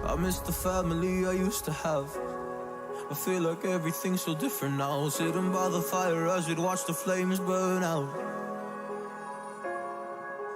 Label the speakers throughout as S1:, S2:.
S1: I miss the family I used to have. I feel like everything's so different now. Sitting by the fire as we'd watch the flames burn out.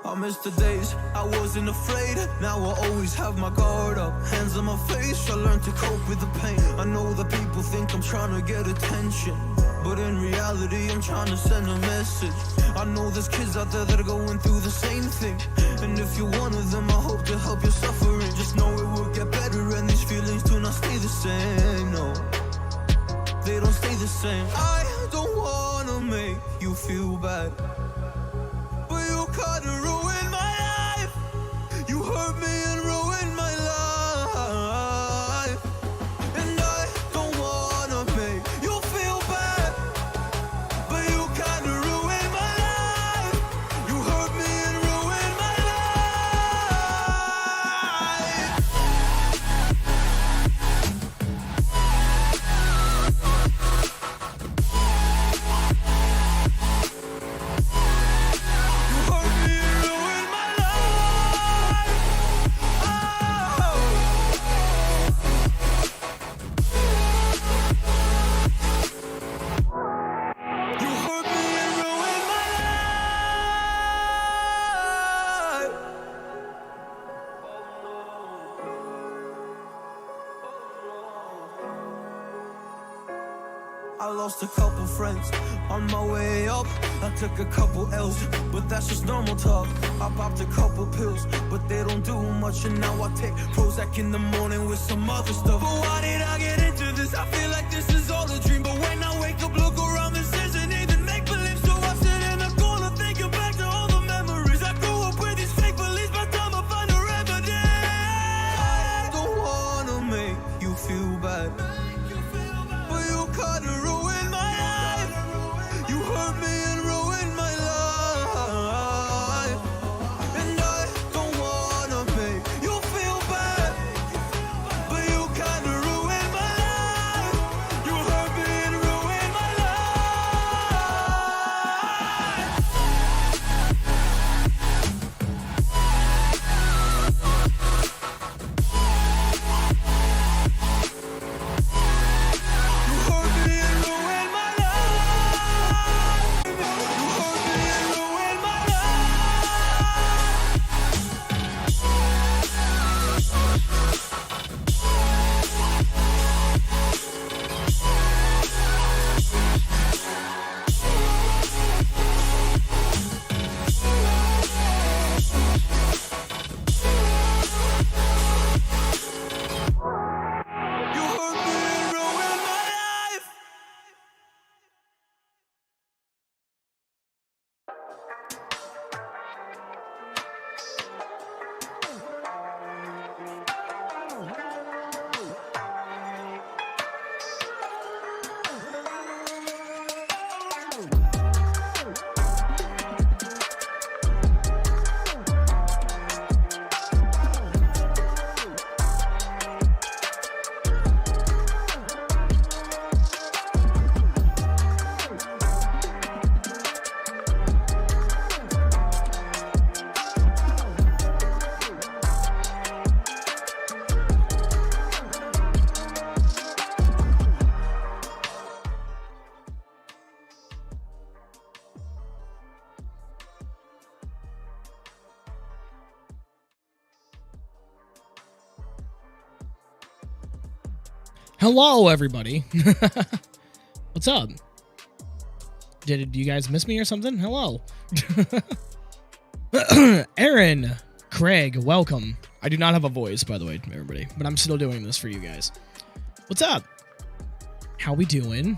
S1: I miss the days I wasn't afraid. Now I always have my guard up, hands on my face. I learned to cope with the pain. I know that people think I'm trying to get attention, but in reality I'm trying to send a message. I know there's kids out there that are going through the same thing, and if you're one of them, I hope to help your suffering. Just know it will get better, and these feelings do not stay the same. No, they don't stay the same. I don't wanna make you feel bad, but you kinda ruined my life. You hurt me and ruined my life, and I don't wanna make you feel bad, but you kinda ruined my life. You hurt me and ruined my life. You hurt me and ruined my life. Oh. You hurt me and ruined my life. I lost a couple friends on my way up. I took a couple L's, but that's just normal talk. I popped a couple pills, but they don't do much. And now I take Prozac in the morning with some other stuff. But why did I get into this? I feel like this is all a dream. But when I wake up, look around, this isn't even make-believe. So I sit in a corner thinking back to all the memories. I grew up with these fake beliefs, by the time I find a remedy. I don't wanna make you feel bad, but you kinda ruined my life. You hurt me and ruined my life, and I don't wanna make you feel bad, but you kinda ruined my life. You hurt me and ruined my life. You hurt me and ruined my life. You hurt me and ruined my You hurt me and ruined my life.
S2: Hello, everybody. What's up? Did you guys miss me or something? Hello. Aaron, Craig, welcome. I do not have a voice, by the way, everybody, but I'm still doing this for you guys. What's up? How we doing?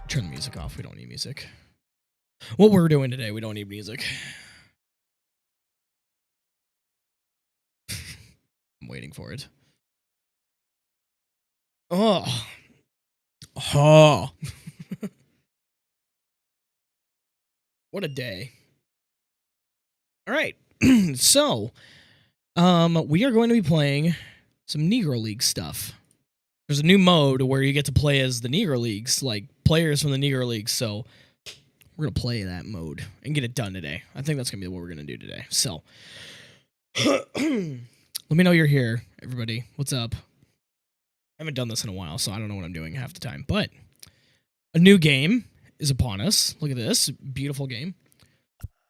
S2: Turn the music off. We don't need music. What we're doing today, we don't need music. I'm waiting for it. Oh. Oh. What a day. All right. So, we are going to be playing some Negro League stuff. There's a new mode where you get to play as the Negro Leagues, like players from the Negro Leagues. So, we're going to play that mode and get it done today. I think that's going to be what we're going to do today. So, Let me know you're here, everybody. What's up? I haven't done this in a while, so I don't know what I'm doing half the time. But a new game is upon us. Look at this. Beautiful game.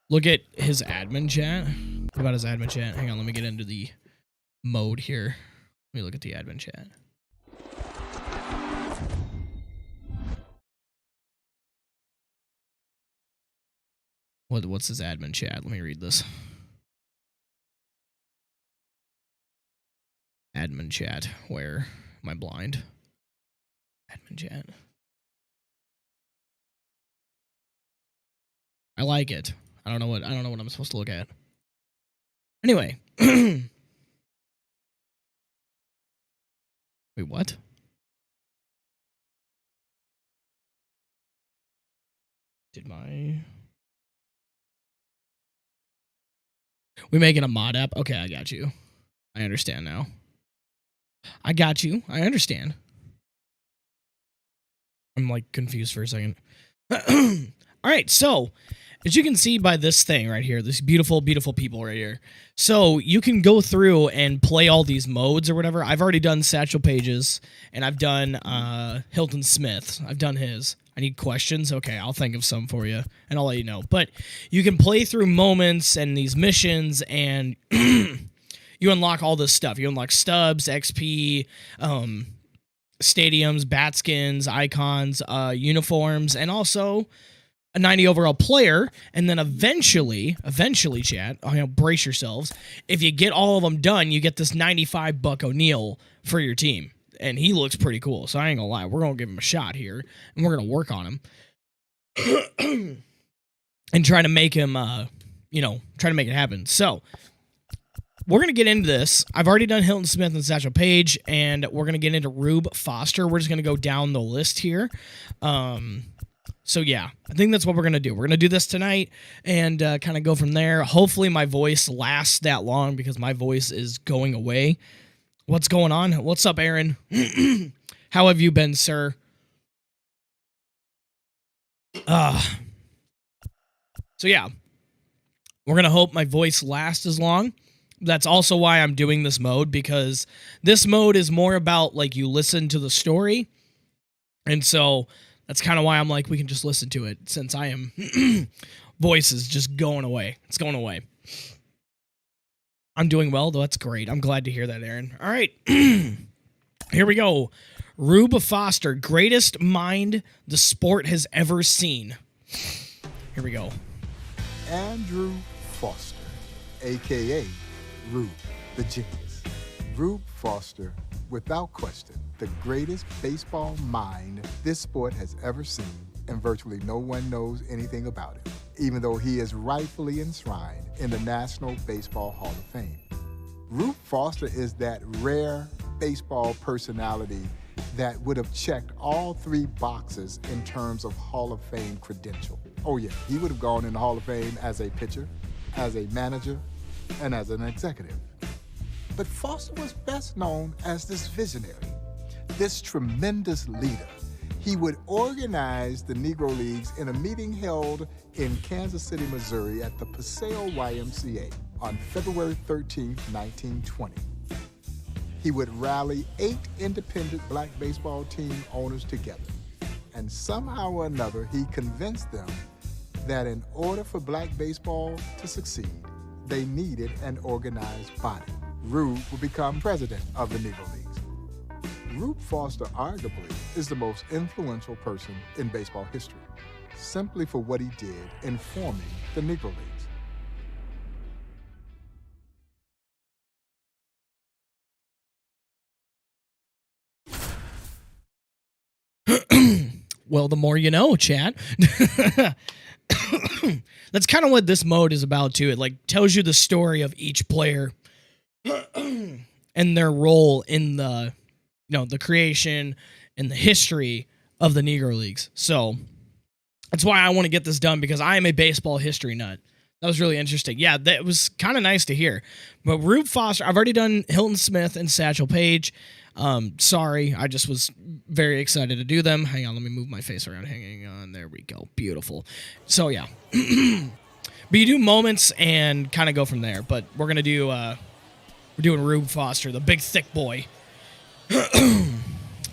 S2: Look at his admin chat. What about his admin chat? Hang on, let me get into the mode here. Let me look at the admin chat. What's his admin chat? Let me read this. Admin chat. Where am I blind? Admin chat. I like it. I don't know what I'm supposed to look at. Anyway. Wait, what? Did my... We making a mod app? Okay, I got you. I understand now. I got you. I understand. I'm like confused for a second. All right, so as you can see by this thing right here, this beautiful, beautiful people right here. So you can go through and play all these modes or whatever. I've already done Satchel Pages, and I've done Hilton Smith. I've done his. I need questions. Okay, I'll think of some for you, and I'll let you know. But you can play through moments and these missions, and you unlock all this stuff. You unlock stubs, XP, stadiums, bat skins, icons, uniforms, and also a 90 overall player. And then eventually, chat, brace yourselves. If you get all of them done, you get this 95 Buck O'Neil for your team. And he looks pretty cool, so I ain't gonna lie. We're gonna give him a shot here, and we're gonna work on him. And try to make him, try to make it happen. So, we're going to get into this. I've already done Hilton Smith and Satchel Paige, and we're going to get into Rube Foster. We're just going to go down the list here. So, yeah, I think that's what we're going to do. We're going to do this tonight and kind of go from there. Hopefully, my voice lasts that long because my voice is going away. What's going on? What's up, Aaron? How have you been, sir? So, yeah, we're going to hope my voice lasts as long. That's also why I'm doing this mode, because this mode is more about, like, you listen to the story. And so that's kind of why I'm like, we can just listen to it, since I am... voice is just going away. It's going away. I'm doing well, though. That's great. I'm glad to hear that, Aaron. All right. Here we go. Rube Foster, greatest mind the sport has ever seen. Here we go.
S3: Andrew Foster, a.k.a. Rube, the genius. Rube Foster, without question, the greatest baseball mind this sport has ever seen, and virtually no one knows anything about him, even though he is rightfully enshrined in the National Baseball Hall of Fame. Rube Foster is that rare baseball personality that would have checked all three boxes in terms of Hall of Fame credential. Oh yeah, he would have gone in the Hall of Fame as a pitcher, as a manager, and as an executive. But Foster was best known as this visionary, this tremendous leader. He would organize the Negro Leagues in a meeting held in Kansas City, Missouri at the Paseo YMCA on February 13, 1920. He would rally 8 independent black baseball team owners together. And somehow or another, he convinced them that in order for black baseball to succeed, they needed an organized body. Rube would become president of the Negro Leagues. Rube Foster arguably is the most influential person in baseball history, simply for what he did in forming the Negro Leagues.
S2: Well, the more you know, chat. That's kind of what this mode is about, too. It like tells you the story of each player and their role in the, the creation and the history of the Negro Leagues. So that's why I want to get this done, because I am a baseball history nut. That was really interesting. Yeah, that was kind of nice to hear. But Rube Foster, I've already done Hilton Smith and Satchel Paige. Sorry, I just was very excited to do them. Hang on, let me move my face around. Hanging on, there we go. Beautiful. So, yeah. But you do moments and kind of go from there. But we're gonna do we're doing Rube Foster, the big thick boy.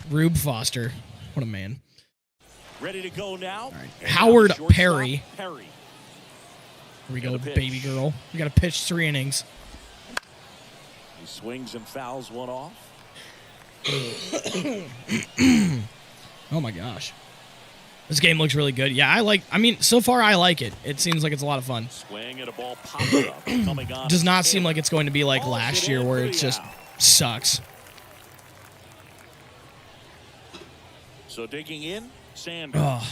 S2: Rube Foster, what a man.
S4: Ready to go now.
S2: Right. Howard Perry. Here we go, baby girl. We got to pitch 3 innings.
S4: He swings and fouls one off.
S2: Oh my gosh. This game looks really good. Yeah, I mean, so far I like it. It seems like it's a lot of fun.
S4: Swing at a ball popped up. Coming on.
S2: Does not seem like it's going to be like last year where it just sucks.
S4: So digging in, Sanders.
S2: Oh.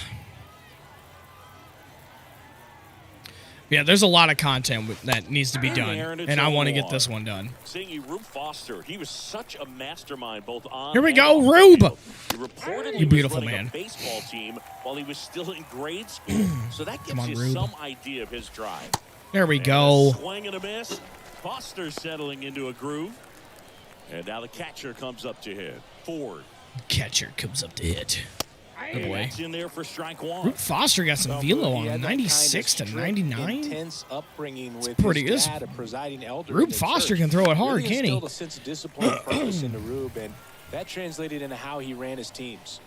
S2: Yeah, there's a lot of content that needs to be done, and I want to get this one done.
S4: Seeing you, Rube Foster, he was such a mastermind both on.
S2: Here we
S4: and
S2: go,
S4: off
S2: Rube!
S4: the field. He reportedly
S2: You beautiful
S4: was running
S2: man.
S4: a baseball team while he was still in grade school, so that gives
S2: on,
S4: you
S2: Rube.
S4: some idea of his drive.
S2: There we
S4: And
S2: go.
S4: a swing and a miss. Foster settling into a groove, and now the catcher comes up to hit. Ford.
S2: Catcher comes up to hit. Oh boy.
S4: That's in there for strike one.
S2: Rube Foster got some velo on him, 96 to 99.
S5: Intense upbringing with
S2: pretty
S5: his
S2: good.
S5: dad, a presiding elder
S2: Rube
S5: in the
S2: Foster
S5: church.
S2: can throw it hard,
S5: Really
S2: can he?
S5: instilled a sense of discipline and purpose into Rube, and that translated into how he ran his teams.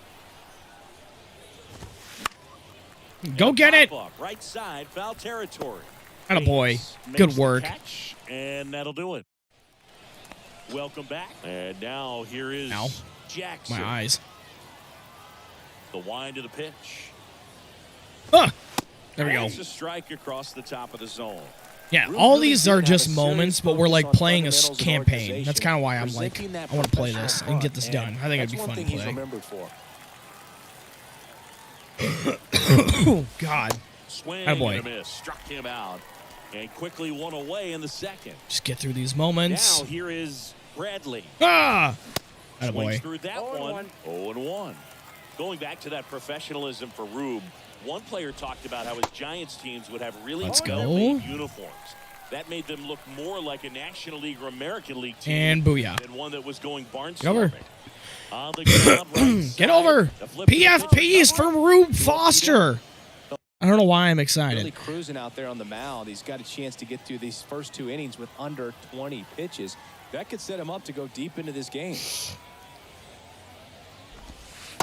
S2: Go get it.
S4: Pop up, right side, foul territory.
S2: Atta boy.
S4: Makes
S2: Good
S4: the
S2: work.
S4: catch, and that'll do it. Welcome back. And now here is
S2: Ow.
S4: Jackson.
S2: My eyes.
S4: The wind of the pitch.
S2: Ah, there we go.
S4: That's a strike across the top of the zone.
S2: Yeah, all these are just moments, but we're like playing a campaign. That's kind of why I'm like, I want to play this and get this done. I think it'd be fun to
S5: He's
S2: play.
S5: remembered for.
S2: Oh, God.
S4: Swing
S2: Attaboy.
S4: and a miss. Struck him out. And quickly one away in the second.
S2: Just get through these moments.
S4: Now here is Bradley.
S2: Ah!
S4: Swings
S2: Attaboy.
S4: through that one. 0-1. Going back to that professionalism for Rube, one player talked about how his Giants teams would have really
S2: Let's go.
S4: well-made uniforms. That made them look more like a National League or American League team
S2: And booyah.
S4: than one that was going barnstorming.
S2: over.
S4: On the ground, right
S2: Get
S4: side,
S2: over.
S4: the flip to the pitch.
S2: PFPs from Rube Foster. I don't know why I'm
S5: Really
S2: excited.
S5: cruising out there on the mound. He's got a chance to get through these first 2 innings with under 20 pitches. That could set him up to go deep into this game.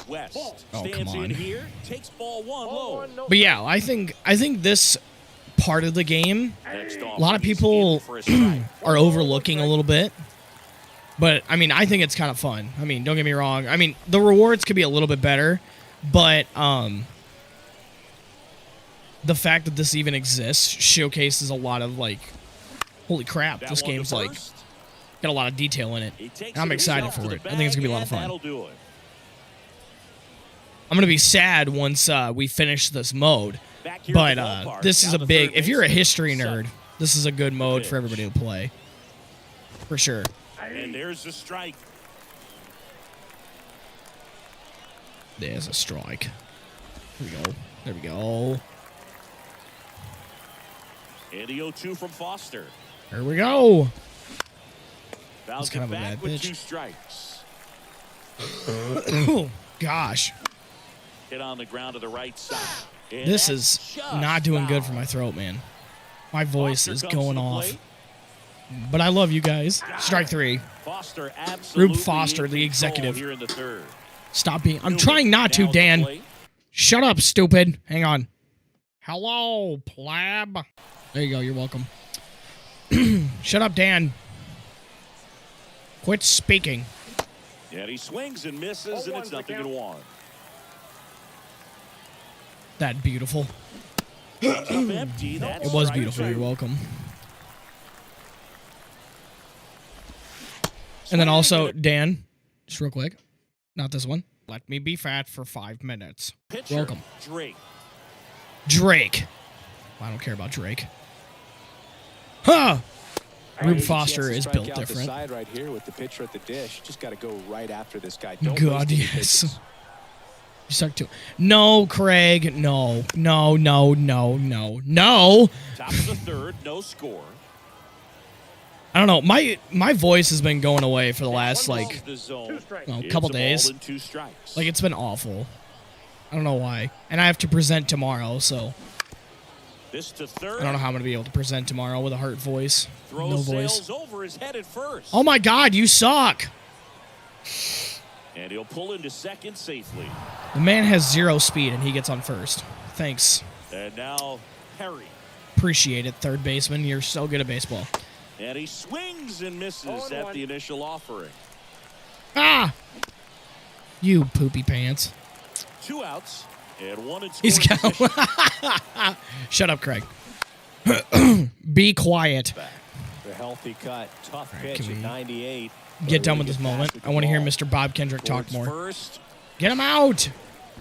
S4: West
S2: Oh,
S4: stands
S2: come on.
S4: in here, takes ball one low.
S2: But yeah, I think this part of the game
S4: Next
S2: a lot of people
S4: for a strike.
S2: are overlooking a little bit. But I mean, I think it's kind of fun. I mean, don't get me wrong. I mean, the rewards could be a little bit better, but the fact that this even exists showcases a lot of like, holy crap,
S4: That
S2: this
S4: one to
S2: game's like
S4: first.
S2: got a lot of detail in it.
S4: He takes
S2: And I'm
S4: it
S2: excited
S4: himself
S2: for
S4: to
S2: it.
S4: the
S2: I think it's gonna be a lot
S4: bag,
S2: of fun.
S4: and that'll do it.
S2: I'm gonna be sad once we finish this mode.
S4: Back here
S2: But
S4: at the ballpark,
S2: this is
S4: down
S2: a
S4: the
S2: big.
S4: third
S2: If you're a
S4: baseman.
S2: history
S4: Set.
S2: nerd, this is a good mode for
S4: Pitch.
S2: everybody to play, for sure.
S4: And there's the strike.
S2: There's a strike. Here we go. There we go.
S4: And the 0-2 from Foster.
S2: Here we go.
S4: Fouls
S2: kind
S4: it
S2: of a
S4: back
S2: bad
S4: with
S2: pitch.
S4: 2 strikes.
S2: Oh gosh,
S4: Hit on the ground to the right side. And
S2: this
S4: that's
S2: is
S4: just
S2: not doing good for
S4: foul.
S2: my throat, man. My voice
S4: Foster
S2: is
S4: comes to
S2: going
S4: the
S2: off.
S4: plate.
S2: But I love you guys. Strike 3.
S4: Foster absolutely
S2: Foster,
S4: in
S2: the
S4: control
S2: executive.
S4: here in the third.
S2: Stop being. I'm
S4: Newman
S2: trying not to,
S4: down the
S2: Dan.
S4: plate.
S2: Shut up, stupid. Hang on. Hello, pleb. There you go. You're welcome. Shut up, Dan. Quit speaking.
S4: And he swings and misses, and it's 0-1.
S2: That beautiful.
S4: Comes up empty. That's
S2: It was
S4: strike
S2: beautiful.
S4: 2.
S2: You're welcome. And then also, Dan, just real quick, not this one. Let me be fat for 5 minutes.
S4: Pitcher,
S2: Welcome.
S4: Drake.
S2: Drake. I don't care about Drake. Huh! Rube Foster is built
S5: The
S2: different.
S5: side right here with the pitcher at the dish. Just got to go right after this guy. Don't
S2: God,
S5: waste any
S2: yes.
S5: pitches.
S2: You suck too. No, Craig. No. No, no, no, no, no.
S4: Top of the third, no score.
S2: I don't know. My voice has been going away for the last, like,
S4: The zone.
S2: a couple days.
S4: And 2 strikes.
S2: Like, it's been awful. I don't know why. And I have to present tomorrow, so.
S4: This to third.
S2: I don't know how I'm going to be able to present tomorrow with a heart voice.
S4: Throw
S2: No
S4: sails
S2: voice.
S4: over his head at first.
S2: Oh my God, you suck.
S4: And he'll pull into second safely.
S2: The man has 0 speed and he gets on first. Thanks.
S4: And now Perry.
S2: Appreciate it, third baseman. You're so good at baseball.
S4: And he swings and misses at the initial offering.
S2: Ah! You poopy pants.
S4: 2 outs and 1 in
S2: He's
S4: scoring
S2: go.
S4: position.
S2: Shut up, Craig. Be quiet.
S5: The healthy cut, tough
S2: right,
S5: pitch
S2: can
S5: at
S2: we
S5: 98.
S2: Get done with this moment. I want to hear Mr. Bob Kendrick talk
S4: Towards
S2: more.
S4: First.
S2: Get him out!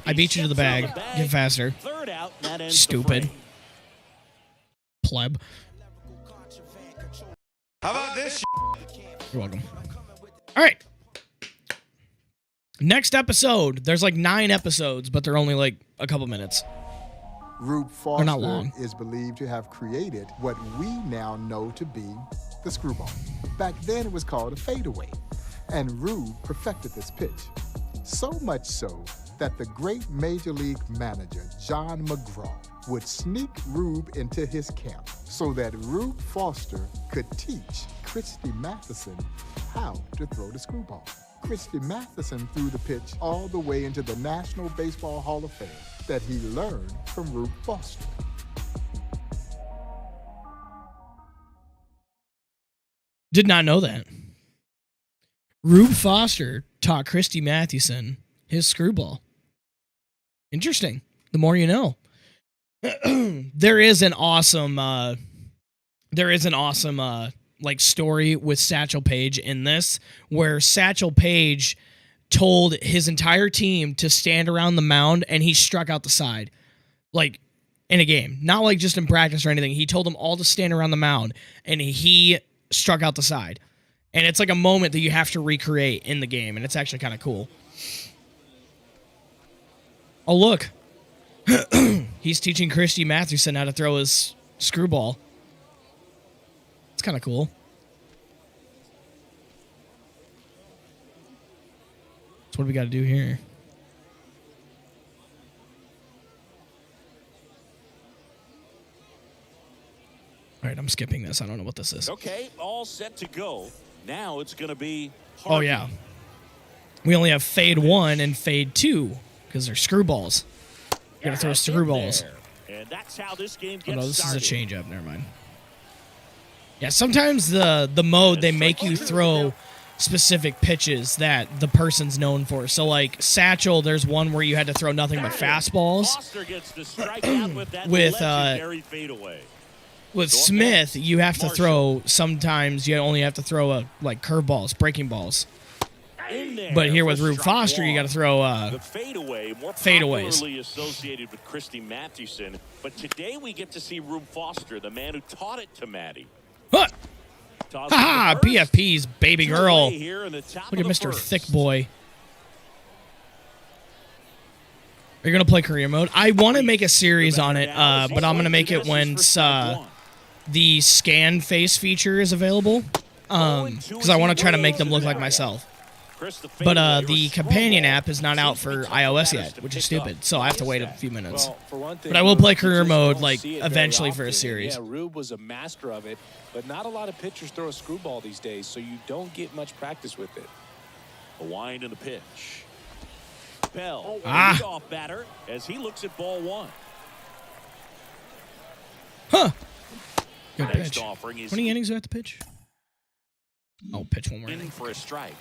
S2: I beat you to the
S4: Steps on
S2: bag.
S4: the bag.
S2: Get faster.
S4: Third out, and that ends the
S2: Stupid.
S4: frame.
S2: Pleb.
S6: How about this?
S2: You're welcome. All right. Next episode. There's like 9 episodes, but they're only like a couple minutes.
S3: Rube
S2: They're not
S3: Foster
S2: long.
S3: is believed to have created what we now know to be the screwball. Back then it was called a fadeaway, and Rube perfected this pitch. So much so that the great Major League manager, John McGraw, would sneak Rube into his camp so that Rube Foster could teach Christy Matheson how to throw the screwball. Christy Matheson threw the pitch all the way into the National Baseball Hall of Fame that he learned from Rube Foster.
S2: Did not know that. Rube Foster taught Christy Mathewson his screwball. Interesting. The more you know. There is an awesome like story with Satchel Paige in this, where Satchel Paige told his entire team to stand around the mound and he struck out the side. Like in a game. Not like just in practice or anything. He told them all to stand around the mound and he struck out the side. And it's like a moment that you have to recreate in the game, and it's actually kind of cool. Oh, look. He's teaching Christy Mathewson how to throw his screwball. It's kind of cool. So what do we got to do here? All right, I'm skipping this. I don't know what this is.
S4: Okay, all set to go. Now it's going to be
S2: Oh,
S4: Harvey.
S2: yeah. We only have fade 1 and fade 2 because they're screwballs. You gotta throw
S4: That's in
S2: screwballs.
S4: there. And that's how this game
S2: Oh,
S4: gets
S2: no, this
S4: started.
S2: is a changeup. Never mind. Yeah, sometimes the mode, they make you throw specific pitches that the person's known for. So, like, Satchel, there's one where you had to throw nothing but fastballs.
S4: Foster gets to strike out with that
S2: With,
S4: legendary fadeaway.
S2: With Smith, you have to throw, sometimes you only have to throw, like, curveballs, breaking balls.
S4: In there
S2: But here
S4: for
S2: with Rube
S4: strike
S2: Foster, you
S4: one.
S2: got to throw,
S4: The fadeaway, more
S2: fadeaways.
S4: popularly associated with Christy Mathewson. But today we get to see Rube Foster, the man who taught it to Maddie.
S2: huh!
S4: Toss
S2: Ha
S4: it to first.
S2: PFP's baby
S4: Two
S2: girl.
S4: away here in the top
S2: Look
S4: of
S2: at
S4: the
S2: Mr.
S4: first.
S2: Thick Boy. Are you going to play career mode? I want to make a series on it, but I'm going to make it when the scan face feature is available. Because I want to try to make them look like myself. But the companion app is not out for iOS yet, which is stupid. So I have to wait a few minutes.
S5: Well, for one thing,
S2: But I will
S5: Rube,
S2: play
S5: you
S2: career
S5: just
S2: mode,
S5: don't
S2: like,
S5: see it very
S2: eventually for a
S5: often.
S2: series.
S5: Yeah, Rube was a master of it, but not a lot of pitchers throw a screwball these days, so you don't get much practice with it.
S4: A wind and a pitch. Bell,
S2: Ah.
S4: off batter as he looks at ball 1.
S2: Huh. Good
S4: Next
S2: pitch.
S4: offering is
S2: How many innings do I have to pitch? Oh, pitch one more
S4: in
S2: inning.
S4: for a strike.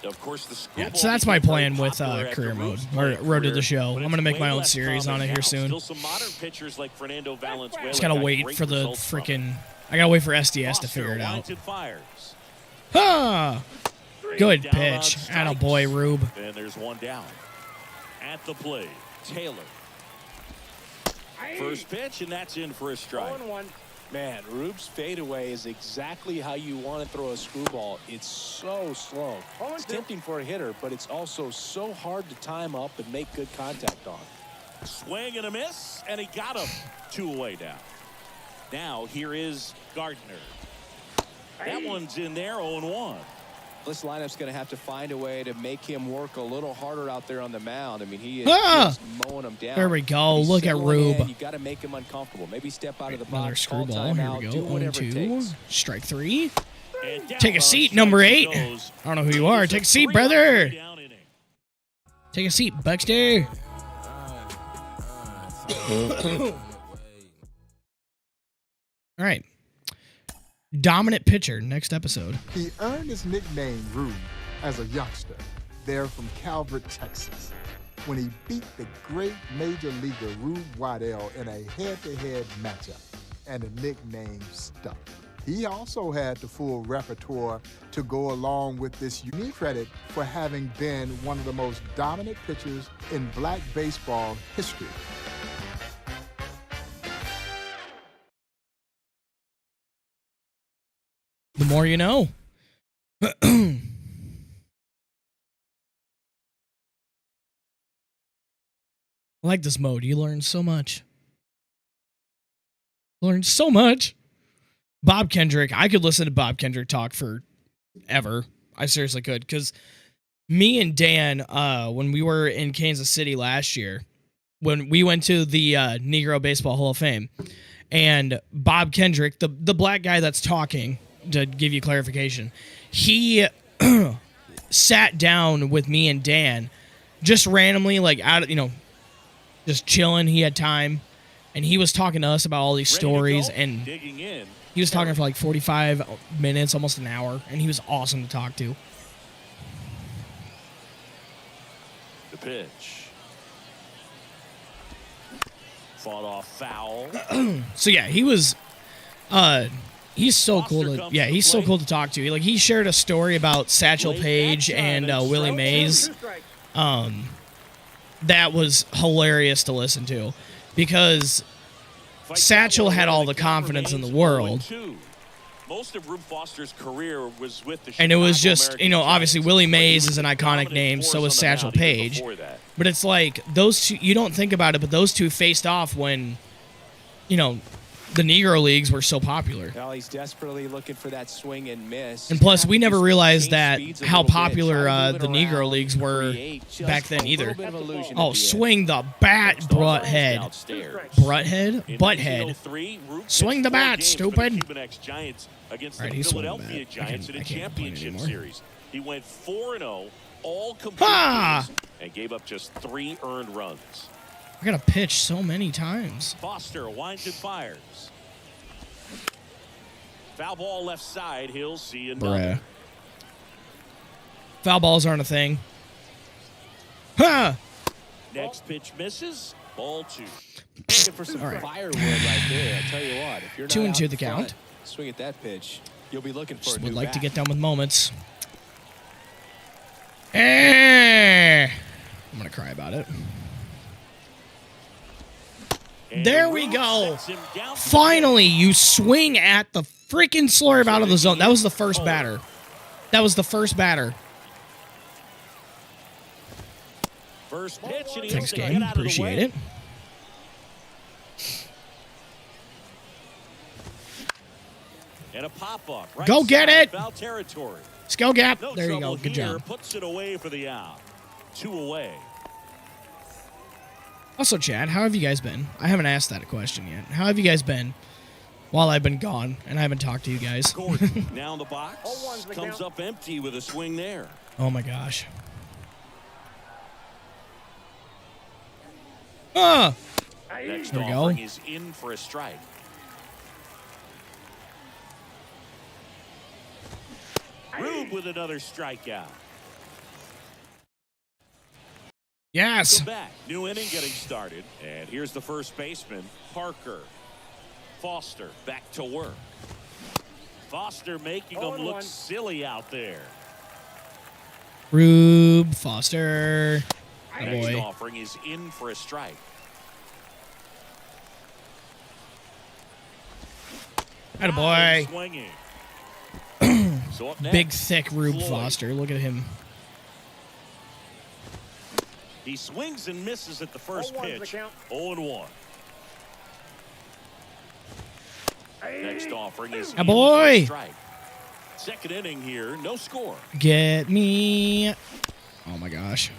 S4: Of course, the
S2: Yeah,
S4: screwball
S2: so that's my
S4: became very
S2: plan with
S4: popular after
S2: career mode,
S4: Rube's
S2: or
S4: playing
S2: Road to
S4: career,
S2: the Show.
S4: but
S2: I'm
S4: it's
S2: gonna make
S4: way
S2: my own
S4: less
S2: series on
S4: common
S2: it here
S4: now.
S2: soon.
S4: Still some modern pitchers like Fernando Valenzuela
S2: Just gotta
S4: got
S2: wait
S4: great
S2: for the
S4: results from it.
S2: freaking. I gotta wait for SDS to
S4: Foster
S2: figure it out.
S4: winds and fires.
S2: Ah, good
S4: Down on
S2: pitch.
S4: strikes.
S2: Attaboy, Rube.
S4: And there's one down. At the plate, Taylor. First pitch, and that's in for a strike.
S5: Man, Rube's fadeaway is exactly how you want to throw a screwball. It's so slow. It's tempting for a hitter, but it's also so hard to time up and make good contact on.
S4: Swing and a miss, and he got him 2 away down. Now here is Gardner. That one's in there, 0-1.
S5: This lineup's going to have to find a way to make him work a little harder out there on the mound. I mean, he is just mowing them down.
S2: There we go.
S5: He's
S2: Look at
S5: signaling
S2: Rube.
S5: You got to make him uncomfortable. Maybe step out of the
S2: Another
S5: box, call
S2: screwball. Here
S5: timeout,
S2: we
S5: do
S2: go.
S5: whatever it
S2: 0-2.
S5: takes.
S2: Strike 3.
S4: And down
S2: Take a
S4: on
S2: seat,
S4: strikes
S2: number
S4: he
S2: 8.
S4: goes.
S2: I don't know who you are. Take a seat, brother. Take a seat, Buckster. All right. Dominant pitcher, next episode.
S3: He earned his nickname Rube as a youngster, there from Calvert, Texas, when he beat the great major leaguer Rube Waddell in a head-to-head matchup, and the nickname stuck. He also had the full repertoire to go along with this unique credit for having been one of the most dominant pitchers in black baseball history.
S2: The more you know. I like this mode. You learn so much. Learn so much. Bob Kendrick. I could listen to Bob Kendrick talk forever. I seriously could. Because me and Dan, when we were in Kansas City last year, when we went to the Negro Baseball Hall of Fame, and Bob Kendrick, the black guy that's talking, to give you clarification, he sat down with me and Dan just randomly, like, out of, just chilling. He had time, and he was talking to us about all these stories, and he was talking for like 45 minutes, almost an hour, and he was awesome to talk to.
S4: The pitch. Fought off foul.
S2: So yeah, he was he's so cool to he's so cool to talk to. He shared a story about Satchel Paige and Willie Mays. That was hilarious to listen to, because Satchel had all the confidence in the world.
S4: Most of Rube Foster's career was with the
S2: And it was
S4: Chicago
S2: just,
S4: American
S2: obviously
S4: Giants,
S2: Willie
S4: but he
S2: Mays
S4: was
S2: is an
S4: a
S2: iconic
S4: dominant
S2: name,
S4: force
S2: so
S4: on
S2: is
S4: the
S2: Satchel
S4: mound even
S2: Paige.
S4: before that.
S2: But it's like those two, you don't think about it, but those two faced off when, the Negro Leagues were so popular.
S5: Well, he's desperately looking for that swing and miss.
S2: And plus, we never
S5: Just
S2: realized
S5: change
S2: that
S5: speeds a
S2: how
S5: little bit,
S2: popular
S5: try to move
S2: the
S5: it
S2: Negro
S5: around,
S2: Leagues were
S5: create just
S2: back then
S5: a
S2: either.
S5: little bit of illusion
S2: Oh,
S5: at the end.
S2: swing the bat, Brutthead.
S4: Downstairs.
S2: Brutthead?
S4: In
S2: Butthead.
S4: 1903, Rube
S2: Swing the
S4: pitched 4
S2: bat,
S4: games for the
S2: stupid.
S4: Cuban Ex-Giants against
S2: All right,
S4: the
S2: he's swinging the
S4: Philadelphia
S2: bat.
S4: Giants in a
S2: I can't complain
S4: championship
S2: anymore.
S4: series. He went 4-0, all complete
S2: Ah!
S4: games, and gave up just 3 earned runs.
S2: I got to pitch so many times.
S4: Foster winds and fires. Foul ball left side. He'll see another.
S2: Bruh. Foul balls aren't a thing. Ha!
S4: Next pitch misses. Ball 2.
S5: Looking for some
S2: All right.
S5: firewood right there. I tell you what, if you're not
S2: 2 and
S5: out
S2: 2
S5: in
S2: the
S5: front,
S2: count.
S5: swing at that pitch, you'll be looking for
S2: Just
S5: a
S2: would
S5: new
S2: like to
S5: bat.
S2: get done with moments. I'm going to cry about it.
S4: And
S2: There we
S4: Rube
S2: go.
S4: sets him down to
S2: Finally, you swing at the freaking slurve out of the zone. That was the first batter. That was the first batter.
S4: first pitch, and he
S2: Thanks,
S4: hits the
S2: game.
S4: hit out of the
S2: Appreciate
S4: way.
S2: it.
S4: And a pop-up. Right
S2: Go get
S4: side,
S2: it.
S4: Foul territory.
S2: Skill gap.
S4: No
S2: There you
S4: trouble
S2: go. Good
S4: here.
S2: job.
S4: Puts it away for the out. 2 away.
S2: Also, Chad, how have you guys been? I haven't asked that question yet. How have you guys been while I've been gone and I haven't talked to you guys?
S4: Gordon now in the box. Comes up empty with a swing there.
S2: Oh my gosh. Ah!
S4: Next
S2: There we
S4: offering
S2: go.
S4: is in for a strike. Rube with another strikeout.
S2: Yes.
S4: Come back. New inning getting started. And here's the first baseman, Parker. Foster back to work. Foster making them look silly out there.
S2: Rube Foster. Oh
S4: Next
S2: boy.
S4: offering is in for a strike.
S2: Atta boy.
S4: Swinging. So up next,
S2: Big, thick Rube
S4: Floyd.
S2: Foster. Look at him.
S4: He swings and misses at the first pitch. 0-1. Next offering is
S2: A
S4: in
S2: boy.
S4: for a strike. Second inning here, no score.
S2: Get me. Oh my gosh.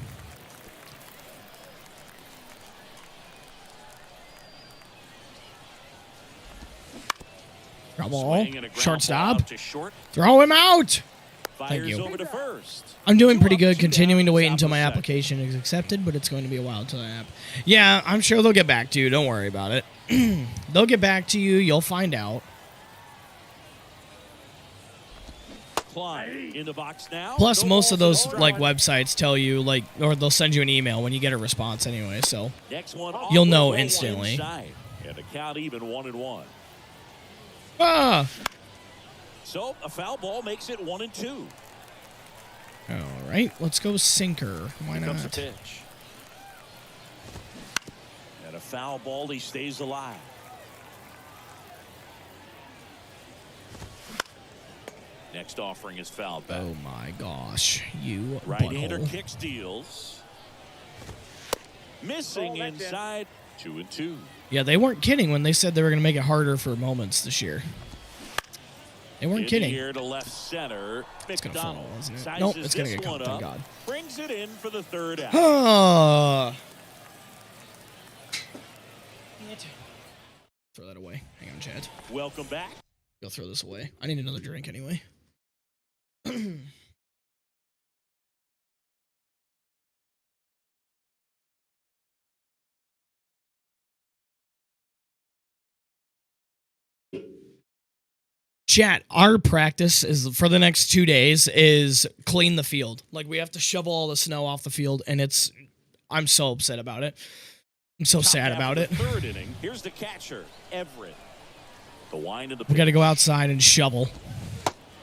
S2: Ground ball.
S4: Swing and a ground ball
S2: Shortstop.
S4: out to short.
S2: Throw him out.
S4: Fires
S2: you.
S4: over to first.
S2: I'm doing pretty
S4: Two up,
S2: good,
S4: two
S2: continuing to
S4: down,
S2: wait
S4: top
S2: until
S4: of
S2: my
S4: the second.
S2: application is accepted, but it's going to be a while until that app. Yeah, I'm sure they'll get back to you. Don't worry about it. They'll get back to you. You'll find out.
S4: Klein in the box now.
S2: Plus,
S4: No
S2: most of
S4: balls,
S2: those
S4: no
S2: like
S4: strike.
S2: websites tell you or they'll send you an email when you get a response anyway. So
S4: Next one
S2: You'll
S4: off
S2: know
S4: with one
S2: instantly.
S4: inside. And the count even 1-1.
S2: ah.
S4: So a foul ball makes it 1-2.
S2: All right, let's go sinker. Why
S4: Here comes the
S2: not?
S4: pitch. And a foul ball, he stays alive. Next offering is fouled back.
S2: Oh my gosh, you
S4: Right-hander
S2: butthole.
S4: kick steals. Missing inside. 2-2.
S2: Yeah, they weren't kidding when they said they were going to make it harder for moments this year. They weren't
S4: In
S2: kidding.
S4: the air to left center.
S2: It's going to fall,
S4: McDonald
S2: isn't it?
S4: sizes
S2: Nope, it's going to
S4: this
S2: get caught,
S4: one
S2: thank
S4: up,
S2: God.
S4: Brings it in for the third out.
S2: Throw that away. Hang on, Chad.
S4: Welcome back.
S2: Go throw this away. I need another drink anyway. Chat, our practice is for the next 2 days is clean the field. Like we have to shovel all the snow off the field, and I'm so upset about it. I'm so
S4: Top
S2: sad
S4: half
S2: about
S4: of
S2: it.
S4: the third inning. Here's the catcher, Everett. The wind of the
S2: We got to
S4: pitch.
S2: go outside and shovel.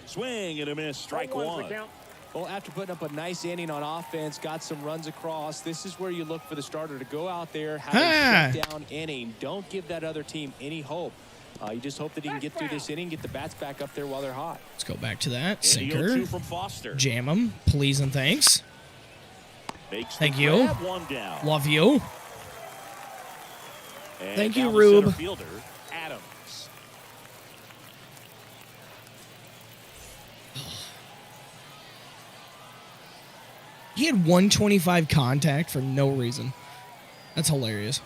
S4: Swing and a miss. Strike one.
S5: Well, after putting up a nice inning on offense, got some runs across, this is where you look for the starter to go out there, have a shutdown inning. Don't give that other team any hope. You just hope that he can get through this inning, get the bats back up there while they're hot.
S2: Let's go back to that.
S4: And the
S2: Sinker.
S4: 0-2 from Foster.
S2: Jam them, please and thanks.
S4: Makes the
S2: Thank you.
S4: grab, one down.
S2: Love you.
S4: And
S2: Thank you,
S4: now the
S2: Rube.
S4: center fielder, Adams.
S2: He had 125 contact for no reason. That's hilarious.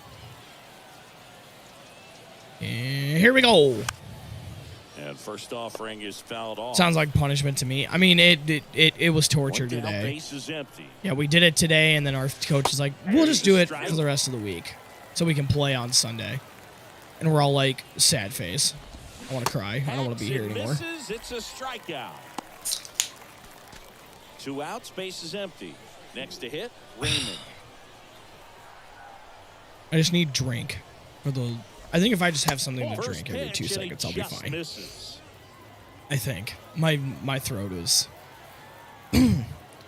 S2: And here we go.
S4: And first offering is fouled off.
S2: Sounds like punishment to me. I mean, it was torture
S4: One down,
S2: today.
S4: base is empty.
S2: Yeah, we did it today, and then our coach is like, we'll just do it for the rest of the week so we can play on Sunday. And we're all like, sad face. I want to cry. I don't want to be here
S4: Hits and
S2: anymore.
S4: misses. It's a strikeout. 2 outs, base is empty. Next to hit, Raymond.
S2: I just need drink. I think if I just have something to
S4: First
S2: drink every 2
S4: pitch, and he
S2: seconds, I'll be
S4: just
S2: fine.
S4: misses.
S2: I think. My throat is...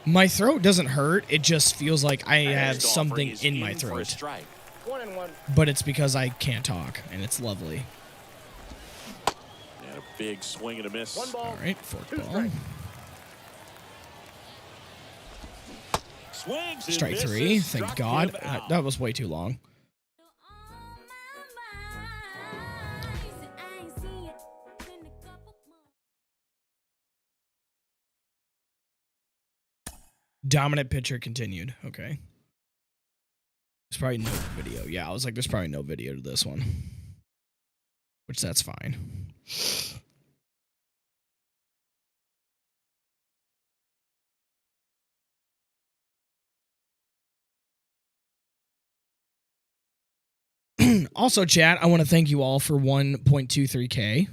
S2: my throat doesn't hurt. It just feels like I have
S4: Next
S2: something
S4: offering is
S2: in my
S4: for a
S2: throat.
S4: strike.
S2: But it's because I can't talk, and it's lovely.
S4: And a big swing and a miss.
S2: All right, fork ball.
S4: Swings and
S2: Strike
S4: misses.
S2: 3. Thank
S4: Struck
S2: God.
S4: him out.
S2: That was way too long. Dominant pitcher continued. Okay. There's probably no video. Yeah, I was like, there's probably no video to this one. Which, that's fine. Also, chat, I want to thank you all for 1.23K.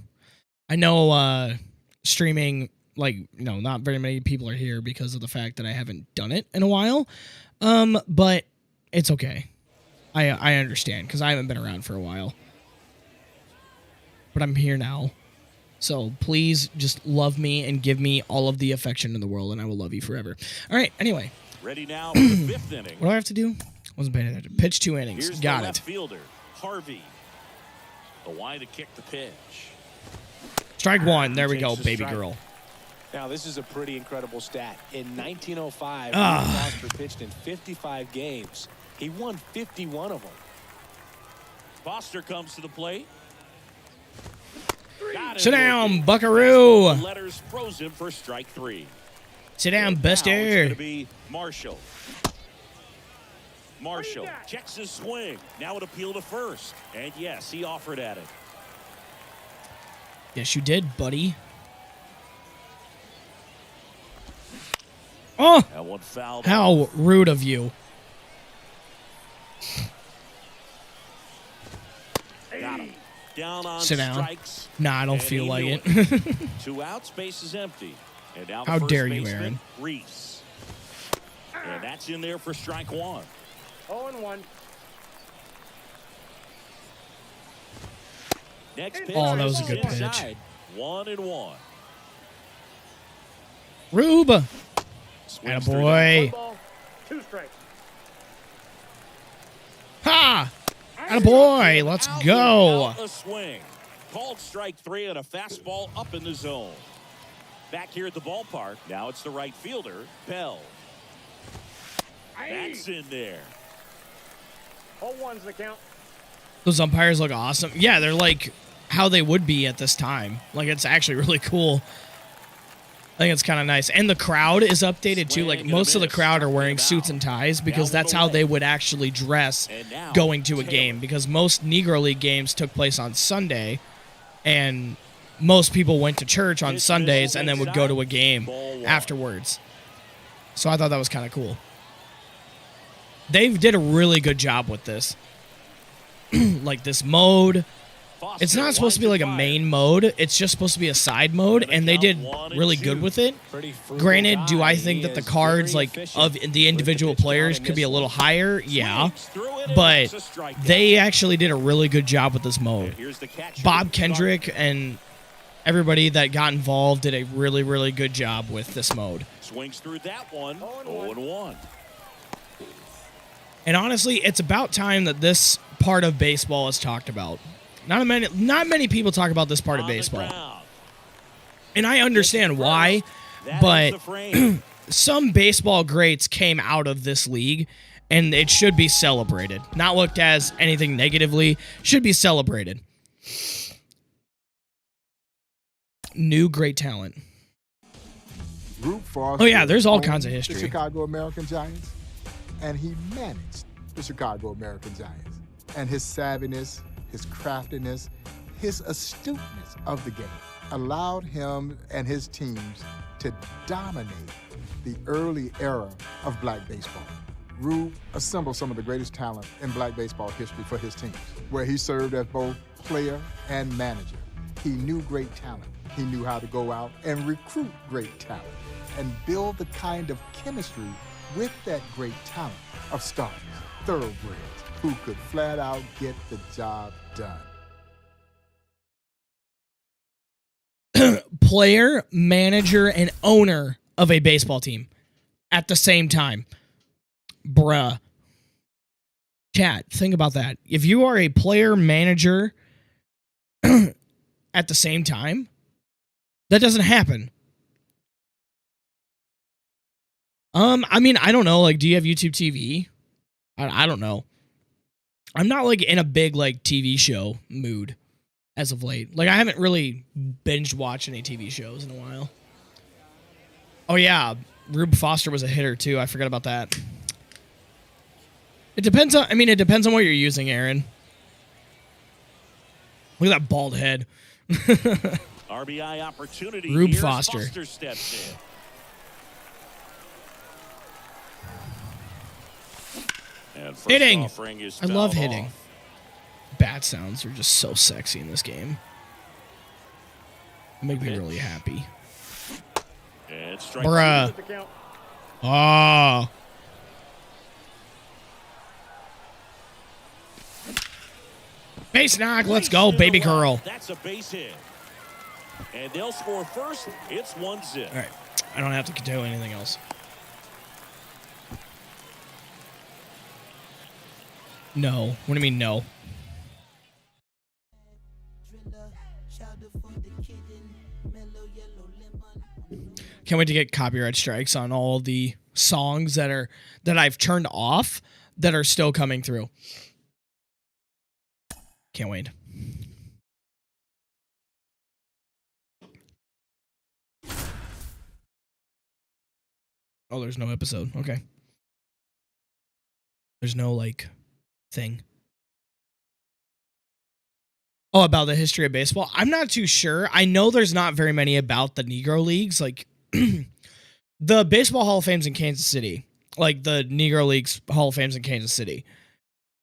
S2: I know streaming, not very many people are here because of the fact that I haven't done it in a while. But it's okay. I understand because I haven't been around for a while. But I'm here now. So please just love me and give me all of the affection in the world, and I will love you forever. All right, anyway.
S4: Ready now for the 5th inning.
S2: What do I have to do? Wasn't paying attention. Pitch 2 innings.
S4: Here's
S2: Got
S4: the
S2: it.
S4: left fielder, Harvey. The wind to kick the pitch.
S2: Strike 1. There we
S5: Takes
S2: go,
S5: the
S2: baby
S5: strike.
S2: girl.
S5: Now, this is a pretty incredible stat. In 1905, Foster pitched in 55 games. He won 51 of them.
S4: Foster comes to the plate.
S2: Sit down, buckaroo.
S4: The letters frozen for strike 3.
S2: Sit down,
S4: Now it's going
S2: buster.
S4: to be Marshall. Marshall checks his swing. Now it appeal to first. And yes, he offered at it.
S2: Yes, you did, buddy. Oh,
S4: That one fouled.
S2: how rude of you.
S4: Got him. Down on
S2: Sit down.
S4: strikes.
S2: Nah, I don't
S4: And
S2: feel
S4: he
S2: like
S4: knew
S2: it.
S4: 2 outs, base is empty. And now the
S2: How
S4: first
S2: dare you,
S4: baseman,
S2: Aaron.
S4: Reese. And that's in there for strike 1.
S5: 0-1.
S4: Next pitch.
S2: Oh, that was a
S4: is
S2: good pitch.
S4: inside. 1-1.
S2: Rube.
S4: Swings through
S2: Attaboy.
S5: Ball, 2 strikes.
S2: Ha! Attaboy, let's go.
S4: Out a swing. Called strike 3 and a fastball up in the zone. Back here at the ballpark. Now it's the right fielder, Bell. That's in there.
S5: 0-1's the count.
S2: Those umpires look awesome. Yeah, they're like how they would be at this time. Like, it's actually really cool. I think it's kind of nice. And the crowd is updated too. Like, most of the crowd are wearing suits and ties because that's how they would actually dress going to a game. Because most Negro League games took place on Sunday, and most people went to church on Sundays and then would go to a game afterwards. So I thought that was kind of cool. They did a really good job with this. Like, this mode. It's not supposed to be like a main mode. It's just supposed to be a side mode, and they did really good with it. Granted, do I think that the cards like of the individual players could be a little higher? Yeah. But they actually did a really good job with this mode. Bob Kendrick and everybody that got involved did a really, really good job with this mode.
S4: Swings through that one. 0-1.
S2: And honestly, it's about time that this part of baseball is talked about. Not many people talk about this part of baseball. And I understand why, but some baseball greats came out of this league, and it should be celebrated. Not looked as anything negatively, should be celebrated. New great talent.
S3: Rube Foster.
S2: Oh, yeah, there's all
S3: owned
S2: kinds of
S3: The
S2: history.
S3: Chicago American Giants, and he managed the Chicago American Giants. And his savviness, his craftiness, his astuteness of the game allowed him and his teams to dominate the early era of black baseball. Rube assembled some of the greatest talent in black baseball history for his teams, where he served as both player and manager. He knew great talent. He knew how to go out and recruit great talent and build the kind of chemistry with that great talent of stars, thoroughbreds, who could flat out get the job done.
S2: Player, manager, and owner of a baseball team at the same time. Bruh. Chat, think about that. If you are a player, manager at the same time, that doesn't happen. I mean, I don't know. Like, do you have YouTube TV? I don't know. I'm not like in a big like TV show mood as of late. Like, I haven't really binge watched any TV shows in a while. Oh yeah, Rube Foster was a hitter too. I forgot about that. It depends on. I mean, it depends on what you're using, Aaron. Look at that bald head.
S4: RBI opportunity.
S2: Rube
S4: here.
S2: Foster.
S4: Foster steps in. And first
S2: Hitting.
S4: offering is
S2: I love
S4: fouled
S2: hitting.
S4: off.
S2: Bat sounds are just so sexy in this game. They make me really happy.
S4: And strike
S2: Bruh.
S4: two.
S2: Oh. Base knock. Let's go, baby girl.
S4: That's a base hit. And they'll score first. It's 1-0.
S2: All right. I don't have to do anything else. No. What do you mean, no? Can't wait to get copyright strikes on all the songs that I've turned off that are still coming through. Can't wait. Oh, there's no episode. Okay. There's no, like, thing. Oh, about the history of baseball? I'm not too sure. I know there's not very many about the Negro Leagues. Like, the Baseball Hall of Fame's in Kansas City. Like, the Negro Leagues Hall of Fame's in Kansas City.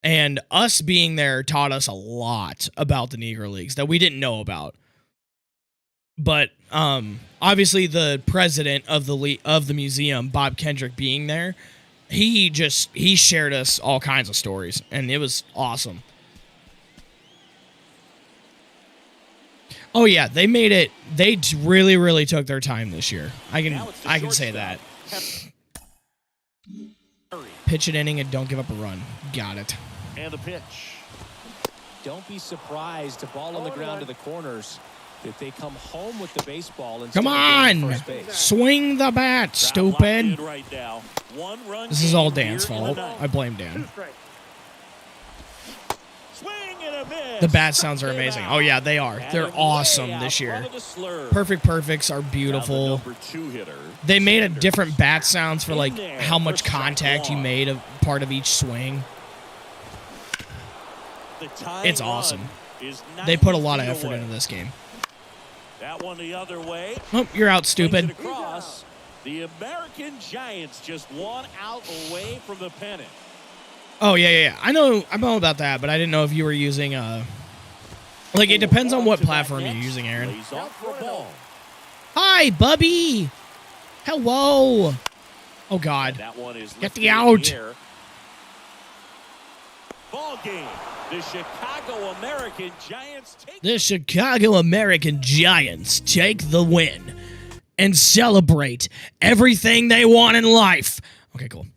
S2: And us being there taught us a lot about the Negro Leagues that we didn't know about. But obviously the president of the museum, Bob Kendrick, being there, he shared us all kinds of stories, and it was awesome. Oh yeah, they made it. They really, really took their time this year. I can say that. Pitch an inning and don't give up a run. Got it.
S4: And the pitch.
S5: Don't be surprised to ball on the ground to the corners if they come home with the baseball.
S2: Come on! Swing the bat, stupid.
S4: Right now.
S2: This is all Dan's fault. I blame Dan.
S4: Swing and a miss.
S2: The bat sounds are amazing. Oh yeah, they are. They're awesome this year. Perfect Perfects are beautiful. They made a different bat sounds for like how much contact you made a part of each swing. It's awesome. They put a lot of effort into this game.
S4: That one the other way.
S2: Oh, you're out, stupid.
S4: Across. The American Giants just 1 out away from the pennant.
S2: Oh yeah. I know about that, but I didn't know if you were using like it depends on what platform you're using, Aaron. Hi, Bubby. Hello. Oh God. Get the out.
S4: Ball game. The Chicago American Giants
S2: take the win and celebrate everything they want in life. Okay, cool.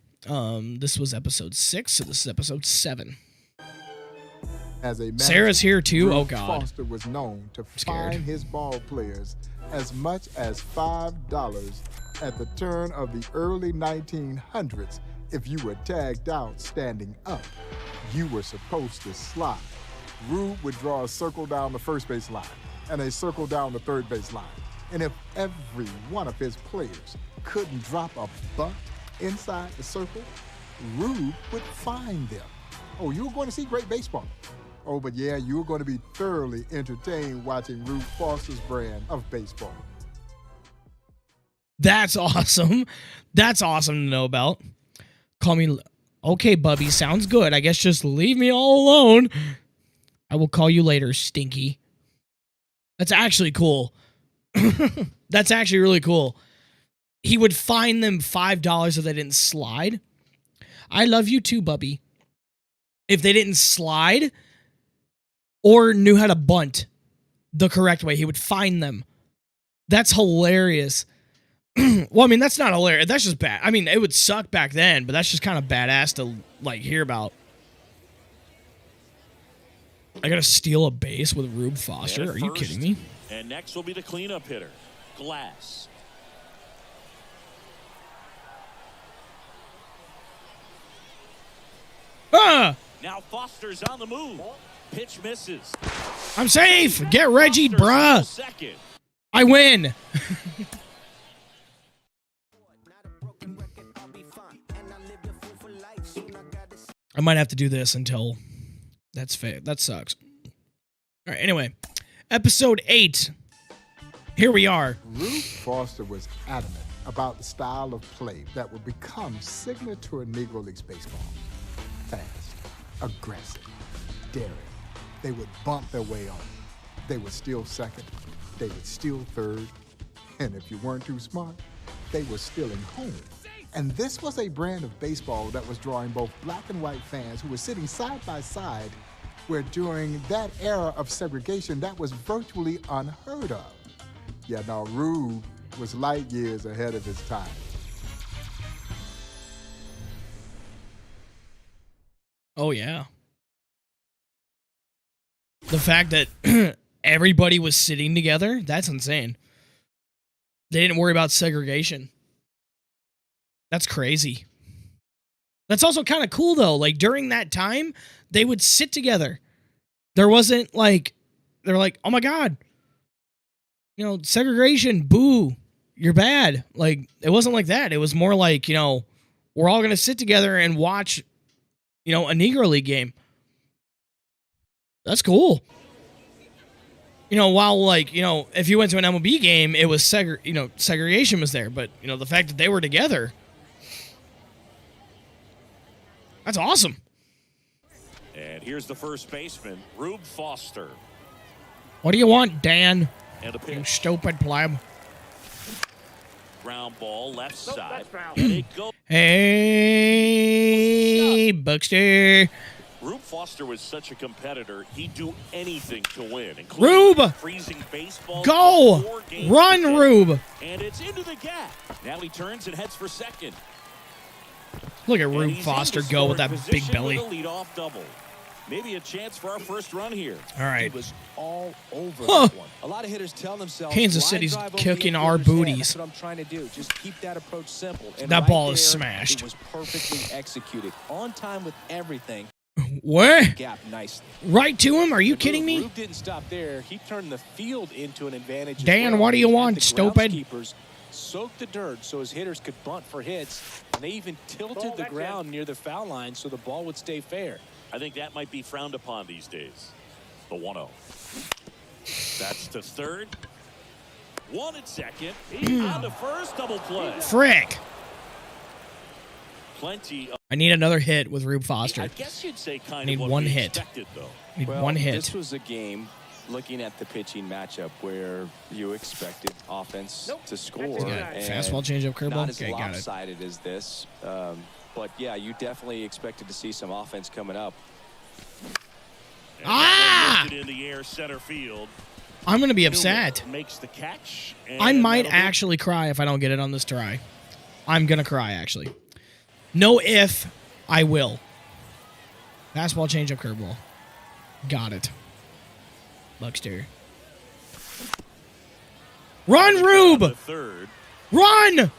S2: This was episode 6, so this is episode 7.
S3: As a manager,
S2: Sarah's here too.
S3: Rube
S2: Oh God.
S3: Foster was known to
S2: Scared.
S3: fine his ball players as much as $5 at the turn of the early 1900s if you were tagged out standing up. You were supposed to slide. Rube would draw a circle down the first base line and a circle down the third base line. And if every one of his players couldn't drop a bunt inside the circle, Rube would find them. Oh, you were going to see great baseball. Oh, but yeah, you were going to be thoroughly entertained watching Rube Foster's brand of baseball.
S2: That's awesome. That's awesome to know about. Call me... Okay, Bubby, sounds good. I guess just leave me all alone. I will call you later, Stinky. That's actually cool. That's actually really cool. He would fine them $5 if they didn't slide. I love you too, Bubby. If they didn't slide or knew how to bunt the correct way, he would fine them. That's hilarious. Well, I mean, that's not hilarious. That's just bad. I mean, it would suck back then, but that's just kind of badass to, like, hear about. I gotta steal a base with Rube Foster? Are you kidding me?
S4: And next will be the cleanup hitter, Glass.
S2: Ah!
S4: Now Foster's on the move. Pitch misses.
S2: I'm safe! Get Reggie,
S4: Foster's
S2: bruh!
S4: second.
S2: I win! I might have to do this until that's fair. That sucks. All right, anyway. Episode 8. Here we are.
S3: Rube Foster was adamant about the style of play that would become signature Negro Leagues baseball. Fast, aggressive, daring. They would bump their way on. They would steal second. They would steal third. And if you weren't too smart, they were stealing home. And this was a brand of baseball that was drawing both black and white fans who were sitting side by side, where during that era of segregation, that was virtually unheard of. Yeah, now Rube was light years ahead of his time.
S2: Oh, yeah. The fact that everybody was sitting together, that's insane. They didn't worry about segregation. That's crazy. That's also kind of cool, though. Like, during that time, they would sit together. There wasn't, like, they're like, oh, my God. You know, segregation, boo. you're bad. Like, it wasn't like that. It was more like, you know, we're all going to sit together and watch, you know, a Negro League game. That's cool. You know, while, like, you know, if you went to an MLB game, it was, segregation was there. But, you know, the fact that they were together, that's awesome.
S4: And here's the first baseman, Rube Foster.
S2: What do you want, Dan?
S4: And a
S2: You
S4: pitch.
S2: stupid pleb.
S4: Ground ball, left side. And it goes.
S2: Hey, Buckster.
S4: Rube Foster was such a competitor, he'd do anything to win, including
S2: Rube!
S4: freezing baseball.
S2: Go!
S4: for 4 games
S2: Run,
S4: today.
S2: Rube.
S4: And it's into the gap. Now he turns and heads for second.
S2: Look at
S4: And
S2: Rube
S4: he's
S2: Foster
S4: in the
S2: go with
S4: scoring
S2: that big
S4: position
S2: belly.
S4: with a leadoff double. Maybe a chance for our first run here.
S2: All right.
S5: He was all over
S2: Huh.
S5: that one. A lot of hitters tell themselves,
S2: Kansas
S5: line
S2: City's
S5: drive over
S2: kicking
S5: the
S2: our
S5: infielder's head.
S2: booties.
S5: That's what I'm trying to do. Just keep that approach simple. And
S2: That
S5: right
S2: ball is
S5: there,
S2: smashed.
S5: It was perfectly executed. On time with everything.
S2: What?
S5: Gap nicely.
S2: Right to him? Are you
S5: And
S2: kidding me?
S5: Rube didn't stop there. He turned the field into an advantage. as
S2: Dan,
S5: well.
S2: what do you
S5: He had
S2: want,
S5: the
S2: stupid?
S5: groundskeepers soak the dirt so his hitters could bunt for hits. And they even tilted the ground near the foul line so the ball would stay fair.
S4: I think that might be frowned upon these days. The 1-0. That's to third. 1 at second. On to first, double play.
S2: Frick.
S4: Plenty of,
S2: I need another hit with Rube Foster.
S4: I guess you'd say kind
S2: Need
S4: of what
S2: one
S4: we
S2: hit.
S4: expected, though.
S2: I need
S5: Well,
S2: one hit.
S5: This was a game, looking at the pitching matchup, where you expected offense to score.
S2: Got
S5: and
S2: fastball, changeup, curveball.
S5: Not as
S2: Okay, got it.
S5: lopsided as this. But, yeah, you definitely expected to see some offense coming up.
S4: And
S2: Ah!
S4: lifted in the air, center field.
S2: I'm going to be
S4: Newman
S2: upset.
S4: Makes the catch.
S2: I
S4: and
S2: might
S4: that'll be-
S2: actually cry if I don't get it on this try. I'm going to cry, actually. No if, I will. Fastball, changeup, curveball. Got it. Buckster. Run,
S4: On to
S2: Rube!
S4: third.
S2: Run!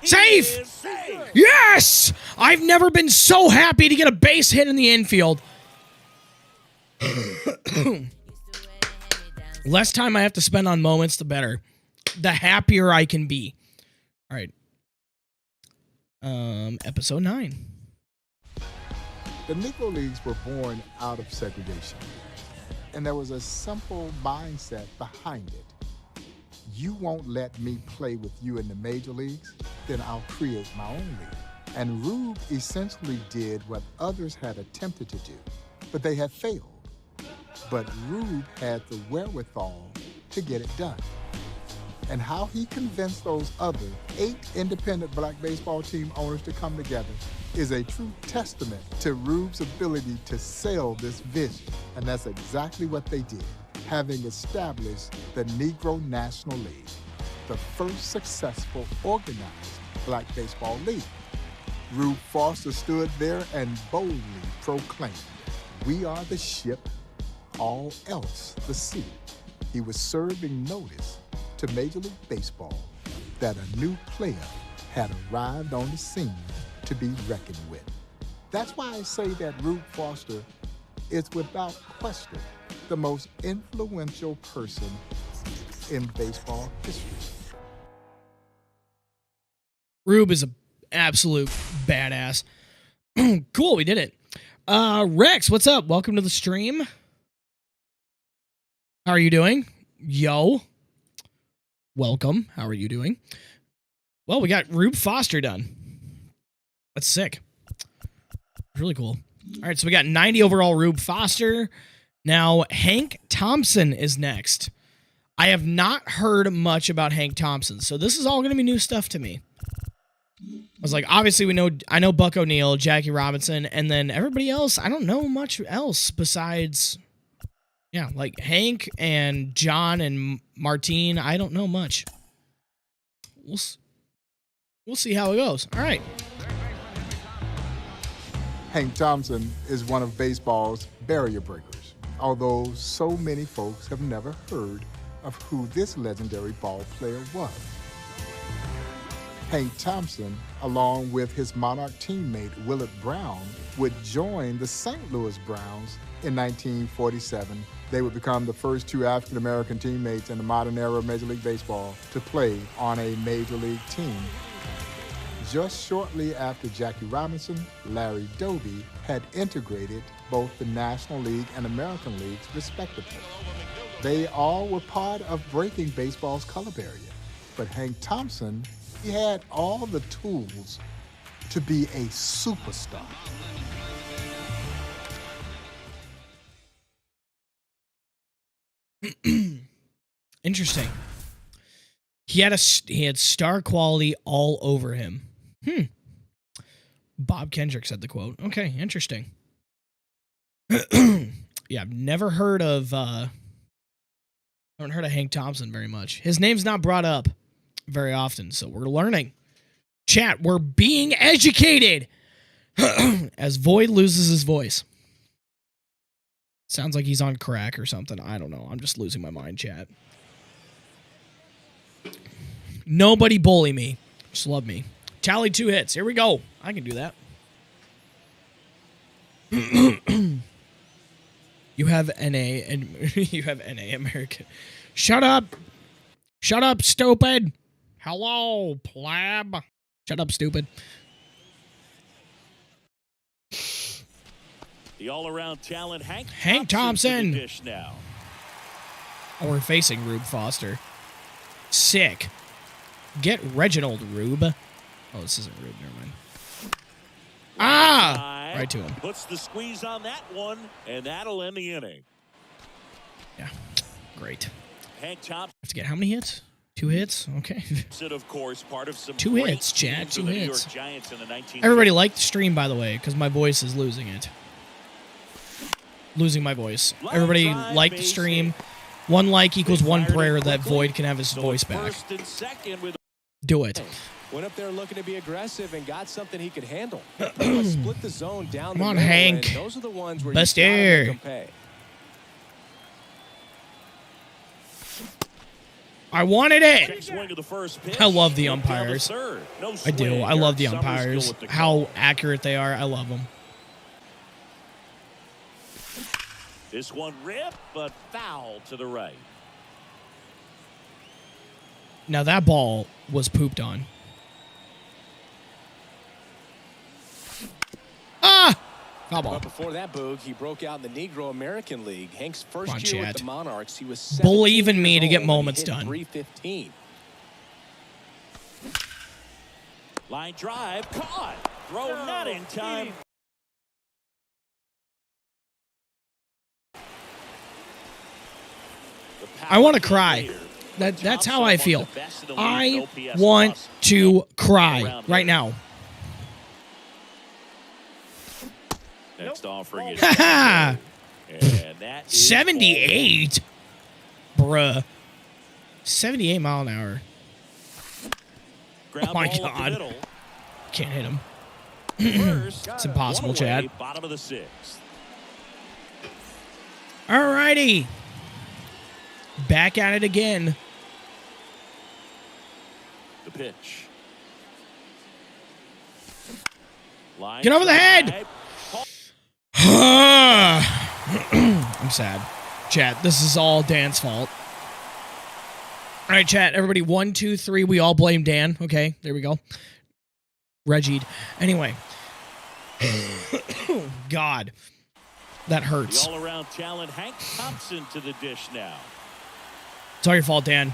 S4: He
S2: Safe!
S4: is safe.
S2: Yes! I've never been so happy to get a base hit in the infield. Less time I have to spend on moments, the better. The happier I can be. All right. Episode 9.
S3: The Negro Leagues were born out of segregation, and there was a simple mindset behind it. You won't let me play with you in the major leagues, then I'll create my own league. And Rube essentially did what others had attempted to do, but they had failed. But Rube had the wherewithal to get it done. And how he convinced those other 8 independent black baseball team owners to come together is a true testament to Rube's ability to sell this vision. And that's exactly what they did, having established the Negro National League, the first successful organized black baseball league. Rube Foster stood there and boldly proclaimed, "We are the ship, all else the sea." He was serving notice to Major League Baseball that a new player had arrived on the scene to be reckoned with. That's why I say that Rube Foster is without question the most influential person in baseball history.
S2: Rube is an absolute badass. Cool, we did it. Rex, what's up? Welcome to the stream. How are you doing? Yo. Welcome. How are you doing? Well, we got Rube Foster done. That's sick. Really cool. All right, so we got 90 overall Rube Foster. Now, Hank Thompson is next. I have not heard much about Hank Thompson, so this is all going to be new stuff to me. I was like, obviously I know Buck O'Neil, Jackie Robinson, and then everybody else, I don't know much else besides, yeah, like Hank and John and Martine. I don't know much. We'll see how it goes. All right.
S3: Hank Thompson is one of baseball's barrier breakers, although so many folks have never heard of who this legendary ball player was. Hank Thompson, along with his Monarch teammate Willard Brown, would join the St. Louis Browns in 1947 They would become the first two African-American teammates in the modern era of Major League Baseball to play on a Major League team. Just shortly after Jackie Robinson, Larry Doby had integrated both the National League and American leagues, respectively. They all were part of breaking baseball's color barrier. But Hank Thompson, he had all the tools to be a superstar.
S2: Interesting. He had star quality all over him. Bob Kendrick said the quote. Okay, interesting. Yeah, I've never heard of I haven't heard of Hank Thompson very much. His name's not brought up very often, so we're learning. Chat, we're being educated as Void loses his voice. Sounds like he's on crack or something. I don't know. I'm just losing my mind, chat. Nobody bully me. Just love me. Tally 2 hits. Here we go. I can do that. You have NA and you have NA American. Shut up. Shut up, stupid. Hello, pleb. Shut up, stupid.
S4: The all-around talent,
S2: Hank Thompson.
S4: To the dish now.
S2: Oh, we're facing Rube Foster. Sick. Get Reginald, Rube. Oh, this isn't Rube. Never mind. Ah! Right to him.
S4: Puts the squeeze on that one, and that'll end the inning.
S2: Yeah. Great.
S4: Hank Thompson.
S2: Have to get how many hits? 2 hits? Okay.
S4: Of course, part of some
S2: 2 hits, Chad. 2 hits.
S4: Everybody
S2: Everybody like the stream, by the way, because my voice is losing it. Losing my voice. Everybody like the stream. 1 like equals 1 prayer that Void can have his voice back. Do it.
S5: Went up there looking to be aggressive and got something he could handle. Split the zone down
S2: Come on,
S5: the middle,
S2: Hank.
S5: and those are the ones where
S2: Best
S5: you gotta
S2: air.
S5: make 'em pay.
S2: I wanted it.
S4: Swing of the first pitch.
S2: I love the
S4: Down the
S2: umpires.
S4: third. No
S2: I do.
S4: swing.
S2: I love the
S4: Eric Summers
S2: umpires.
S4: still with the
S2: How
S4: call.
S2: accurate they are. I love them.
S4: This one ripped, but foul to the right.
S2: Now that ball was pooped on. Ah! Foul ball.
S5: But before that, Boog, he broke out in the Negro American League. Hank's first
S2: Come on,
S5: year
S2: Chad.
S5: with the Monarchs, he was
S2: Believe in me
S5: 17
S2: to
S5: years
S2: get
S5: old
S2: moments
S5: when he hit
S2: done.
S5: 315.
S4: Line drive, caught. Throw not in time.
S2: I want to cry. That's how I feel. I want to cry right now.
S4: Next offering is
S2: Ha
S4: and that is
S2: 78? Bruh. 78 mile an hour.
S4: ground
S2: Oh my
S4: ball up the
S2: God.
S4: middle.
S2: Can't hit him.
S4: First,
S2: It's impossible,
S4: one away,
S2: Chad.
S4: Bottom of the 6th.
S2: Alrighty. Back at it again.
S4: The pitch. Line
S2: Get over the head!
S4: drive.
S2: I'm sad. Chat, this is all Dan's fault. All right, chat, everybody, 1, 2, 3. We all blame Dan. Okay, there we go. Reggie'd. Anyway. God. That hurts.
S4: The all-around talent, Hank Thompson to the dish now.
S2: It's all your fault, Dan.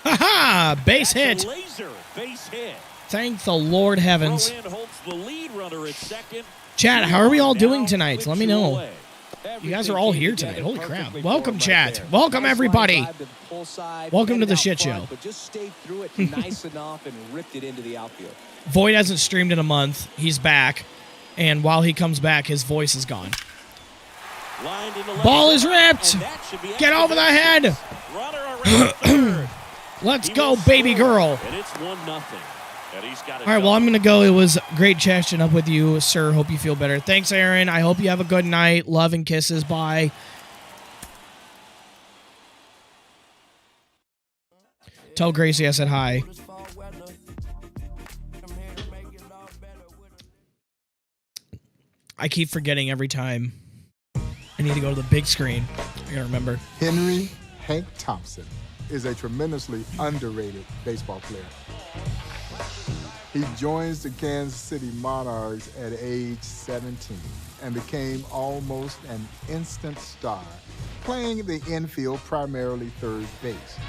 S2: Ha-ha! Base
S4: That's
S2: hit.
S4: a laser base hit.
S2: Thank the Lord heavens.
S4: Throw in holds the lead runner at second.
S2: Chat, how are we all doing
S4: Now
S2: tonight? Let me
S4: clicks
S2: know.
S4: away.
S2: You guys are all here tonight. Holy crap. Welcome, chat.
S5: There.
S2: Welcome,
S5: Nice
S2: everybody.
S5: line drive to the pull side,
S2: Welcome to
S5: headed
S2: the
S5: out
S2: shit
S5: front,
S2: show.
S5: But just stayed through it nice enough and ripped it into the outfield.
S2: Void hasn't streamed in a month. He's back. And while he comes back, his voice is gone.
S4: Lined in the left
S2: Ball is
S4: side,
S2: ripped.
S4: and that should be
S2: Get over the
S4: extra
S2: head.
S4: base. Runner around third.
S2: Let's
S4: He
S2: go,
S4: will
S2: baby
S4: score,
S2: girl.
S4: And it's 1-0. And he's got it
S2: All right, well,
S4: done.
S2: I'm going to go. It was great chatting up with you, sir. Hope you feel better. Thanks, Aaron. I hope you have a good night. Love and kisses. Bye. Tell Gracie I said hi. I keep forgetting every time. I need to go to the big screen. I gotta remember.
S3: Henry Hank Thompson is a tremendously underrated baseball player. He joins the Kansas City Monarchs at age 17 and became almost an instant star, playing the infield, primarily third base.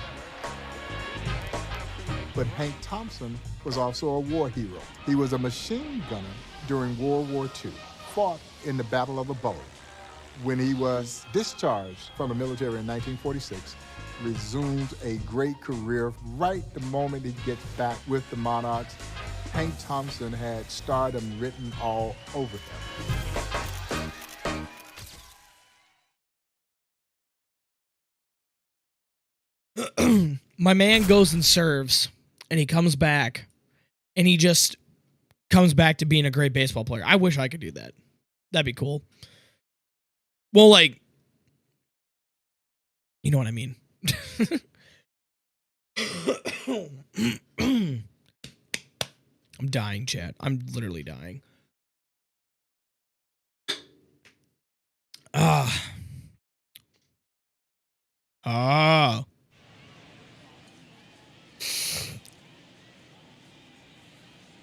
S3: But Hank Thompson was also a war hero. He was a machine gunner during World War II, fought in the Battle of the Bulge. When he was discharged from the military in 1946, resumed a great career. Right the moment he gets back with the Monarchs, Hank Thompson had stardom written all over
S2: him. My man goes and serves, and he comes back, and he just comes back to being a great baseball player. I wish I could do that. That'd be cool. Well, like, you know what I mean. I'm dying, chat. I'm literally dying.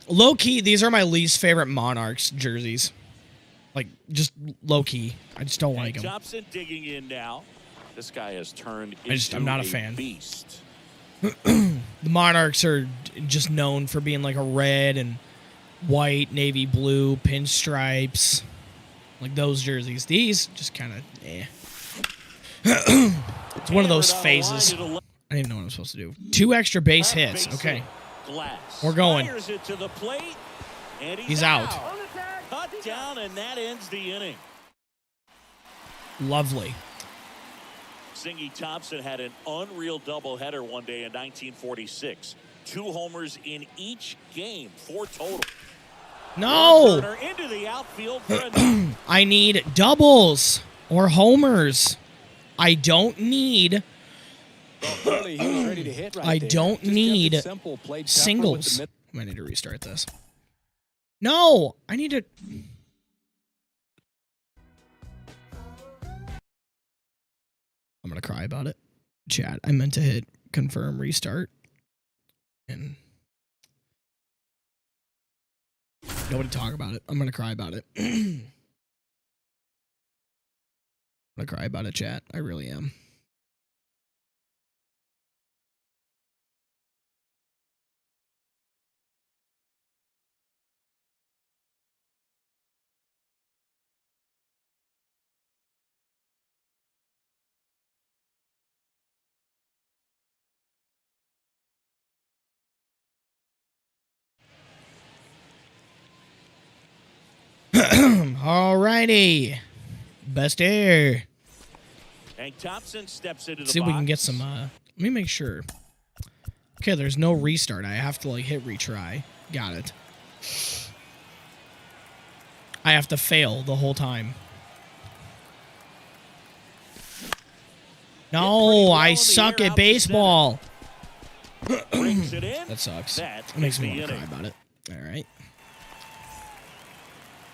S2: Low key, these are my least favorite Monarchs jerseys. Like, just low key. I just don't like them.
S4: Thompson digging in now. This guy has turned
S2: I'm not a fan.
S4: Beast.
S2: The Monarchs are just known for being like a red and white, navy blue, pinstripes. Like those jerseys. These just kind of It's one of those phases. I don't even know what I'm supposed to do. 2 extra base hits. Okay. We're going. He's out.
S4: Cut down, and that ends the inning.
S2: Lovely.
S4: Singy Thompson had an unreal doubleheader one day in 1946. 2 homers in each game, 4 total.
S2: No!
S4: Into the outfield for a
S2: I need doubles or homers. I don't need. I don't need singles. I need to restart this. No! I need to. I'm gonna cry about it. Chat, I meant to hit confirm restart. And nobody talk about it. I'm gonna cry about it. I'm gonna cry about it, chat. I really am. Alrighty. Best air.
S4: And Thompson steps into the
S2: See if we can get some, let me make sure. Okay, there's no restart. I have to, like, hit retry. Got it. I have to fail the whole time. No, I suck at baseball. That sucks. That makes me want to cry about it. All right.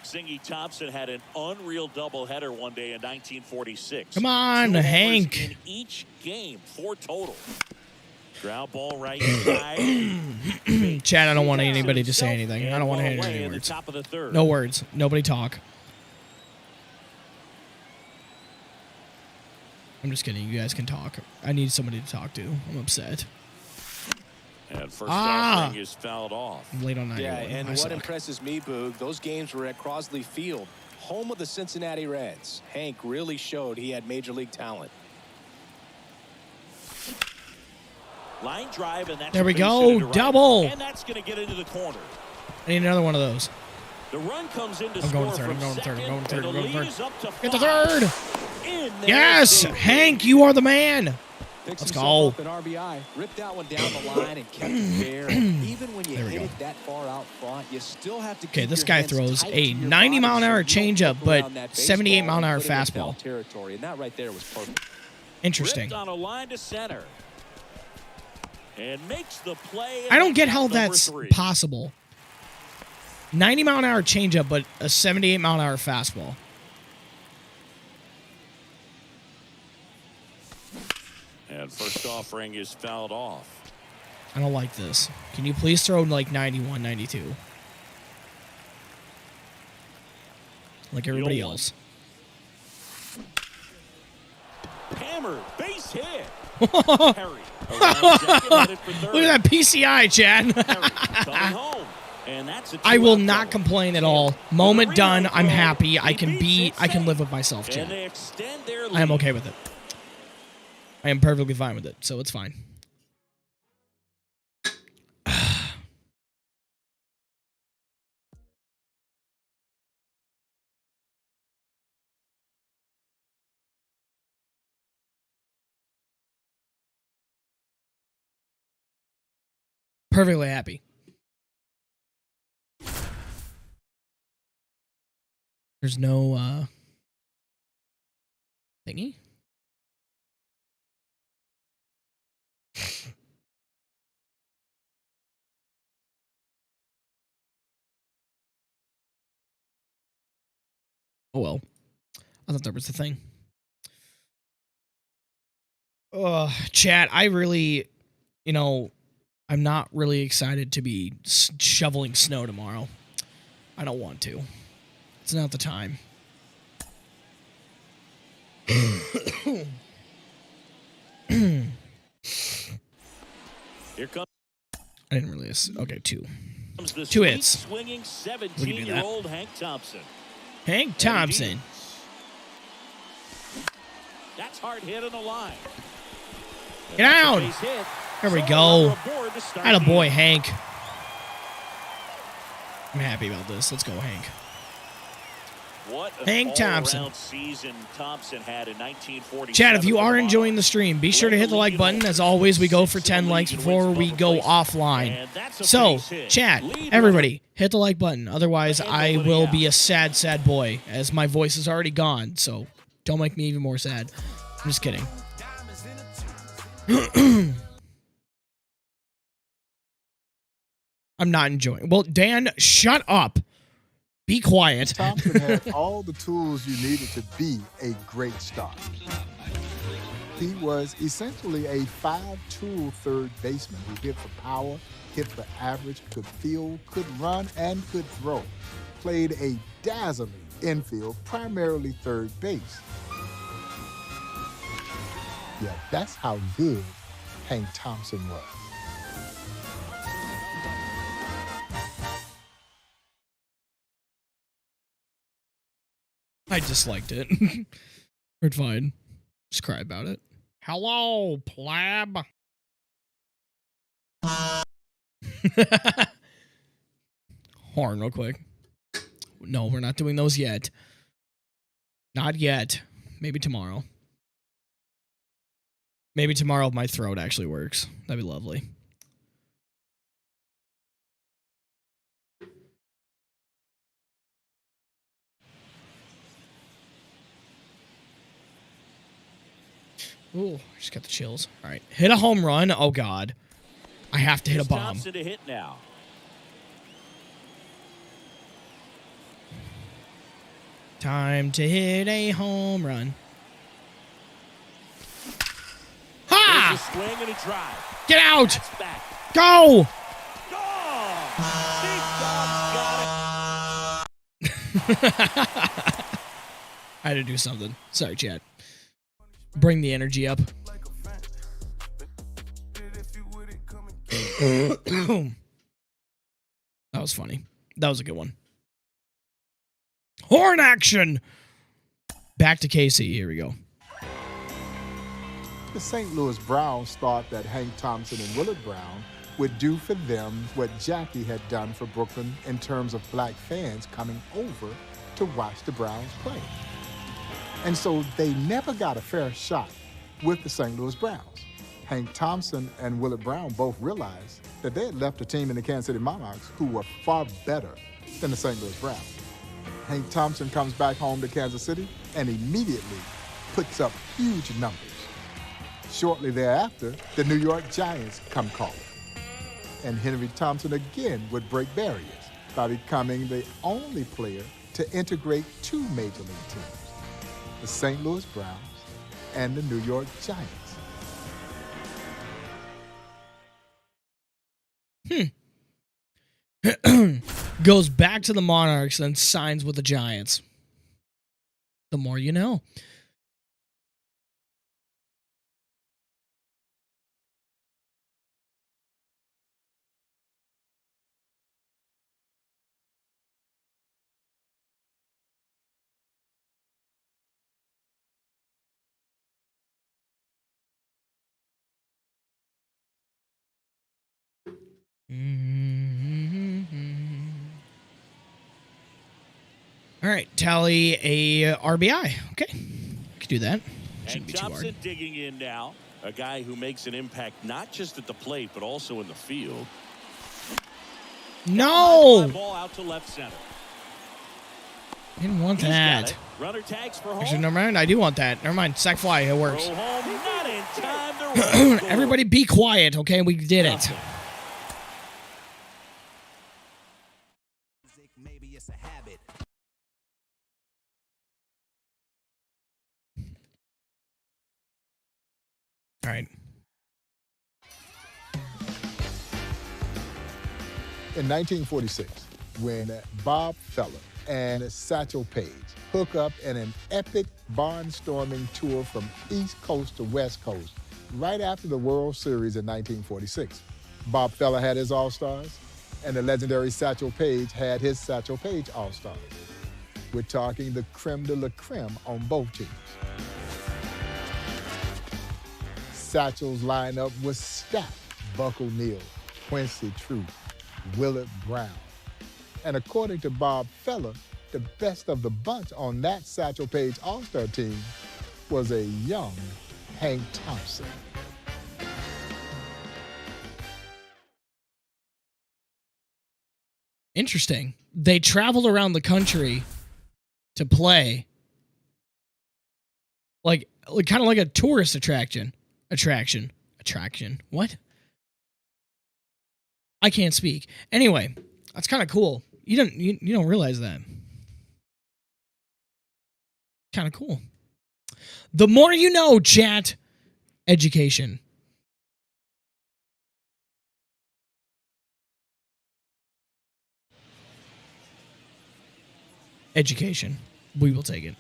S4: Singy Thompson had an unreal doubleheader one day in 1946.
S2: Come on,
S4: 2
S2: Hank.
S4: In each game, 4 total. Ground ball right side.
S2: Chad, I don't want anybody to say anything. I don't want to hear any words. No words. Nobody talk. I'm just kidding. You guys can talk. I need somebody to talk to. I'm upset.
S4: And first offering is fouled off.
S2: I'm late on 91.
S5: Yeah, and what impresses me, Boog, those games were at Crosley Field, home of the Cincinnati Reds. Hank really showed he had major league talent.
S4: Line drive, and that's
S2: there we go. Double.
S4: And that's going to get into the corner.
S2: I need another one of those.
S4: The run comes into
S2: I'm going to
S4: score
S2: third. I'm going to third. I'm going to third. I'm going to third.
S4: Get
S2: the third. Yes, Hank, you are the man. Let's go.
S5: An RBI, ripped that one down the line and kept it there. Even when you hit it that far out front, you still have to.
S2: Okay, this guy throws a 90-mile-an-hour changeup, but 78-mile-an-hour fastball.
S5: Territory, and that right there was perfect.
S2: Interesting.
S4: On a line to center. And makes the play.
S2: I don't get how that's possible. 90-mile-an-hour changeup, but a 78-mile-an-hour fastball.
S4: And first offering is fouled off.
S2: I don't like this. Can you please throw like 91, 92? Like everybody else.
S4: Hammer, base hit.
S2: Look
S4: Harry around second, headed for third.
S2: at that PCI, Chad.
S4: Harry coming home. And that's a
S2: I will
S4: two-out
S2: not
S4: double.
S2: complain at all. Moment done. I'm happy.
S4: He
S2: I can
S4: beats it
S2: live
S4: safe.
S2: with myself,
S4: And
S2: Chad.
S4: they extend their
S2: I am
S4: lead.
S2: okay with it. I am perfectly fine with it, so it's fine. Perfectly happy. There's no thingy. Oh well. I thought there was a thing. Chat, I really, I'm not really excited to be shoveling snow tomorrow. I don't want to. It's not the time.
S4: Here comes
S2: I didn't really. Okay, two.
S4: the
S2: Two
S4: sweet
S2: hits.
S4: swinging
S2: that.
S4: 17-year-old Hank Thompson.
S2: Hank Thompson.
S4: That's hard hit on the line.
S2: Get out! There we go. Atta boy, Hank. I'm happy about this. Let's go, Hank.
S4: What an
S2: Hank Thompson.
S4: all-around season Thompson had in 1947.
S2: Chat, if you are
S4: with the
S2: enjoying the stream, be sure to hit the like button. As always, we go for 10 likes before we go offline.
S4: And that's a
S2: So,
S4: base hit.
S2: chat,
S4: Lead
S2: everybody, hit the like button. Otherwise, I will be a sad, sad boy, as my voice is already gone. So, don't make me even more sad. I'm just kidding. I'm not enjoying. Well, Dan, shut up. Be quiet.
S3: Thompson had all the tools you needed to be a great starter. He was essentially a five-tool third baseman who hit for power, hit for average, could field, could run, and could throw. Played a dazzling infield, primarily third base. Yeah, that's how good Hank Thompson was.
S2: I disliked it. We're fine. Just cry about it. Hello, pleb. Horn real quick. No, we're not doing those yet. Not yet. Maybe tomorrow. Maybe tomorrow if my throat actually works. That'd be lovely. Ooh, just got the chills. All right. Hit a home run. Oh, God. I have to hit a bomb.
S4: Thompson to hit now.
S2: Time to hit a home run. Ha!
S4: There's a swing and a drive.
S2: Get out!
S4: That's back.
S2: Go!
S4: Steve Dobbs got it.
S2: I had to do something. Sorry, chat. Bring the energy up. That was funny. That was a good one. Horn action! Back to KC. Here we go.
S3: The St. Louis Browns thought that Hank Thompson and Willard Brown would do for them what Jackie had done for Brooklyn in terms of black fans coming over to watch the Browns play. And so they never got a fair shot with the St. Louis Browns. Hank Thompson and Willard Brown both realized that they had left a team in the Kansas City Monarchs who were far better than the St. Louis Browns. Hank Thompson comes back home to Kansas City and immediately puts up huge numbers. Shortly thereafter, the New York Giants come calling. And Henry Thompson again would break barriers. by becoming the only player to integrate two major league teams, the St. Louis Browns and the New York Giants.
S2: Goes back to the Monarchs, then signs with the Giants. The more you know. All right, tally a RBI. Okay, could do that. Shouldn't be too
S4: Thompson
S2: hard.
S4: digging in now. A guy who makes an impact not just at the plate, but also in the field.
S2: No!
S4: Ball out to left center.
S2: Didn't want
S4: He's got
S2: that.
S4: it. Runner tags for home.
S2: Actually, never mind. I do want that. Never mind. Sack fly. It works.
S4: Throw home, not in time to run.
S2: Everybody be quiet, okay? We did it.
S1: Maybe it's a habit.
S2: All right.
S3: In 1946, when Bob Feller and Satchel Paige hook up in an epic barnstorming tour from East Coast to West Coast, right after the World Series in 1946. Bob Feller had his All-Stars, and the legendary Satchel Paige had his Satchel Paige All-Stars. We're talking the creme de la creme on both teams. Satchel's lineup was stacked. Buck O'Neil, Quincy True, Willard Brown. And according to Bob Feller, the best of the bunch on that Satchel Paige All-Star team was a young Hank Thompson.
S2: Interesting. They traveled around the country to play. Like kind of like a tourist attraction. What? I can't speak. Anyway, that's kind of cool. You don't realize that. Kind of cool. The more you know, chat. Education. Education. We will take it.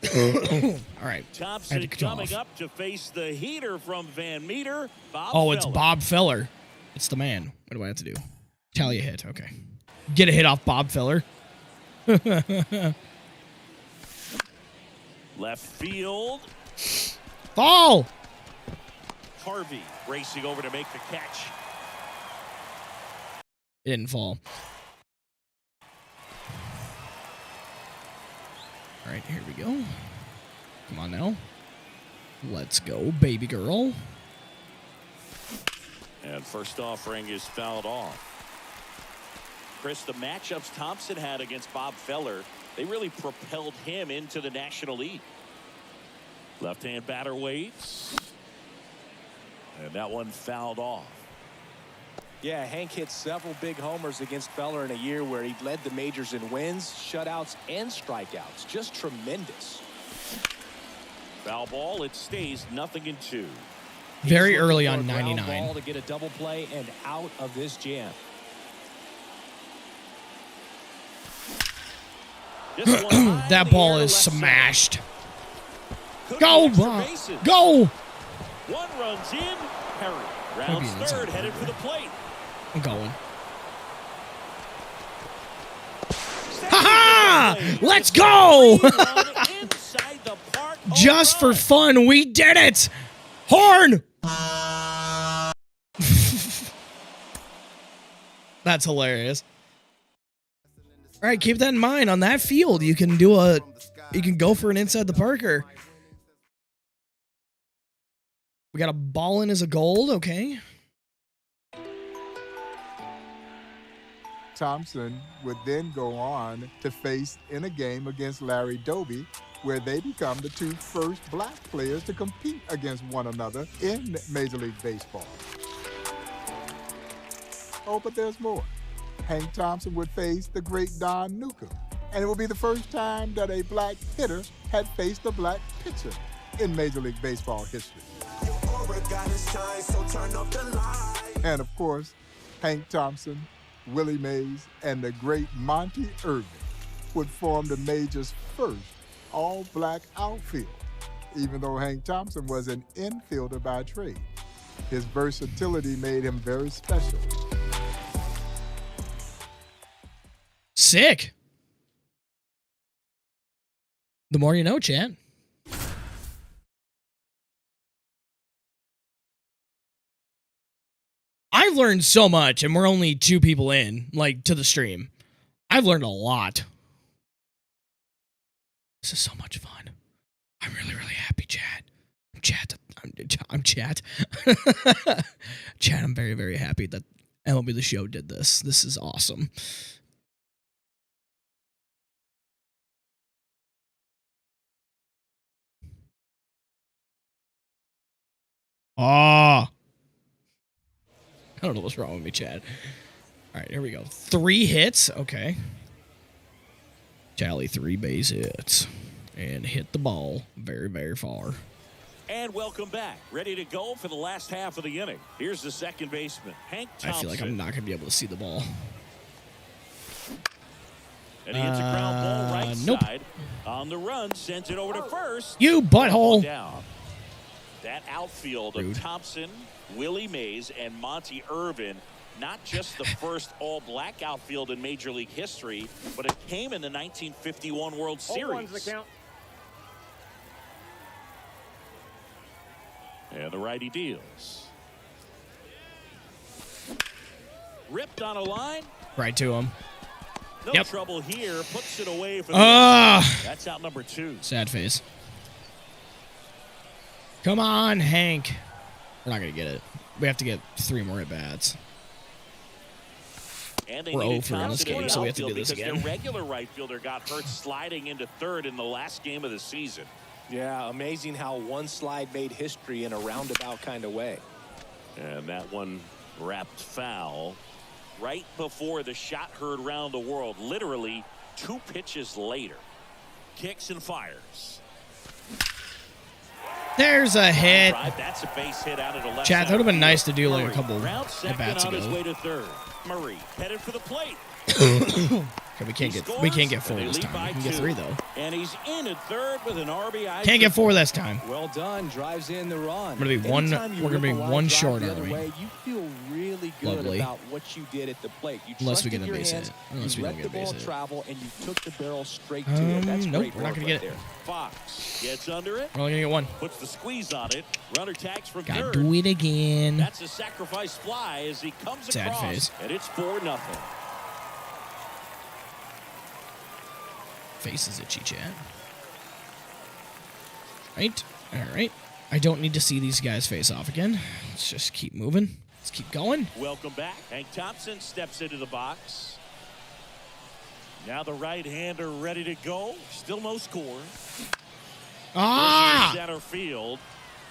S2: All right.
S4: Thompson coming up to face the heater from Van Meter.
S2: Oh, it's Bob Feller. It's the man. What do I have to do? Tally a hit. Okay. Get a hit off Bob Feller.
S4: Left field.
S2: Fall.
S4: Harvey racing over to make the catch.
S2: It didn't fall. All right, here we go. Come on now. Let's go, baby girl.
S4: And first offering is fouled off. Chris, the matchups Thompson had against Bob Feller, they really propelled him into the National League. Left-hand batter waits. And that one fouled off.
S5: Yeah, Hank hit several big homers against Feller in a year where he led the majors in wins, shutouts, and strikeouts. Just tremendous.
S4: Foul ball, it stays 0-2.
S2: Very early
S5: He's
S2: on
S5: looking for a ground
S2: 99.
S5: ball to get a double play and out of this jam.
S4: This one high in
S2: That
S4: the
S2: ball
S4: air to
S2: is
S4: left center.
S2: smashed.
S4: Could
S2: Go,
S4: be extra
S2: Bob.
S4: bases.
S2: Go.
S4: One runs in. Perry
S2: Could
S4: rounds
S2: be an inside
S4: third, headed
S2: batter.
S4: for the plate.
S2: I'm going. Ha-ha! Let's go!
S4: Inside the park.
S2: Just for
S4: Home run.
S2: fun, we did it! Horn! That's hilarious. All right, keep that in mind. On that field, you can go for an inside the Parker. We got a ball in as a gold, okay.
S3: Thompson would then go on to face in a game against Larry Doby, where they become the two first black players to compete against one another in Major League Baseball. Oh, but there's more. Hank Thompson would face the great Don Newcombe. And it would be the first time that a black hitter had faced a black pitcher in Major League Baseball history. And of course, Hank Thompson, Willie Mays, and the great Monty Irvin would form the Major's first all-black outfield, even though Hank Thompson was an infielder by trade. His versatility made him very special.
S2: Sick. The more you know, chat. I've learned so much, and we're only 2 people in, like, to the stream. I've learned a lot. This is so much fun. I'm really, really happy, chat. I'm chat. Chat, I'm very, very happy that MLB The Show did this. This is awesome. I don't know what's wrong with me, Chad. All right, here we go. 3 hits. Okay. Tally 3 base hits. And hit the ball very, very far.
S4: And welcome back. Ready to go for the last half of the inning. Here's the second baseman, Hank Thompson.
S2: I feel like I'm not going to be able to see the ball.
S4: And he hits a ground ball right
S2: nope.
S4: side. On the run, sends it over to first.
S2: You butthole.
S4: Down. That outfield
S2: Rude.
S4: of Thompson, Willie Mays, and Monty Irvin, not just the first all-black outfield in Major League history, but it came in the 1951 World Series. And the righty deals. Ripped on a line.
S2: Right to him.
S4: No trouble here. Puts it away for the That's out number 2.
S2: Sad face. Come on, Hank. We're not going to get it. We have to get 3 more at-bats.
S4: And they
S2: We're
S4: needed
S2: 0 for in this
S4: Thompson
S2: game, so we have to do
S4: outfield
S2: this
S4: because
S2: again.
S4: their regular right fielder got hurt sliding into third in the last game of the season.
S5: Yeah, amazing how one slide made history in a roundabout kind of way.
S4: And that one wrapped foul right before the shot heard round the world. Literally 2 pitches later. Kicks and fires.
S2: There's a hit.
S4: That's a base hit out of the left.
S2: Chat, that would have been nice to do like a couple
S4: Round second
S2: at-bats
S4: on his way
S2: ago.
S4: to third. Murray headed for the plate.
S2: Okay, we can't get 4 this time. We can get 3 though.
S4: And he's in at third with an RBI.
S2: Can't get 4 this time.
S5: Well done. Drives in the run.
S2: We're gonna be one short, aren't we?
S5: You feel really good
S2: Lovely.
S5: about what you did at the plate. You
S2: Unless we get a
S5: trusted
S2: base
S5: your
S2: hit.
S5: hands,
S2: Unless we
S5: you
S2: don't
S5: let
S2: get a
S5: the ball
S2: base hit.
S5: travel, and you took the barrel straight to it. That's
S2: Nope,
S5: great
S2: we're not
S5: work
S2: gonna
S5: right
S2: get it.
S5: there.
S4: Fox gets under it.
S2: We're only gonna get 1.
S4: Puts the squeeze on it. Runner tags from
S2: Gotta
S4: third.
S2: do it again.
S4: That's a sacrifice fly as he comes
S2: Sad
S4: across.
S2: face.
S4: And it's 4-0.
S2: Face is itchy, chat. Right? Alright. I don't need to see these guys face off again. Let's just keep moving. Let's keep going.
S4: Welcome back. Hank Thompson steps into the box. Now the right-hander ready to go. Still no score. Center field.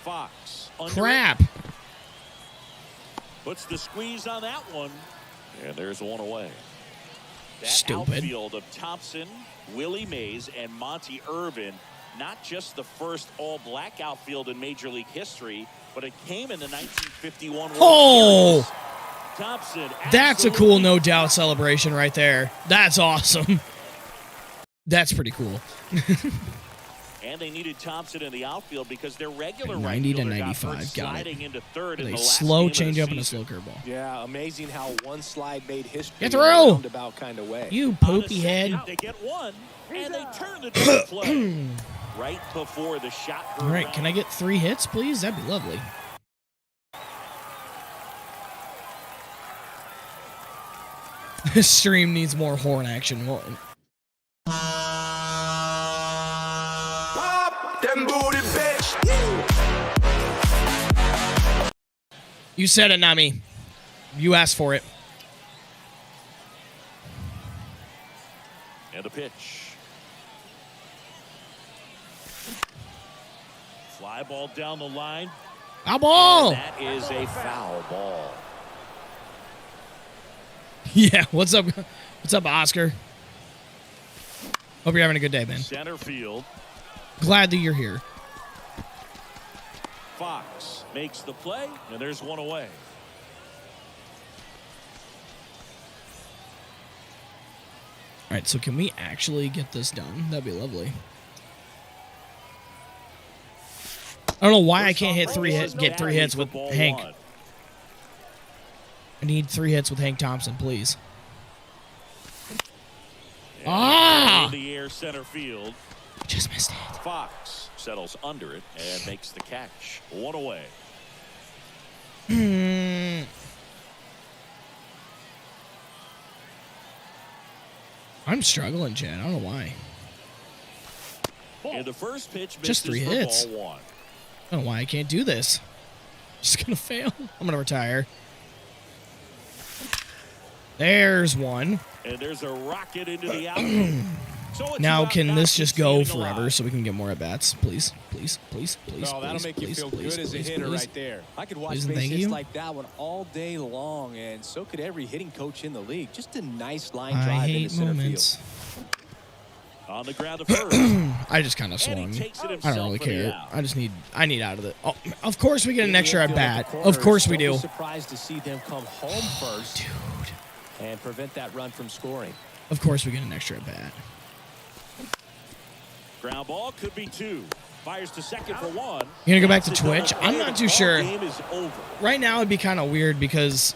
S4: Fox.
S2: Crap.
S4: Puts the squeeze on that one. And there's 1 away. That
S2: Stupid.
S4: outfield of Thompson, Willie Mays, and Monty Irvin, not just the first all-black outfield in Major League history, but it came in the 1951 World Series. Thompson.
S2: That's a cool no doubt celebration right there. That's awesome. That's pretty cool.
S4: And they needed Thompson in the outfield because their regular
S2: 90 to
S4: right fielder
S2: 95.
S4: got hurt
S2: Got
S4: sliding
S2: it.
S4: into third in
S2: A
S4: the last
S2: slow
S4: game of the
S2: changeup and a
S4: season.
S2: slow curveball.
S5: Yeah, amazing how one slide made history
S2: Get
S5: in a
S2: through.
S5: roundabout kind of way.
S2: You
S4: On the
S2: poopy
S4: second,
S2: head.
S4: They get 1, and they turn the double play right before the shot.
S2: All right, can I get 3 hits, please? That'd be lovely. This stream needs more horn action. Well,
S6: Pop them booty, bitch.
S2: you said it, not me. You asked for it.
S4: And a pitch. Fly ball down the line.
S2: Foul ball.
S4: And that is a foul ball.
S2: Yeah, what's up? What's up, Oscar? Hope you're having a good day, man.
S4: Center field.
S2: Glad that you're here.
S4: Fox makes the play, and there's one away.
S2: All right, so can we actually get this done? That'd be lovely. I don't know why I can't get 3 hits with Hank. I need 3 hits with Hank Thompson, please. Ah!
S4: In the air center field.
S2: Just missed it.
S4: Fox settles under it and makes the catch. One away.
S2: I'm struggling, Chad. I don't know why.
S4: And the first pitch
S2: Just 3 hits.
S4: Ball 1.
S2: I don't know why I can't do this. Just gonna fail. I'm gonna retire. There's one.
S4: And there's a rocket into the out. So
S2: Now can this just go forever so we can get more at bats? Please, please, please, please.
S5: No, that'll
S2: please,
S5: make you
S2: please,
S5: feel
S2: please,
S5: good as a
S2: please,
S5: hitter
S2: please.
S5: right there. I could watch
S2: Please and
S5: base
S2: thank
S5: hits
S2: you.
S5: like that one all day long, and so could every hitting coach in the league. Just a nice line
S2: I
S5: drive
S2: hate
S5: into center
S2: moments.
S5: field.
S4: On the ground to first.
S2: I just kind of swung.
S4: And he takes it
S2: I don't
S4: himself
S2: really
S4: for the
S2: care.
S4: out.
S2: I need out of it. Oh, of course we get an
S5: In the
S2: extra at
S5: infield at
S2: bat.
S5: the
S2: Of
S5: corners,
S2: course we
S5: don't be
S2: do.
S5: surprised to see them come home first
S2: Dude.
S5: and prevent that run from scoring.
S2: Of course we get an extra at bat.
S4: Ground ball could be 2. Fires to second for 1.
S2: You gonna go back to
S4: That's a double
S2: Twitch?
S4: play.
S2: I'm not
S4: The
S2: too
S4: ball
S2: sure.
S4: Game is over.
S2: Right now it'd be kind of weird because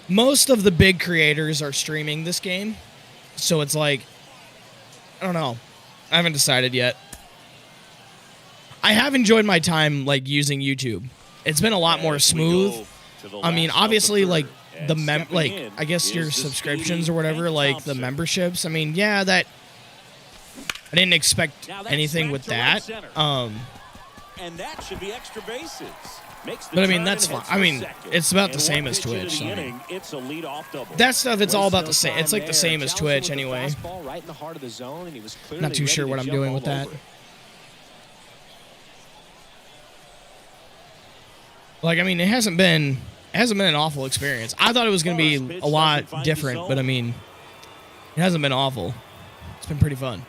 S2: most of the big creators are streaming this game. So it's like, I don't know. I haven't decided yet. I have enjoyed my time like using YouTube. It's been a lot more
S4: As we
S2: smooth.
S4: go to the
S2: I mean,
S4: last of the
S2: obviously,
S4: third.
S2: like
S4: And
S2: the
S4: stepping in
S2: I guess your
S4: is the
S2: subscriptions
S4: speedy
S2: or whatever,
S4: Hank
S2: like the
S4: Thompson.
S2: memberships. I mean, yeah, that I didn't expect
S4: Now that's
S2: anything
S4: back
S2: with
S4: to right
S2: that.
S4: center. And that should be extra bases. Makes the
S2: But I mean,
S4: turn
S2: that's
S4: and
S2: fine.
S4: heads
S2: I
S4: for
S2: mean,
S4: second.
S2: it's about the
S4: And
S2: same
S4: one
S2: as
S4: pitch into
S2: Twitch,
S4: the
S2: so I mean.
S4: inning, it's a leadoff double.
S2: that stuff, it's all
S5: Waste
S2: about
S5: no
S2: the same.
S5: time
S2: It's like the
S5: there.
S2: same as
S5: Challenged
S2: Twitch
S5: with a
S2: anyway.
S5: fastball right in the heart of the zone, and he was clearly
S2: Not too
S5: ready
S2: sure
S5: to
S2: what I'm
S5: jump
S2: doing
S5: all
S2: with that.
S5: over it.
S2: Like, I mean, it hasn't been an awful experience. I thought it was going to be
S4: Pitch
S2: a lot
S4: doesn't find the
S2: different,
S4: zone.
S2: but I mean, it hasn't been awful. It's been pretty fun.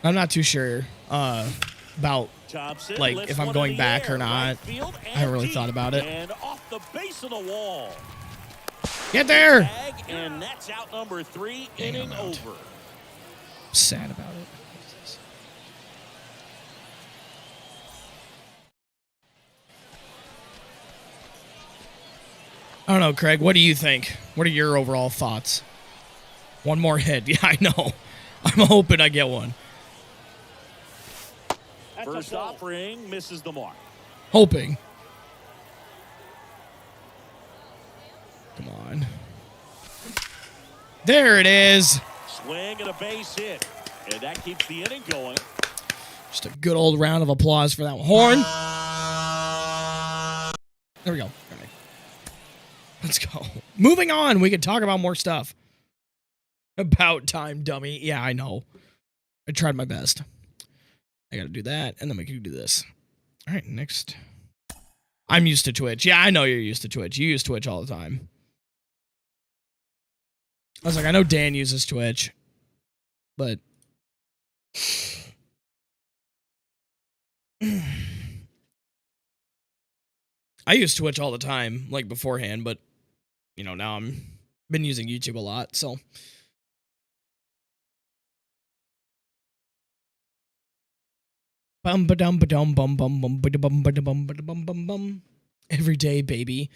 S2: I'm not too sure about
S4: Thompson
S2: like,
S4: lifts
S2: if I'm
S4: one
S2: going
S4: in the
S2: back or
S4: air,
S2: not.
S4: right field
S2: I haven't really
S4: and
S2: thought about it.
S4: And off the base of the wall.
S2: Get there.
S4: Tag, and that's out number 3.
S2: Dang,
S4: Inning
S2: I'm out.
S4: over.
S2: Sad about it. I don't know, Craig. What do you think? What are your overall thoughts? One more hit. Yeah, I know. I'm hoping I get one.
S4: First offering misses the mark.
S2: Hoping. Come on. There it is.
S4: Swing and a base hit. And that keeps the inning going.
S2: Just a good old round of applause for that one. Horn. There we go. All right. Let's go. Moving on. We can talk about more stuff. About time, dummy. Yeah, I know. I tried my best. I gotta do that, and then we can do this. All right, next. I'm used to Twitch. Yeah, I know you're used to Twitch. You use Twitch all the time. I was like, I know Dan uses Twitch, but I use Twitch all the time, like beforehand, but you know, now I'm been using YouTube a lot, so bum ba dum ba dum bum bum bum ba bum ba bum ba bum bum bum. Every day, baby.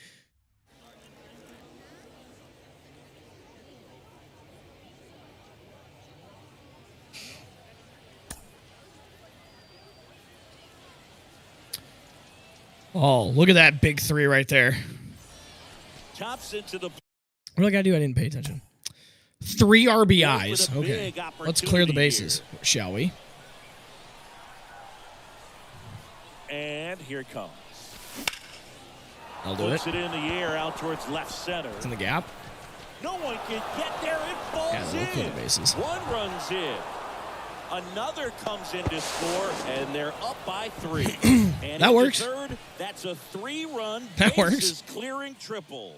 S2: Oh, look at that big 3 right there.
S4: Chops into the
S2: What do I gotta do? I didn't pay attention. 3 RBIs.
S4: With a
S2: Okay.
S4: big
S2: Let's clear the
S4: opportunity
S2: bases, shall we?
S4: And here it comes.
S2: I'll do it.
S4: Puts it in the air out towards left center.
S2: It's in the gap.
S4: No one can get there. It falls
S2: Yeah, we'll clear
S4: in.
S2: the bases.
S4: One runs in. Another comes in to score, and they're up by 3. And
S2: That
S4: in
S2: works.
S4: The third, that's a 3-run
S2: That works.
S4: bases clearing triple.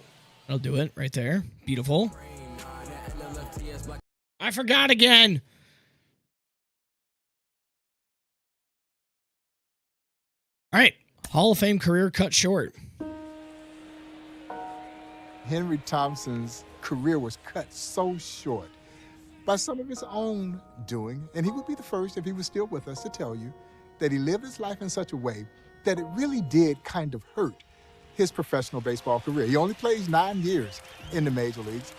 S2: I'll do it right there. Beautiful. I forgot again. All right. Hall of Fame career cut short.
S3: Henry Thompson's career was cut so short by some of his own doing, and he would be the first, if he was still with us, to tell you that he lived his life in such a way that it really did kind of hurt his professional baseball career. He only plays 9 years in the major leagues.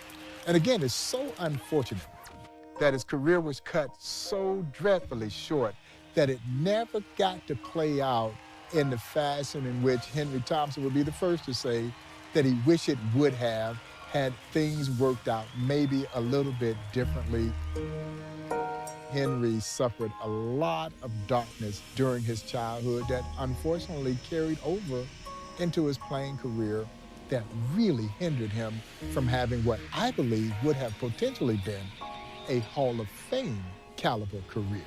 S3: And again, it's so unfortunate that his career was cut so dreadfully short that it never got to play out in the fashion in which Henry Thompson would be the first to say that he wished it would have had things worked out maybe a little bit differently. Henry suffered a lot of darkness during his childhood that unfortunately carried over into his playing career that really hindered him from having what I believe would have potentially been a Hall of Fame caliber career.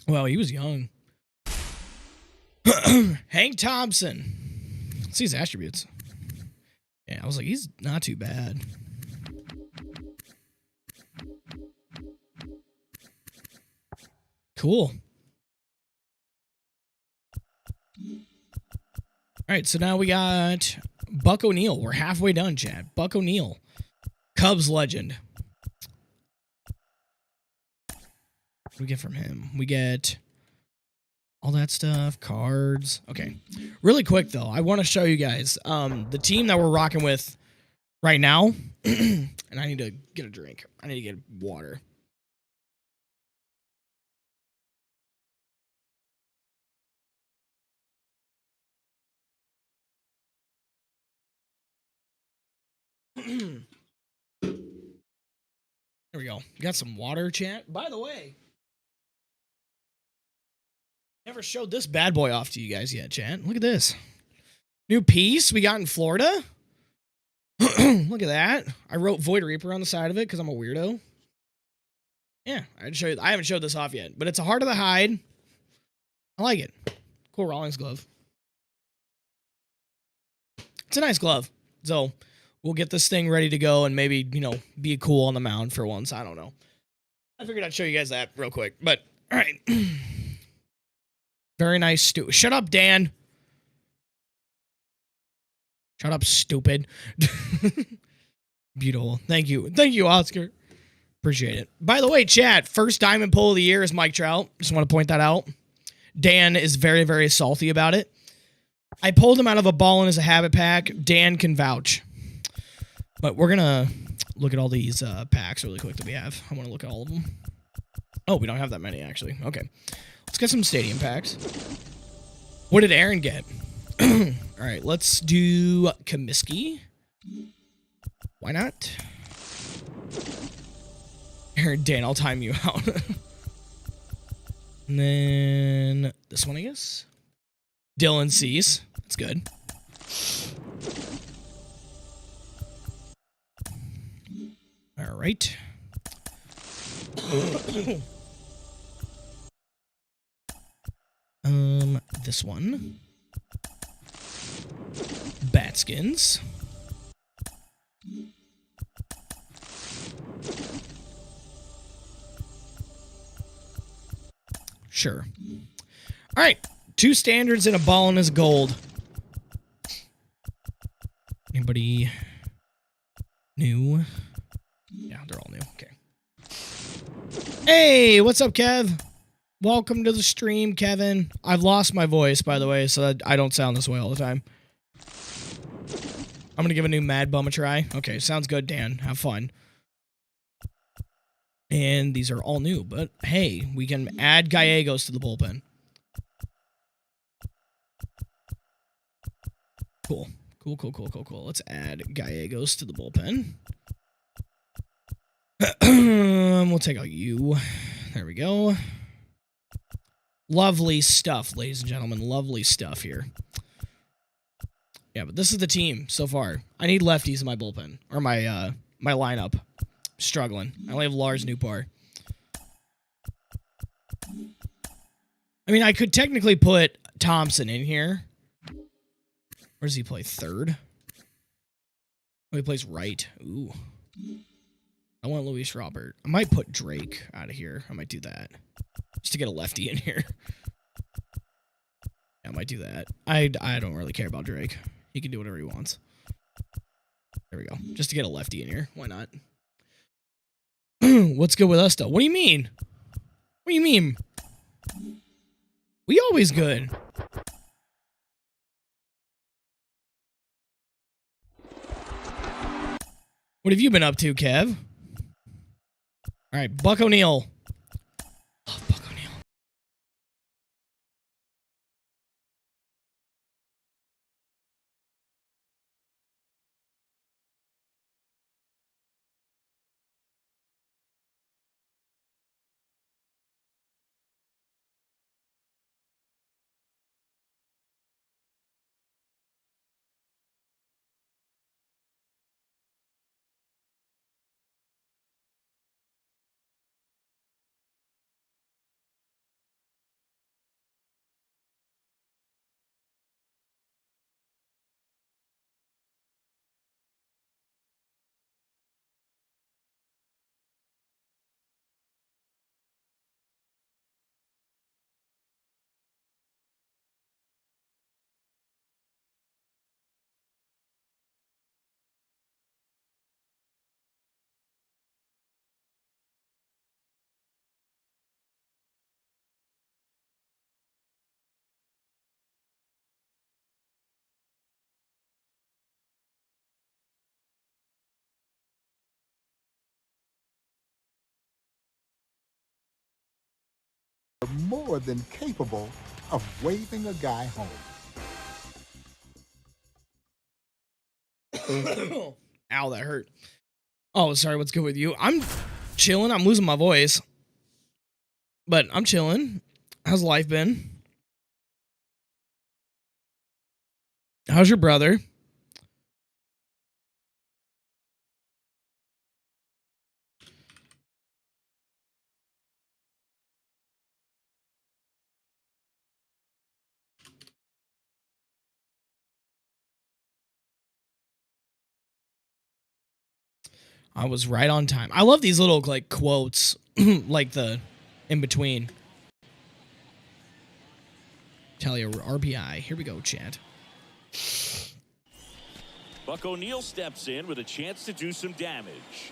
S2: Well, he was young. Hank Thompson. Let's see his attributes. Yeah, I was like, he's not too bad. Cool. All right, so now we got Buck O'Neil. We're halfway done, Chad. Buck O'Neil, Cubs legend. What do we get from him? We get all that stuff, cards. Okay. Really quick, though, I want to show you guys the team that we're rocking with right now. And I need to get a drink. I need to get water. There we go. Got some water, chat. By the way, never showed this bad boy off to you guys yet, chat. Look at this. New piece we got in Florida. Look at that. I wrote Void Reaper on the side of it because I'm a weirdo. Yeah, I haven't showed this off yet, but it's a Heart of the Hide. I like it. Cool Rawlings glove. It's a nice glove. So we'll get this thing ready to go and maybe, be cool on the mound for once. I don't know. I figured I'd show you guys that real quick. But, all right. Very nice. Shut up, Dan. Shut up, stupid. Beautiful. Thank you. Thank you, Oscar. Appreciate it. By the way, chat, first diamond pull of the year is Mike Trout. Just want to point that out. Dan is very, very salty about it. I pulled him out of a ball in as a habit pack. Dan can vouch. But we're going to look at all these packs really quick that we have. I want to look at all of them. Oh, we don't have that many, actually. Okay. Let's get some stadium packs. What did Aaron get? All right, let's do Comiskey. Why not? Aaron, Dan, I'll time you out. And then this one, I guess. Dylan Cease. That's good. All right. This one. Batskins. Sure. All right. 2 standards and a ball in his gold. Anybody new? Yeah, they're all new. Okay. Hey, what's up, Kev? Welcome to the stream, Kevin. I've lost my voice, by the way, so that I don't sound this way all the time. I'm going to give a new Mad Bum a try. Okay, sounds good, Dan. Have fun. And these are all new, but hey, we can add Gallegos to the bullpen. Cool. Cool. Let's add Gallegos to the bullpen. We'll take out you. There we go. Lovely stuff, ladies and gentlemen. Lovely stuff here. Yeah, but this is the team so far. I need lefties in my bullpen. Or my my lineup. Struggling. I only have Lars Newbar. I mean, I could technically put Thompson in here. Where does he play? Third? Oh, he plays right. Ooh. I want Luis Robert. I might put Drake out of here. I might do that. Just to get a lefty in here. Yeah, I might do that. I don't really care about Drake. He can do whatever he wants. There we go. Just to get a lefty in here. Why not? What's good with us, though? What do you mean? What do you mean? We always good. What have you been up to, Kev? All right, Buck O'Neil. Oh, Buck O'Neil.
S3: More than capable of waving a guy home.
S2: Ow, that hurt. Oh, sorry, what's good with you? I'm chilling. I'm losing my voice. But I'm chilling. How's life been? How's your brother? I was right on time. I love these little like quotes, like the in between. Tell you RBI. Here we go, Chad.
S4: Buck O'Neil steps in with a chance to do some damage.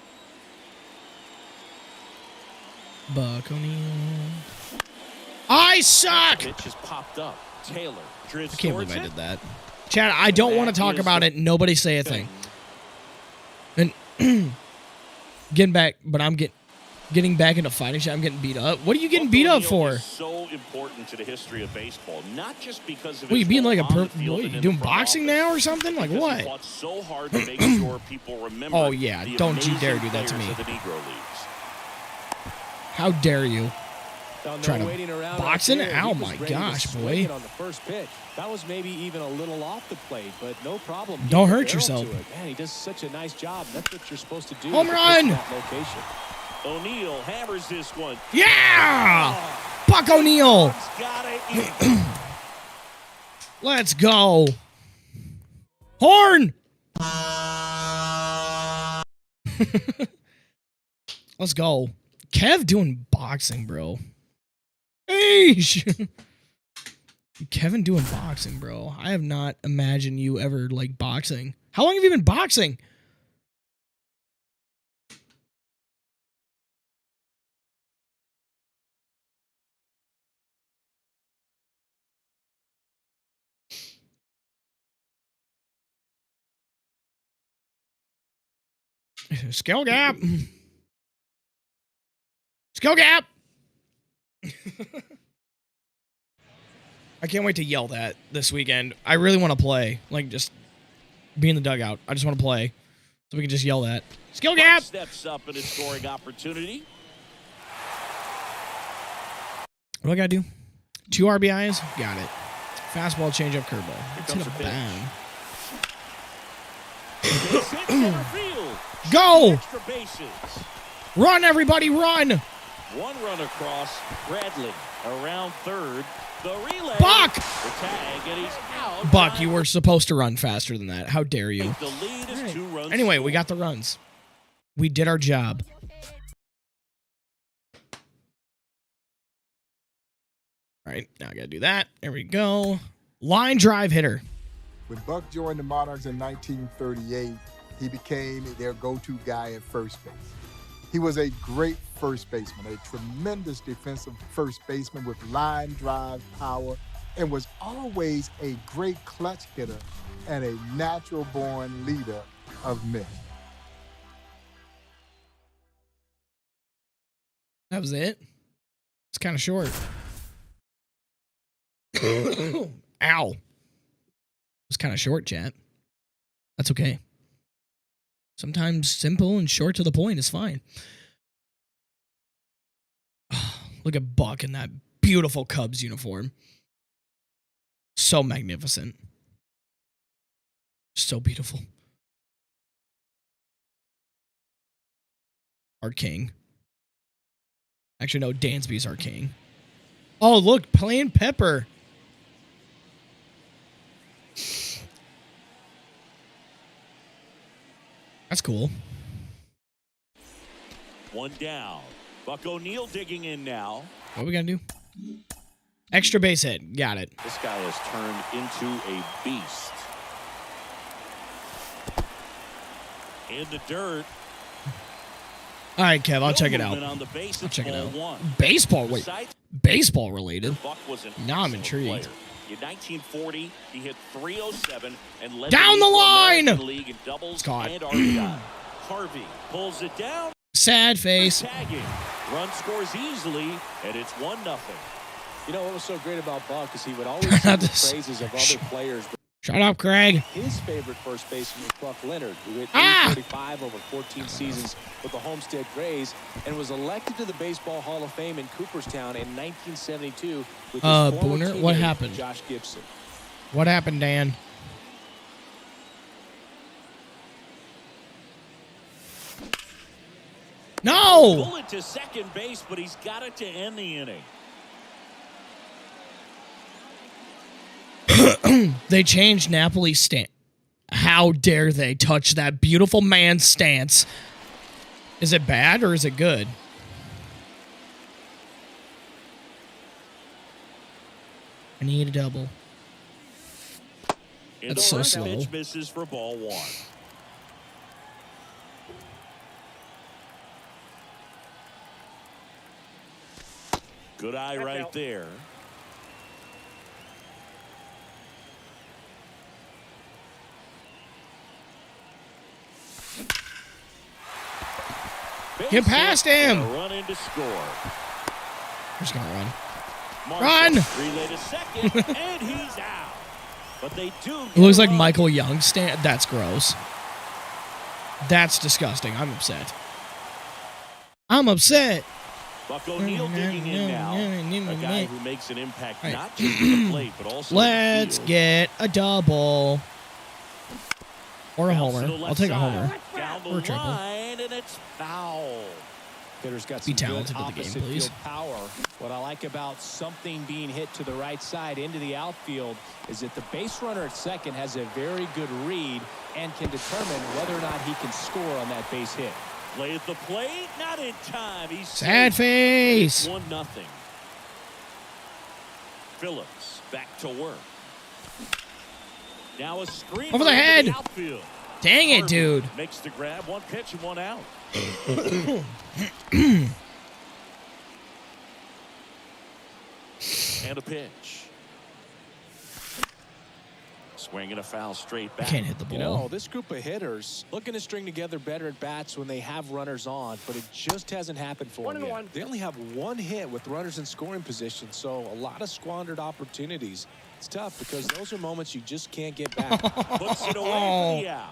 S2: Buck O'Neil. I suck.
S4: Pitch has popped up. Taylor.
S2: I can't believe I did that. Chad, I don't want to talk about it. Nobody say a thing. And getting back, but I'm getting back into fighting shit. I'm getting beat up. What are you getting beat up for?
S4: So important to the history of baseball, not just because of.
S2: What, you being like a what, you doing boxing now or something? Like what?
S4: Fought so hard to make sure people remember.
S2: Oh yeah, don't you dare do that to me.
S4: The Negro Leagues.
S2: How dare you? Trying to boxing?
S5: Right,
S2: oh my gosh, boy!
S5: On the first pitch. That was maybe even a little off the plate, but no problem.
S2: Don't hurt yourself.
S5: Man, he does such a nice job. That's what you're supposed to do.
S2: Home run!
S4: O'Neil hammers this one.
S2: Yeah! Buck O'Neil! Let's go. Horn! Let's go. Kev doing boxing, bro. Eesh. Kevin doing boxing, bro. I have not imagined you ever like boxing. How long have you been boxing? Skill gap. Skill gap. I can't wait to yell that this weekend. I really want to play. Like, just be in the dugout. I just want to play. So we can just yell that. Skill gap!
S4: Steps up in a scoring opportunity.
S2: What do I got to do? 2 RBIs? Got it. Fastball, changeup, curveball. Let's hit a bang. Go!
S4: Extra bases.
S2: Run, everybody, run!
S4: 1 run across. Bradley Around third. The relay.
S2: Buck!
S4: The tag, and he's out.
S2: Buck, you were supposed to run faster than that. How dare you?
S4: The lead is 2 runs.
S2: Anyway, we got the runs. We did our job. All right, now I got to do that. There we go. Line drive hitter.
S3: When Buck joined the Monarchs in 1938, he became their go-to guy at first base. He was a great first baseman, a tremendous defensive first baseman with line drive power, and was always a great clutch hitter and a natural-born leader of men.
S2: That was it. It's kind of short. Ow. It was kind of short, chat. That's okay. Sometimes simple and short to the point is fine. Look at Buck in that beautiful Cubs uniform. So magnificent. So beautiful. Our king. Actually, no, Dansby's our king. Oh, look, plain pepper. That's cool.
S4: One down. Buck O'Neil digging in now.
S2: What we gotta do? Extra base hit. Got it.
S4: This guy has turned into a beast. In the dirt.
S2: All right, Kev, I'll check it out.
S4: On the base,
S2: I'll check it out.
S4: one.
S2: Baseball, wait. Baseball related?
S4: Buck was an
S2: Now I'm
S4: excellent
S2: intrigued.
S4: player. In 1940, he hit .307 and led
S2: Down
S4: the
S2: the line!
S4: American League in doubles
S2: Scott.
S4: and RBI. Harvey pulls it down.
S2: Sad face.
S4: Tagging. Run scores easily, and it's 1-0.
S5: You know what was so great about Buck is he would always sing the praises of other players.
S2: Shut up, Craig.
S5: His favorite first baseman was Buck Leonard, who hit
S2: Ah!
S5: 345 over 14 seasons with the Homestead Grays and was elected to the Baseball Hall of Fame in Cooperstown in 1972 with his former
S2: Booner, what
S5: teammate,
S2: happened?
S5: Josh Gibson.
S2: What happened, Dan? No!
S4: Pull it to second base, but he's got it to end the inning.
S2: They changed Napoli's stance. How dare they touch that beautiful man's stance? Is it bad or is it good? I need a double. That's so slow.
S4: Pitch misses for ball 1. Good eye right there.
S2: Get past him!
S4: A run in to score.
S2: I'm just gonna run.
S4: Marshall,
S2: Run!
S4: relay to second, and he's out. But they do.
S2: It looks like Michael Young stand. That's gross. That's disgusting. I'm upset. I'm upset.
S4: Buck O'Neil digging in now. A guy who makes an impact
S2: Right.
S4: not just at the plate, but also
S2: Let's
S4: in the field.
S2: get a double. Or a
S4: Bounce to
S2: homer.
S4: the left
S2: I'll take a
S4: side.
S2: homer.
S4: Down the
S2: Or a triple.
S4: line, and it's foul.
S5: Hitter's got
S2: Be
S5: some
S2: talented
S5: good
S2: with the game,
S5: opposite
S2: please.
S5: field power. What I like about something being hit to the right side into the outfield is that the base runner at second has a very good read and can determine whether or not he can score on that base hit.
S4: Play at the plate, not in time. He's
S2: Sad
S4: safe.
S2: face.
S4: 1-0. Phillips back to work. Now a screen
S2: Over the head.
S4: outfield.
S2: Dang it,
S4: Harvey
S2: dude.
S4: makes the grab. 1 pitch and 1 out. And a pitch. Swinging a foul straight back.
S2: Can't hit the
S5: You
S2: ball.
S5: know, this group of hitters looking to string together better at bats when they have runners on, but it just hasn't happened for them yet. They only have 1 hit with runners in scoring position, so a lot of squandered opportunities. It's tough because those are moments you just can't get back.
S4: Puts it away for the out.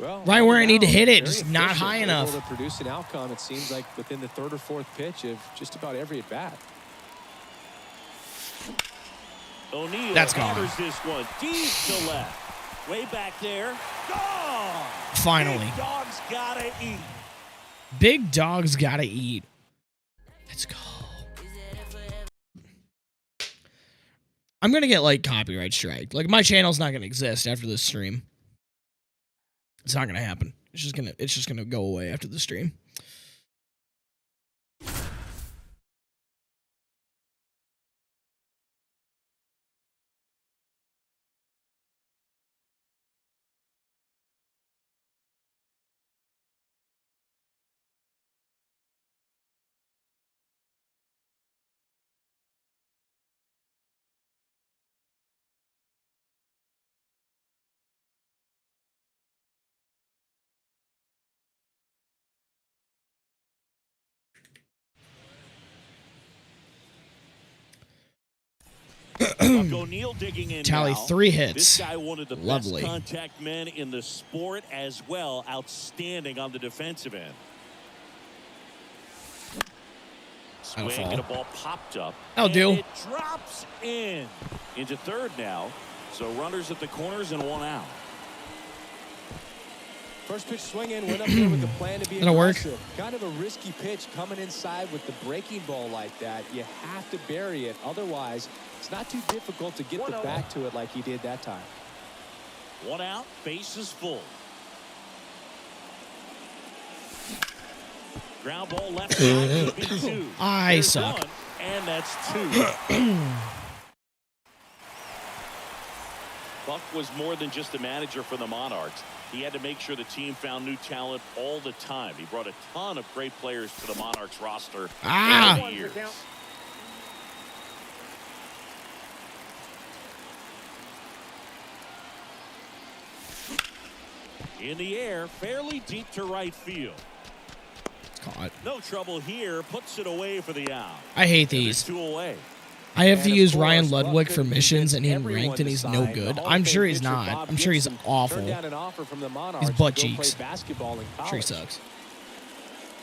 S5: Well,
S2: Right where I need to hit it,
S5: very
S2: just not
S5: efficient,
S2: high enough.
S5: Able to produce an outcome, it seems like within the 3rd or 4th pitch of just about every at bat.
S4: O'Neal
S2: That's gone.
S4: hammers this one deep to left. Way back there. Gone.
S2: Finally.
S4: Big dog's gotta eat.
S2: Big dogs gotta eat. Let's go. I'm gonna get like copyright strike. Like my channel's not gonna exist after this stream. It's not gonna happen. It's just gonna go away after the stream.
S4: Buck O'Neil digging in
S2: Tally
S4: now.
S2: 3 hits.
S4: This guy, one of the
S2: Lovely.
S4: best contact men in the sport as well. Outstanding on the defensive end.
S2: That'll
S4: Swing
S2: fall.
S4: and a ball popped up.
S2: That'll do.
S4: It drops in. Into third now. So runners at the corners and 1 out.
S5: First pitch swing in, went up there with the plan to be
S2: That'll work.
S5: aggressive. Kind of a risky pitch coming inside with the breaking ball like that. You have to bury it. Otherwise, it's not too difficult to get the bat to it like he did that time.
S4: 1 out, base is full. Ground ball left side could be 2.
S2: I
S4: There's
S2: suck.
S4: 1, and that's 2. Buck was more than just a manager for the Monarchs. He had to make sure the team found new talent all the time. He brought a ton of great players to the Monarchs roster over the years. In the air, fairly deep to right field.
S2: It's caught.
S4: No trouble here. Puts it away for the out.
S2: I hate
S4: And
S2: these.
S4: it's 2 away.
S2: I have to
S5: And
S2: use
S5: of
S2: Ryan
S5: course,
S2: Ludwig
S5: Buck
S2: for
S5: couldn't
S2: missions,
S5: convince
S2: and he's
S5: everyone
S2: ranked, and
S5: to
S2: he's no
S5: sign.
S2: good.
S5: The Hall
S2: I'm
S5: of
S2: sure
S5: Fame
S2: he's
S5: pitcher
S2: not.
S5: Bob
S2: I'm sure he's
S5: Gibson
S2: awful.
S5: turned down an offer from the Monarchs
S2: He's butt
S5: to go play
S2: cheeks.
S5: basketball in
S2: I'm
S5: college.
S2: sure he sucks.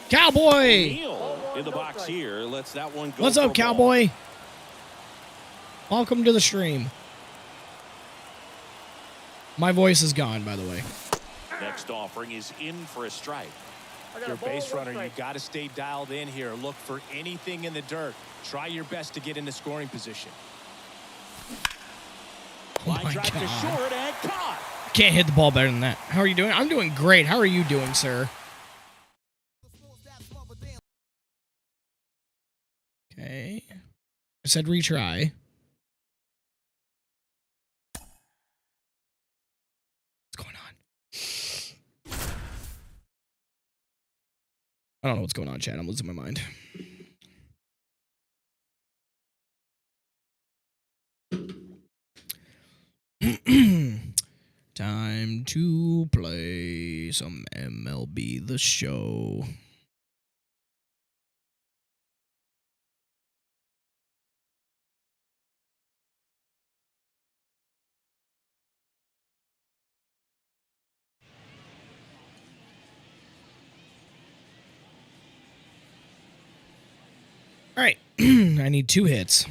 S2: Cowboy!
S4: Neal in the box here. Lets that one go.
S2: What's
S4: for
S2: up,
S4: a ball.
S2: Cowboy? Welcome to the stream. My voice is gone, by the way.
S4: Next offering is in for a strike.
S5: If you're a base runner, you got to stay dialed in here. Look for anything in the dirt. Try your best to get into scoring position.
S2: Oh
S4: Line
S2: my
S4: drive to
S2: God.
S4: short and caught.
S2: I can't hit the ball better than that. How are you doing? I'm doing great. How are you doing, sir? Okay. I said retry. What's going on? I don't know what's going on, Chad. I'm losing my mind. Time to play some MLB The Show. All right. I need 2 hits.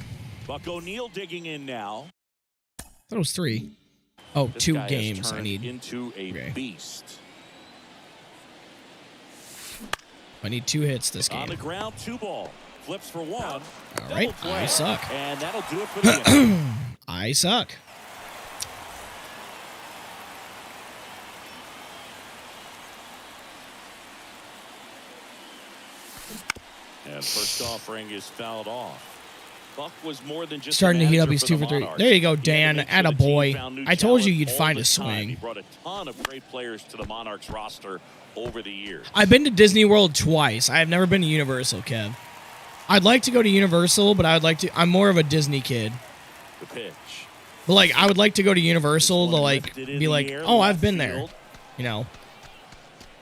S4: Buck O'Neil digging in now.
S2: I thought it was 3. Oh,
S4: This
S2: 2
S4: guy has
S2: games I
S4: turned
S2: need.
S4: into a
S2: Okay.
S4: beast.
S2: I need 2 hits this
S4: On the
S2: game.
S4: ground, 2 ball. Flips for 1.
S2: All
S4: Double
S2: right.
S4: play.
S2: I suck.
S4: And that'll do it for the inning.
S2: I suck.
S4: And first offering is fouled off. Buck was more than just
S2: Starting to heat up.
S4: a
S2: He's
S4: manager
S2: 2 for 3.
S4: the
S2: There you go,
S4: Monarchs. He had to
S2: Dan.
S4: make sure the
S2: Atta boy.
S4: team found new
S2: I told you
S4: talent
S2: you'd
S4: all
S2: find
S4: the
S2: a
S4: time.
S2: swing.
S4: He brought a ton of great players to the Monarchs roster over the years.
S2: I've been to Disney World twice. I have never been to Universal, Kev. I'd like to go to Universal, but I'm more of a Disney kid.
S4: The pitch.
S2: But like, I would like to go to Universal to
S4: One
S2: like
S4: lifted in
S2: be
S4: the
S2: like,
S4: air,
S2: oh,
S4: left
S2: I've been there.
S4: field.
S2: You know.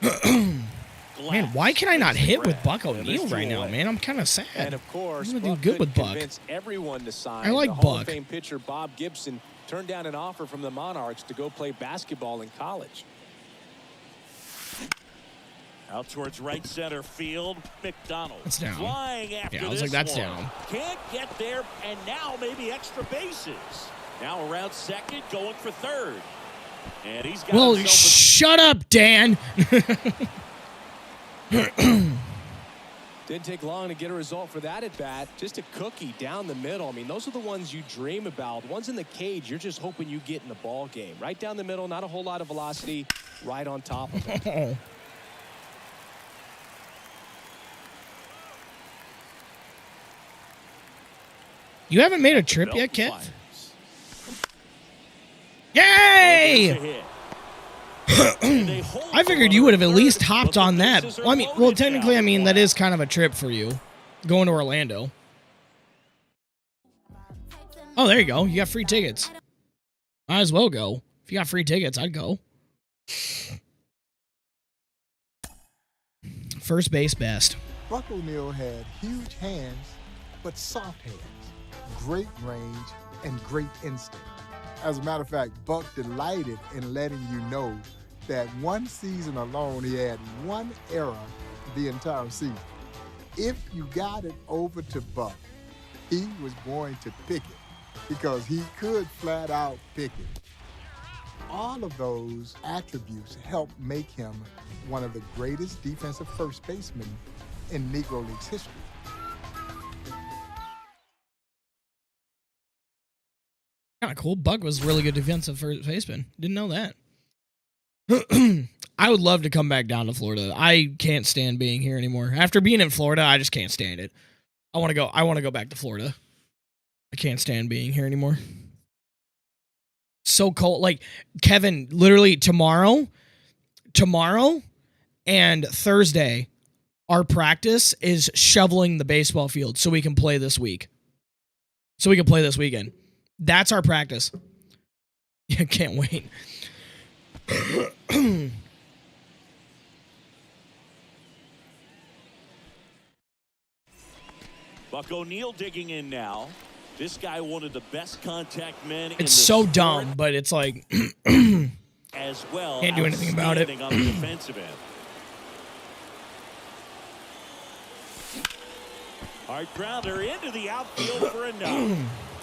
S4: Glass
S2: Man, why can I not
S4: makes the
S2: hit with
S4: grab.
S2: Buck
S4: And
S2: O'Neil
S4: there's 2
S2: right now,
S4: away.
S2: man? I'm kind of
S5: And
S2: sad.
S5: of course,
S2: I'm gonna do
S5: Buck
S2: good with
S5: couldn't
S2: Buck.
S5: convince everyone to sign.
S2: I like
S5: the Hall
S2: Buck.
S5: of Fame pitcher Bob Gibson turned down an offer from the Monarchs to go play basketball in college.
S4: Out towards right center field. McDonald
S2: That's down.
S4: flying after
S2: Yeah, I was
S4: this
S2: like, that's
S4: one.
S2: down.
S4: Can't get there, and now maybe extra bases. Now around second, going for third. And he's got
S2: Well,
S4: himself
S2: shut up, Dan.
S5: Didn't take long to get a result for that at bat. Just a cookie down the middle. I mean, those are the ones you dream about. Ones in the cage, you're just hoping you get in the ball game. Right down the middle, not a whole lot of velocity, right on top of it.
S2: You haven't made a trip yet, Kit? Yay! I figured you would have at least hopped on that. Well, technically, that is kind of a trip for you, going to Orlando. Oh, there you go. You got free tickets. Might as well go. If you got free tickets, I'd go. First base best.
S3: Buck O'Neil had huge hands, but soft hands, great range, and great instinct. As a matter of fact, Buck delighted in letting you know that one season alone, he had one error the entire season. If you got it over to Buck, he was going to pick it because he could flat out pick it. All of those attributes helped make him one of the greatest defensive first basemen in Negro League's history.
S2: Kind of cool. Buck was really good defensive first baseman. Didn't know that. I would love to come back down to Florida. I can't stand being here anymore. After being in Florida, I just can't stand it. I want to go back to Florida. I can't stand being here anymore. So cold. Like, Kevin, literally tomorrow and Thursday, our practice is shoveling the baseball field so we can play this week. So we can play this weekend. That's our practice. Yeah, can't wait.
S4: Buck O'Neil digging in now. This guy, one of the best contact men.
S2: It's so dumb, but it's like
S4: as well.
S2: Can't do anything about it.
S4: On the defensive end. Hard grounder into the outfield for a knock.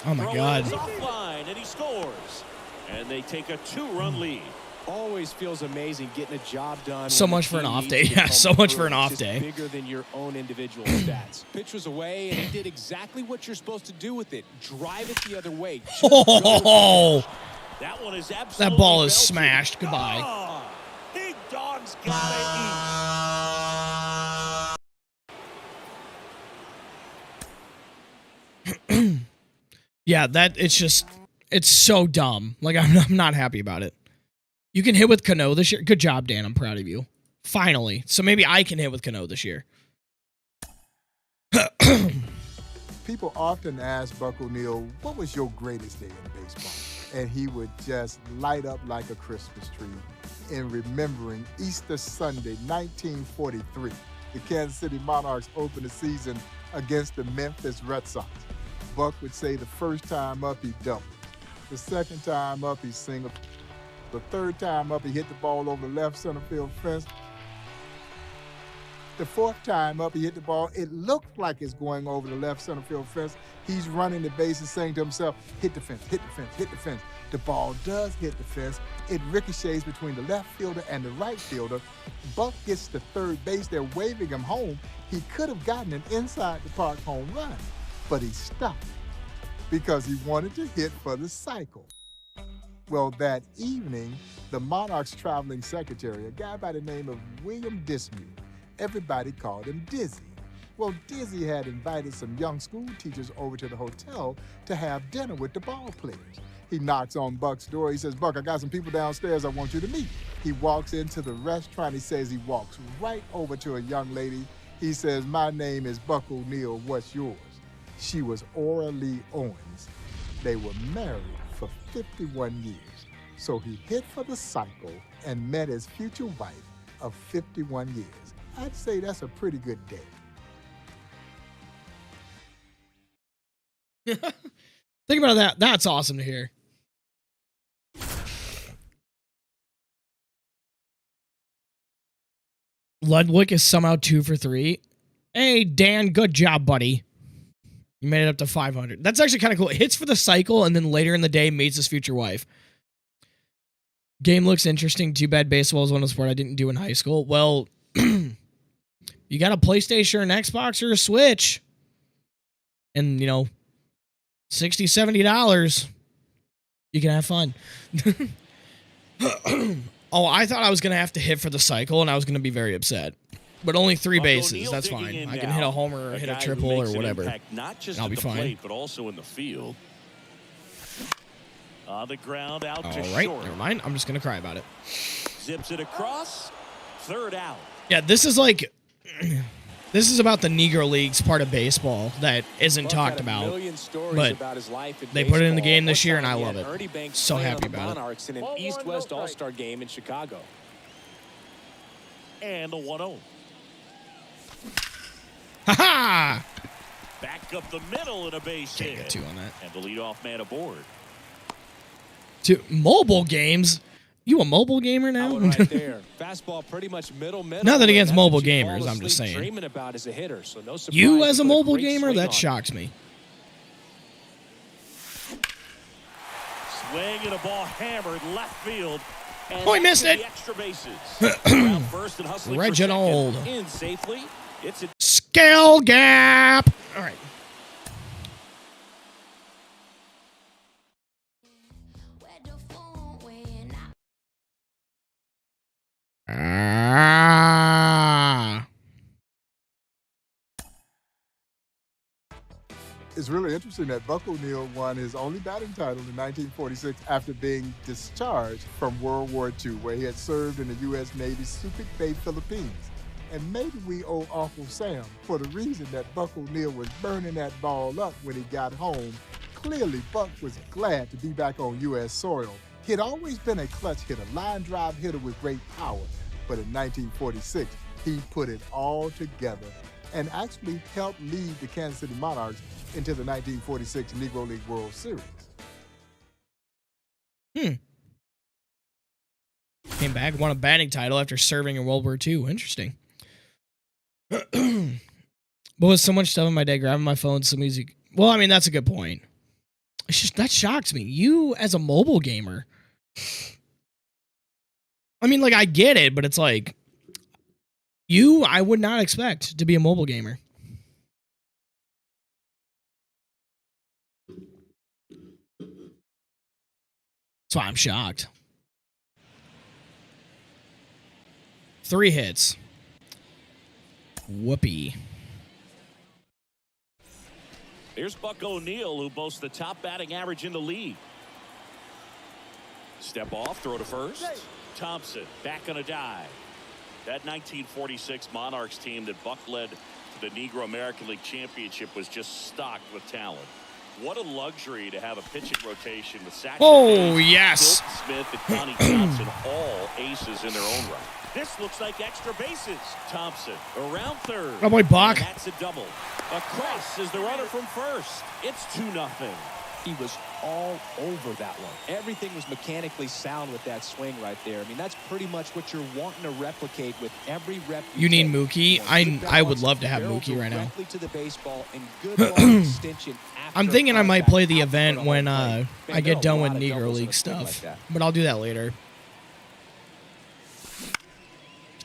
S2: Oh my God.
S4: Offline, and he scores. And they take a 2-run lead.
S5: Always feels amazing getting a job done.
S2: So much for an off day. Yeah, so much for an off day.
S5: Bigger than your own individual stats. Pitch was away, and he did exactly what you're supposed to do with it. Drive it the other way.
S2: Oh,
S4: that one is absolutely.
S2: That ball is smashed. Goodbye.
S4: Oh, big dog's gotta eat.
S2: Yeah, it's so dumb. Like, I'm not happy about it. You can hit with Cano this year. Good job, Dan. I'm proud of you. Finally. So maybe I can hit with Cano this year.
S3: People often ask Buck O'Neil, what was your greatest day in baseball? And he would just light up like a Christmas tree in remembering Easter Sunday, 1943. The Kansas City Monarchs opened the season against the Memphis Red Sox. Buck would say the first time up, he doubled. The second time up, he singled. The third time up, he hit the ball over the left center field fence. The fourth time up, he hit the ball. It looked like it's going over the left center field fence. He's running the bases, saying to himself, hit the fence, hit the fence, hit the fence. The ball does hit the fence. It ricochets between the left fielder and the right fielder. Buck gets to third base. They're waving him home. He could have gotten an inside the park home run, but he stopped because he wanted to hit for the cycle. Well, that evening, the Monarchs' traveling secretary, a guy by the name of William Dismuke, everybody called him Dizzy. Well, Dizzy had invited some young school teachers over to the hotel to have dinner with the ball players. He knocks on Buck's door. He says, Buck, I got some people downstairs I want you to meet. He walks into the restaurant. He says he walks right over to a young lady. He says, my name is Buck O'Neil. What's yours? She was Ora Lee Owens. They were married for 51 years. So he hit for the cycle and met his future wife of 51 years. I'd say that's a pretty good day.
S2: Think about that. That's awesome to hear. Ludwig is somehow 2 for 3. Hey, Dan, good job, buddy. You made it up to 500. That's actually kind of cool. Hits for the cycle, and then later in the day, meets his future wife. Game looks interesting. Too bad baseball is one of the sport I didn't do in high school. Well, You got a PlayStation or an Xbox or a Switch. And, you know, $60, $70. You can have fun. Oh, I thought I was going to have to hit for the cycle, and I was going to be very upset. But only 3 bases. That's fine. I can hit a homer or hit a triple or whatever.
S4: Not just
S2: I'll be fine.
S4: plate, but also in the field. On the ground, out to
S2: All right,
S4: short.
S2: never mind. I'm just going to cry about it.
S4: Zips it across. Third out.
S2: Yeah, this is like... This is about the Negro Leagues part of baseball that isn't talked about. But they put it in the game this year, and I love it. So happy about it.
S5: In an East-West All-Star game in Chicago.
S4: And the 1-0.
S2: Ha-ha!
S4: Back up the middle and a base
S2: Can't
S4: hit.
S2: get 2 on that.
S4: And the leadoff man aboard.
S2: 2 mobile games? You a mobile gamer now?
S5: Right there. Fastball pretty much middle.
S2: Nothing against mobile gamers, I'm just saying.
S5: Dreaming about as a hitter, so no surprise
S2: You as a
S5: he put
S2: mobile
S5: great
S2: gamer?
S5: swing
S2: That
S5: on.
S2: shocks me.
S4: Swing and a ball hammered left field. And
S2: Oh, he missed
S4: that's
S2: it.
S4: the extra bases. Around first and hustling for
S2: Reginald.
S4: second. In safely. It's a
S2: Scale gap! All right. Ah.
S3: It's really interesting that Buck O'Neil won his only batting title in 1946 after being discharged from World War II, where he had served in the U.S. Navy's Subic Bay, Philippines. And maybe we owe Uncle Sam for the reason that Buck O'Neil was burning that ball up when he got home. Clearly, Buck was glad to be back on U.S. soil. He had always been a clutch hitter, line drive hitter with great power. But in 1946, he put it all together and actually helped lead the Kansas City Monarchs into the 1946 Negro League World Series.
S2: Came back, won a batting title after serving in World War II. Interesting. But with so much stuff in my day, grabbing my phone, some music. Well, I mean, that's a good point. It's just, that shocks me. You as a mobile gamer. I mean, like, I get it, but it's like, I would not expect to be a mobile gamer. That's why I'm shocked. 3 hits. Whoopee.
S4: Here's Buck O'Neil, who boasts the top batting average in the league. Step off, throw to first. Thompson back on a dive. That 1946 Monarchs team that Buck led to the Negro American League Championship was just stocked with talent. What a luxury to have a pitching rotation with Sack.
S2: Oh, yes.
S4: Bill Smith and Connie Thompson, all aces in their own right. This looks like extra bases. Thompson around third.
S2: Oh, boy, Buck.
S4: And that's a double. Across is the runner from first. It's 2-0.
S5: He was all over that one. Everything was mechanically sound with that swing right there. I mean, that's pretty much what you're wanting to replicate with every rep.
S2: You need
S5: take.
S2: Mookie. I would love to have
S5: Barrel
S2: Mookie right now.
S5: directly to the baseball and good long extension after
S2: I'm thinking I might
S5: contact
S2: play the
S5: out
S2: event
S5: front of
S2: when
S5: home plate.
S2: I get done with
S5: Man, there are a lot
S2: Negro
S5: of
S2: League
S5: doubles in a swing
S2: stuff.
S5: like that.
S2: But I'll do that later.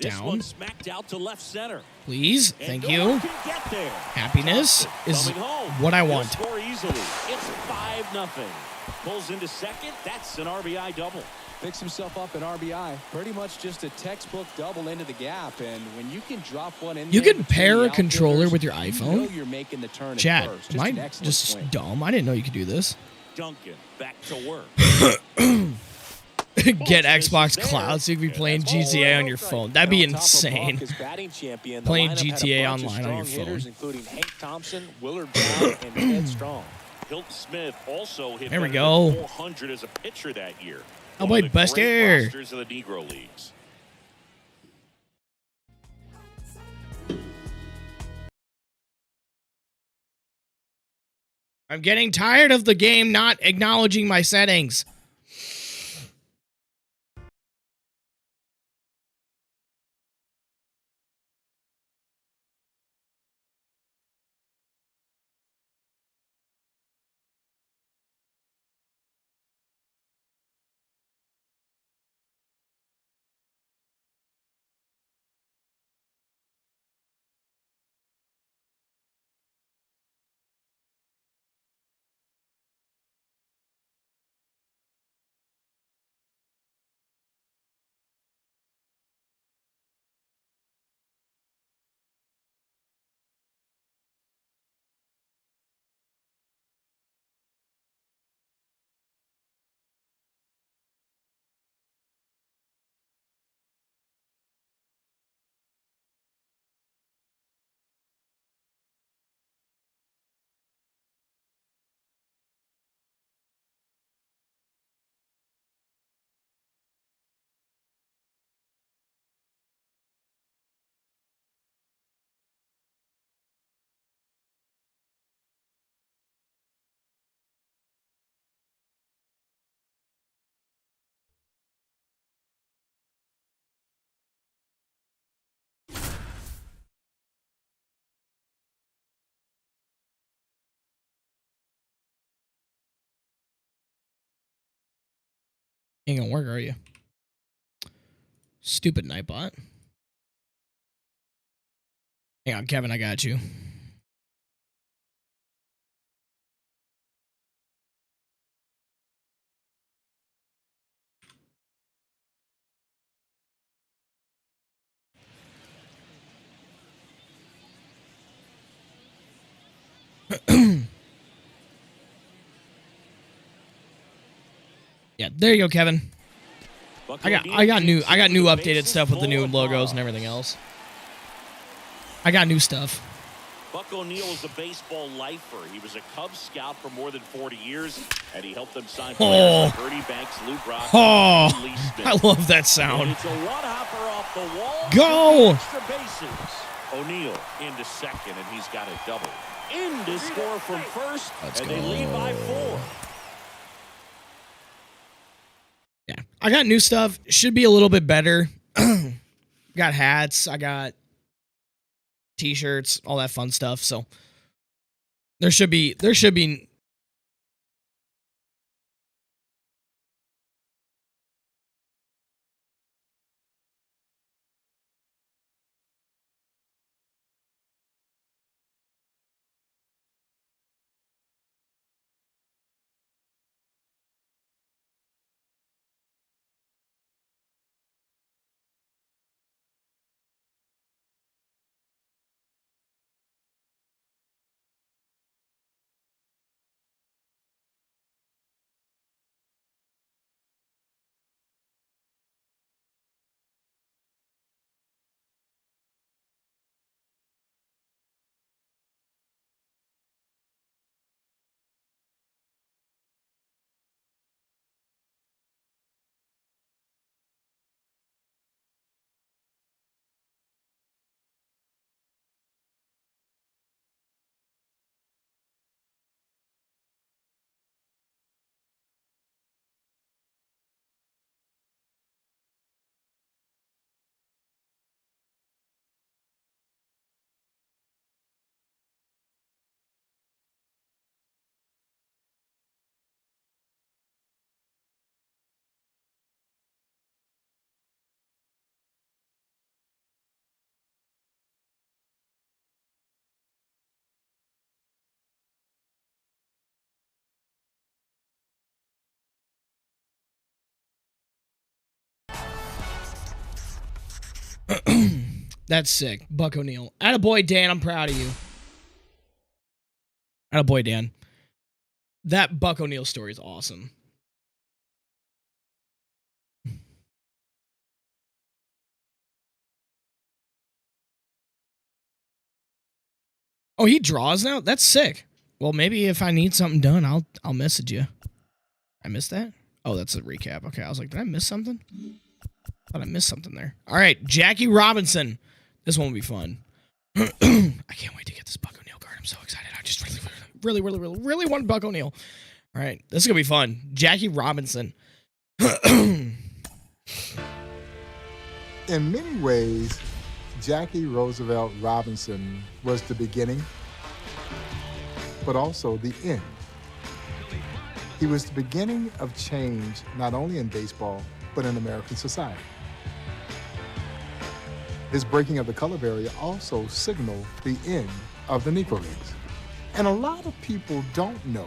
S4: This
S2: Down.
S4: one smacked out to left center.
S2: Please.
S4: And
S2: Thank
S4: no
S2: you.
S4: one can get there.
S2: Happiness
S4: Thompson
S2: is
S4: coming home.
S2: what I
S4: He'll
S2: want.
S4: score easily. It's 5-0. Pulls into second. That's an RBI double.
S5: Picks himself up an RBI. Pretty much just a textbook double into the gap. And when you can drop one in
S2: You
S5: there
S2: can
S5: between
S2: pair
S5: the
S2: a controller
S5: outfielders,
S2: with your
S5: you
S2: iPhone?
S5: know you're making the turn at
S2: Chad,
S5: first.
S2: am
S5: Just
S2: I
S5: an excellent
S2: just
S5: swing.
S2: dumb? I didn't know you could do this.
S4: Duncan back to work.
S2: Get Xbox Cloud so you can be playing GTA on your phone. That'd be
S5: On top of Buck,
S2: insane.
S5: his batting champion, the
S2: Playing
S5: lineup had a
S2: GTA
S5: bunch of
S2: online on your
S5: strong hitters,
S2: phone.
S5: including Hank Thompson, Willard Brown, and Ed Strong.
S4: Hilton Smith also hit
S2: There we
S4: better
S2: go.
S4: than 400 as a pitcher that year.
S2: Oh,
S4: One
S2: boy,
S4: of the
S2: best
S4: great
S2: air.
S4: rosters of the Negro Leagues.
S2: I'm getting tired of the game not acknowledging my settings. Ain't gonna work, are you? Stupid Nightbot. Hang on, Kevin, I got you. Yeah, there you go, Kevin. I got new updated stuff with the new logos and everything else. I got new stuff.
S4: Buck O'Neil is a baseball lifer. He was a Cubs scout for more than 40 years, and he helped them sign players like Ernie Banks, Luke Rock, and Lee Smith.
S2: I love that sound.
S4: And it's a one-hopper off the wall.
S2: Go!
S4: Extra bases. O'Neil into second, and he's got a double. In to score from first,
S2: Let's
S4: and
S2: go.
S4: they lead by 4.
S2: Yeah, I got new stuff. Should be a little bit better. Got hats. I got T-shirts, all that fun stuff. So there should be. That's sick. Buck O'Neil. Attaboy, Dan. I'm proud of you. Attaboy, Dan. That Buck O'Neil story is awesome. Oh, he draws now? That's sick. Well, maybe if I need something done, I'll message you. I missed that? Oh, that's a recap. Okay, I was like, did I miss something? Thought I missed something there. All right, Jackie Robinson. This one will be fun. I can't wait to get this Buck O'Neil card. I'm so excited. I just really want Buck O'Neil. All right, this is going to be fun. Jackie Robinson.
S3: In many ways, Jackie Roosevelt Robinson was the beginning, but also the end. He was the beginning of change, not only in baseball, but in American society. His breaking of the color barrier also signaled the end of the Negro Leagues. And a lot of people don't know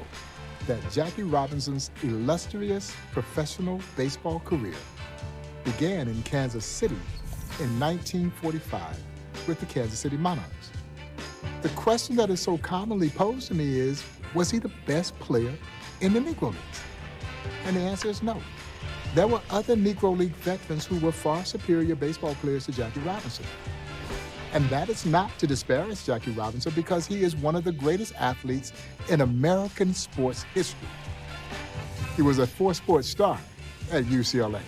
S3: that Jackie Robinson's illustrious professional baseball career began in Kansas City in 1945 with the Kansas City Monarchs. The question that is so commonly posed to me is, was he the best player in the Negro Leagues? And the answer is no. There were other Negro League veterans who were far superior baseball players to Jackie Robinson. And that is not to disparage Jackie Robinson, because he is one of the greatest athletes in American sports history. He was a four-sport star at UCLA.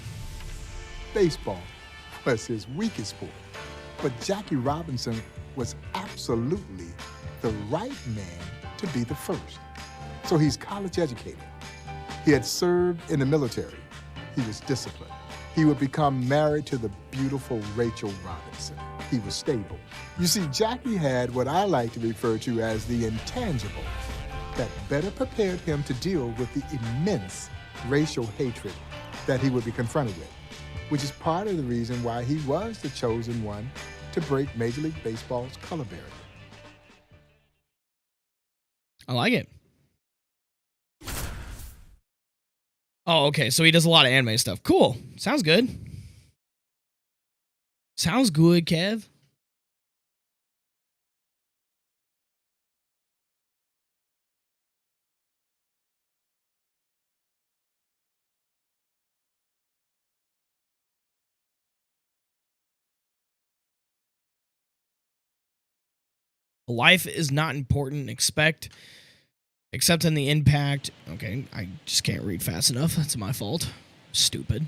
S3: Baseball was his weakest sport, but Jackie Robinson was absolutely the right man to be the first. So he's college educated. He had served in the military. He was disciplined. He would become married to the beautiful Rachel Robinson. He was stable. You see, Jackie had what I like to refer to as the intangible that better prepared him to deal with the immense racial hatred that he would be confronted with, which is part of the reason why he was the chosen one to break Major League Baseball's color barrier.
S2: I like it. Oh, okay. So he does a lot of anime stuff. Cool. Sounds good. Sounds good, Kev. Life is not important, except in the impact. Okay, I just can't read fast enough. That's my fault. Stupid.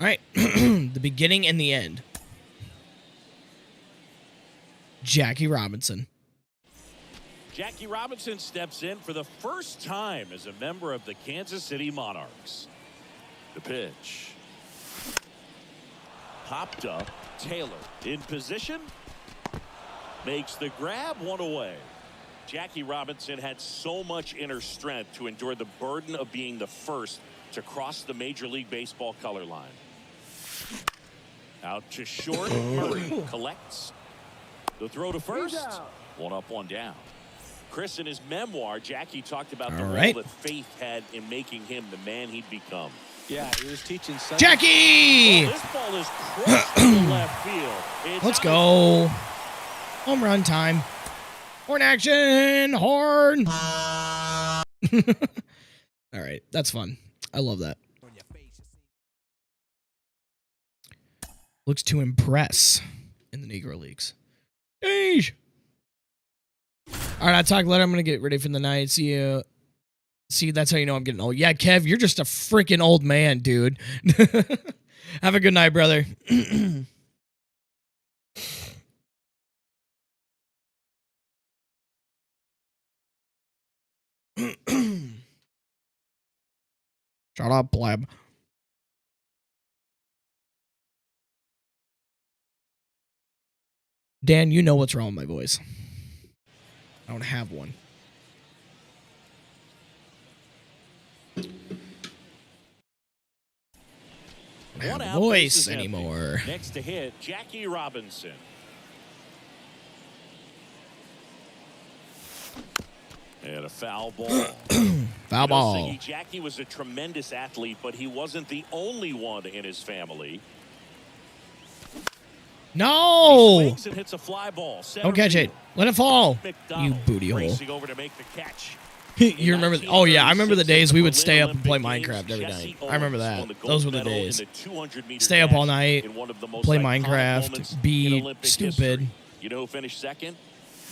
S2: All right, the beginning and the end. Jackie Robinson.
S4: Jackie Robinson steps in for the first time as a member of the Kansas City Monarchs. The pitch. Popped up. Taylor in position. Makes the grab, one away. Jackie Robinson had so much inner strength to endure the burden of being the first to cross the Major League Baseball color line. Out to short. Murray collects. The throw to first. One up, one down. Chris, in his memoir, Jackie talked about the role that faith had in making him the man he'd become.
S5: Yeah, he was teaching Sunday.
S2: Jackie!
S4: Well, this ball is crushed to the left field. It's
S2: Let's go. Home run time. Horn action. Horn. All right. That's fun. I love that. Looks to impress in the Negro Leagues. Yeesh. All right. I talk later. I'm going to get ready for the night. See you. See, that's how you know I'm getting old. Yeah, Kev, you're just a freaking old man, dude. Have a good night, brother. Shut up, pleb. Dan, you know what's wrong with my voice. I don't have one. I don't have a voice anymore.
S4: Next to hit, Jackie Robinson. And a foul ball.
S2: Foul ball.
S4: Jackie was a tremendous athlete, but he wasn't the only one in his family.
S2: No!
S4: He swings and hits a fly ball.
S2: Don't catch it. Let it fall. You booty hole.
S4: Over to make the catch.
S2: You remember? Oh yeah, I remember the days we would stay up and play Minecraft every night. I remember that. Those were the days. Stay up all night, play Minecraft, be stupid.
S4: You know who finished second?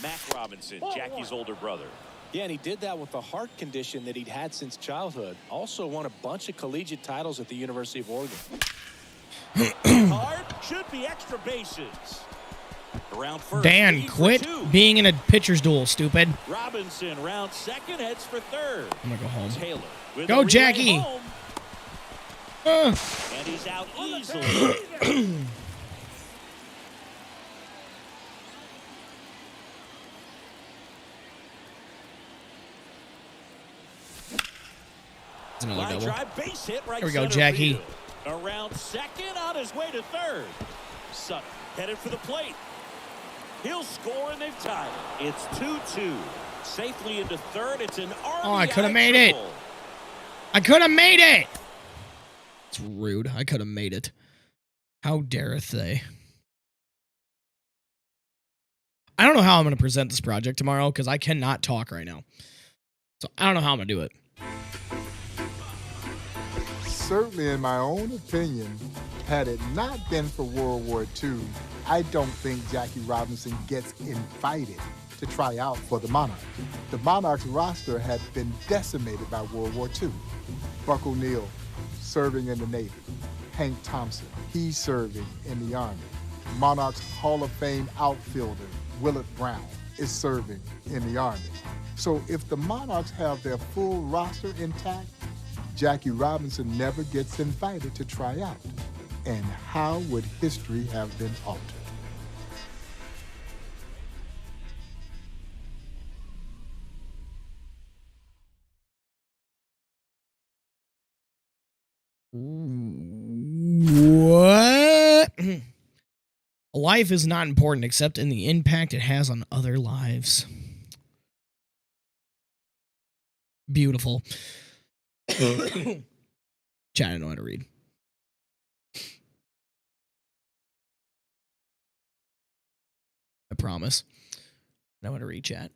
S4: Mac Robinson, Jackie's older brother.
S5: Yeah, and he did that with a heart condition that he'd had since childhood. Also won a bunch of collegiate titles at the University of Oregon.
S4: Hard should be extra bases. Around first,
S2: Dan, quit being in a pitcher's duel, stupid.
S4: Robinson, round second, heads for third.
S2: I'm gonna go home.
S4: Taylor with
S2: go, Jackie.
S4: And he's out easily.
S2: Another double.
S4: Drive, base hit right
S2: There we go, Jackie.
S4: Field. Around second, on his way to third. Sutton headed for the plate. He'll score, and they've tied it. It's 2-2. Safely into third. It's an RBI.
S2: Oh, I could have made it. I could have made it. It's rude. I could have made it. How dareth they? I don't know how I'm going to present this project tomorrow because I cannot talk right now. So I don't know how I'm going to do it.
S3: Certainly, in my own opinion, had it not been for World War II, I don't think Jackie Robinson gets invited to try out for the Monarchs. The Monarchs roster had been decimated by World War II. Buck O'Neill, serving in the Navy. Hank Thompson, he's serving in the Army. Monarchs Hall of Fame outfielder, Willard Brown, is serving in the Army. So if the Monarchs have their full roster intact, Jackie Robinson never gets invited to try out. And how would history have been altered?
S2: What? Life is not important except in the impact it has on other lives. Beautiful. Chat, I know how to read. I promise. I know how to read, chat.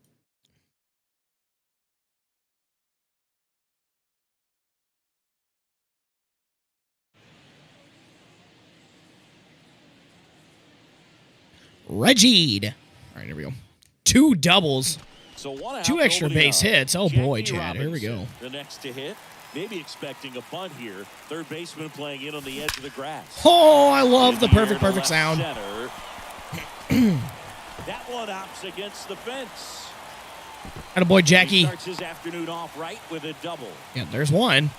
S2: Reggie. All right, here we go. 2 doubles.
S4: So 1 out,
S2: 2 extra
S4: nobody
S2: base
S4: out.
S2: hits. Oh
S4: Jackie
S2: boy, Chad. Here we go.
S4: Robinson, the next to hit. Maybe expecting a bunt here. Third baseman playing in on the edge of the grass.
S2: Oh, I love the
S4: In air
S2: perfect
S4: to left
S2: sound.
S4: Center. That one opts against the fence.
S2: Atta boy,
S4: He
S2: Jackie.
S4: starts his afternoon off right with a double.
S2: Yeah, there's one.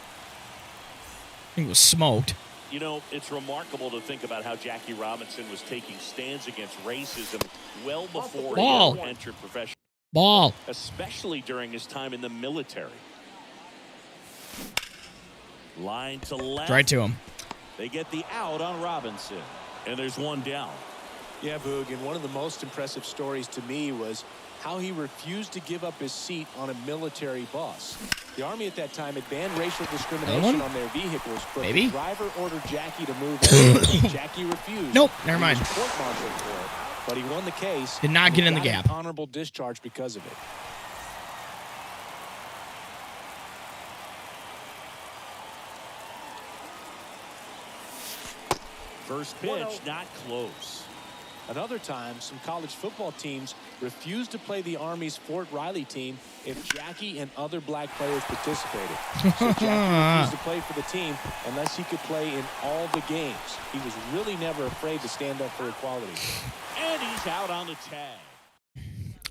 S2: He was smoked.
S4: You know, it's remarkable to think about how Jackie Robinson was taking stands against racism well before
S2: Ball.
S4: he entered professional,
S2: Ball.
S4: especially during his time in the military. Line to left.
S2: Right to him.
S4: They get the out on Robinson. And there's one down.
S5: Yeah, Boog, and one of the most impressive stories to me was how he refused to give up his seat on a military bus. The Army at that time had banned racial discrimination on their vehicles, but
S2: Maybe.
S5: the driver ordered Jackie to move in. Jackie refused.
S2: Nope, never
S5: He
S2: mind.
S5: was court-martialed for it, but he won the case.
S2: Did not
S5: and
S2: get in the
S5: got an
S2: gap.
S5: Honorable discharge because of it.
S4: First pitch, not close.
S5: Another time, some college football teams refused to play the Army's Fort Riley team if Jackie and other black players participated. So Jackie refused to play for the team unless he could play in all the games. He was really never afraid to stand up for equality.
S4: And he's out on the tag.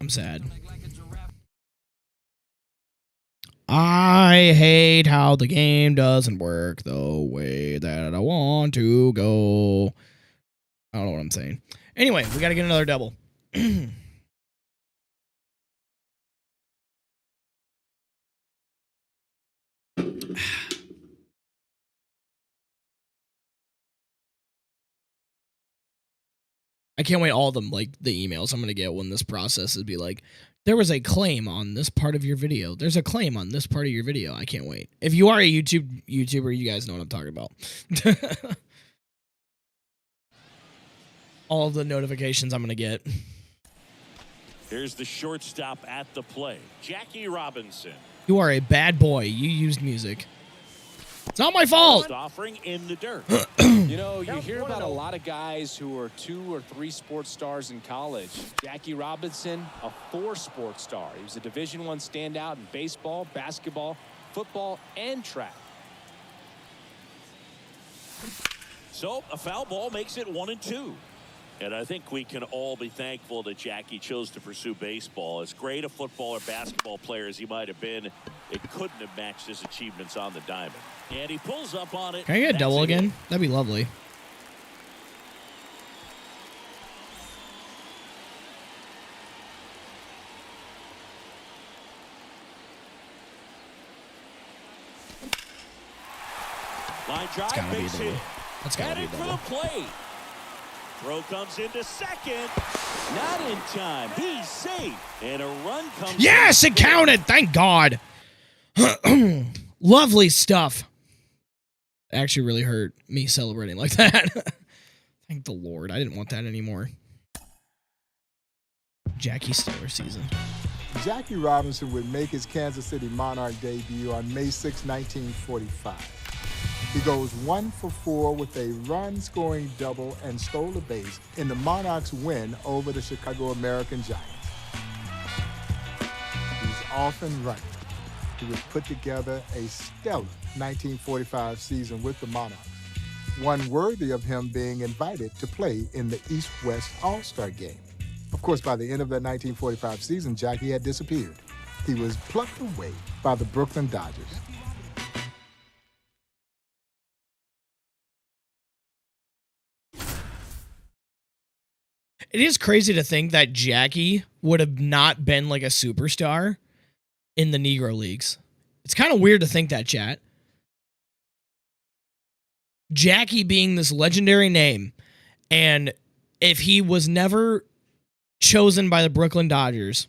S2: I'm sad. I hate how the game doesn't work the way that I want to go. I don't know what I'm saying. Anyway, we got to get another double. I can't wait all of them, like the emails I'm going to get when this process is be like, there was a claim on this part of your video. There's a claim on this part of your video. I can't wait. If you are a YouTuber, you guys know what I'm talking about. All of the notifications I'm going to get.
S4: Here's the shortstop at the plate, Jackie Robinson.
S2: You are a bad boy. You used music. It's not my fault.
S4: Offering in the dirt.
S5: You know, you hear about a lot of guys who are 2 or 3 sports stars in college. Jackie Robinson, a 4 sports star. He was a Division I standout in baseball, basketball, football, and track.
S4: So a foul ball makes it 1-2. And I think we can all be thankful that Jackie chose to pursue baseball. As great a football or basketball player as he might have been, it couldn't have matched his achievements on the diamond. And he pulls up on it.
S2: Can I get a double again? That'd be lovely.
S4: Line drive,
S2: gotta be a
S4: base
S2: double.
S4: hit.
S2: That's gotta be a
S4: Headed for
S2: double.
S4: the plate. Throw comes into second. Not in time. He's safe. And a run comes.
S2: Yes, it counted. Thank God. Lovely stuff. It actually really hurt me celebrating like that. Thank the Lord. I didn't want that anymore. Jackie Steeler season.
S3: Jackie Robinson would make his Kansas City Monarch debut on May 6, 1945. He goes 1 for 4 with a run-scoring double and stole a base in the Monarchs' win over the Chicago American Giants. He's off and running. He would put together a stellar 1945 season with the Monarchs, one worthy of him being invited to play in the East-West All-Star Game. Of course, by the end of that 1945 season, Jackie had disappeared. He was plucked away by the Brooklyn Dodgers.
S2: It is crazy to think that Jackie would have not been like a superstar in the Negro Leagues. It's kind of weird to think that, chat. Jackie being this legendary name, and if he was never chosen by the Brooklyn Dodgers,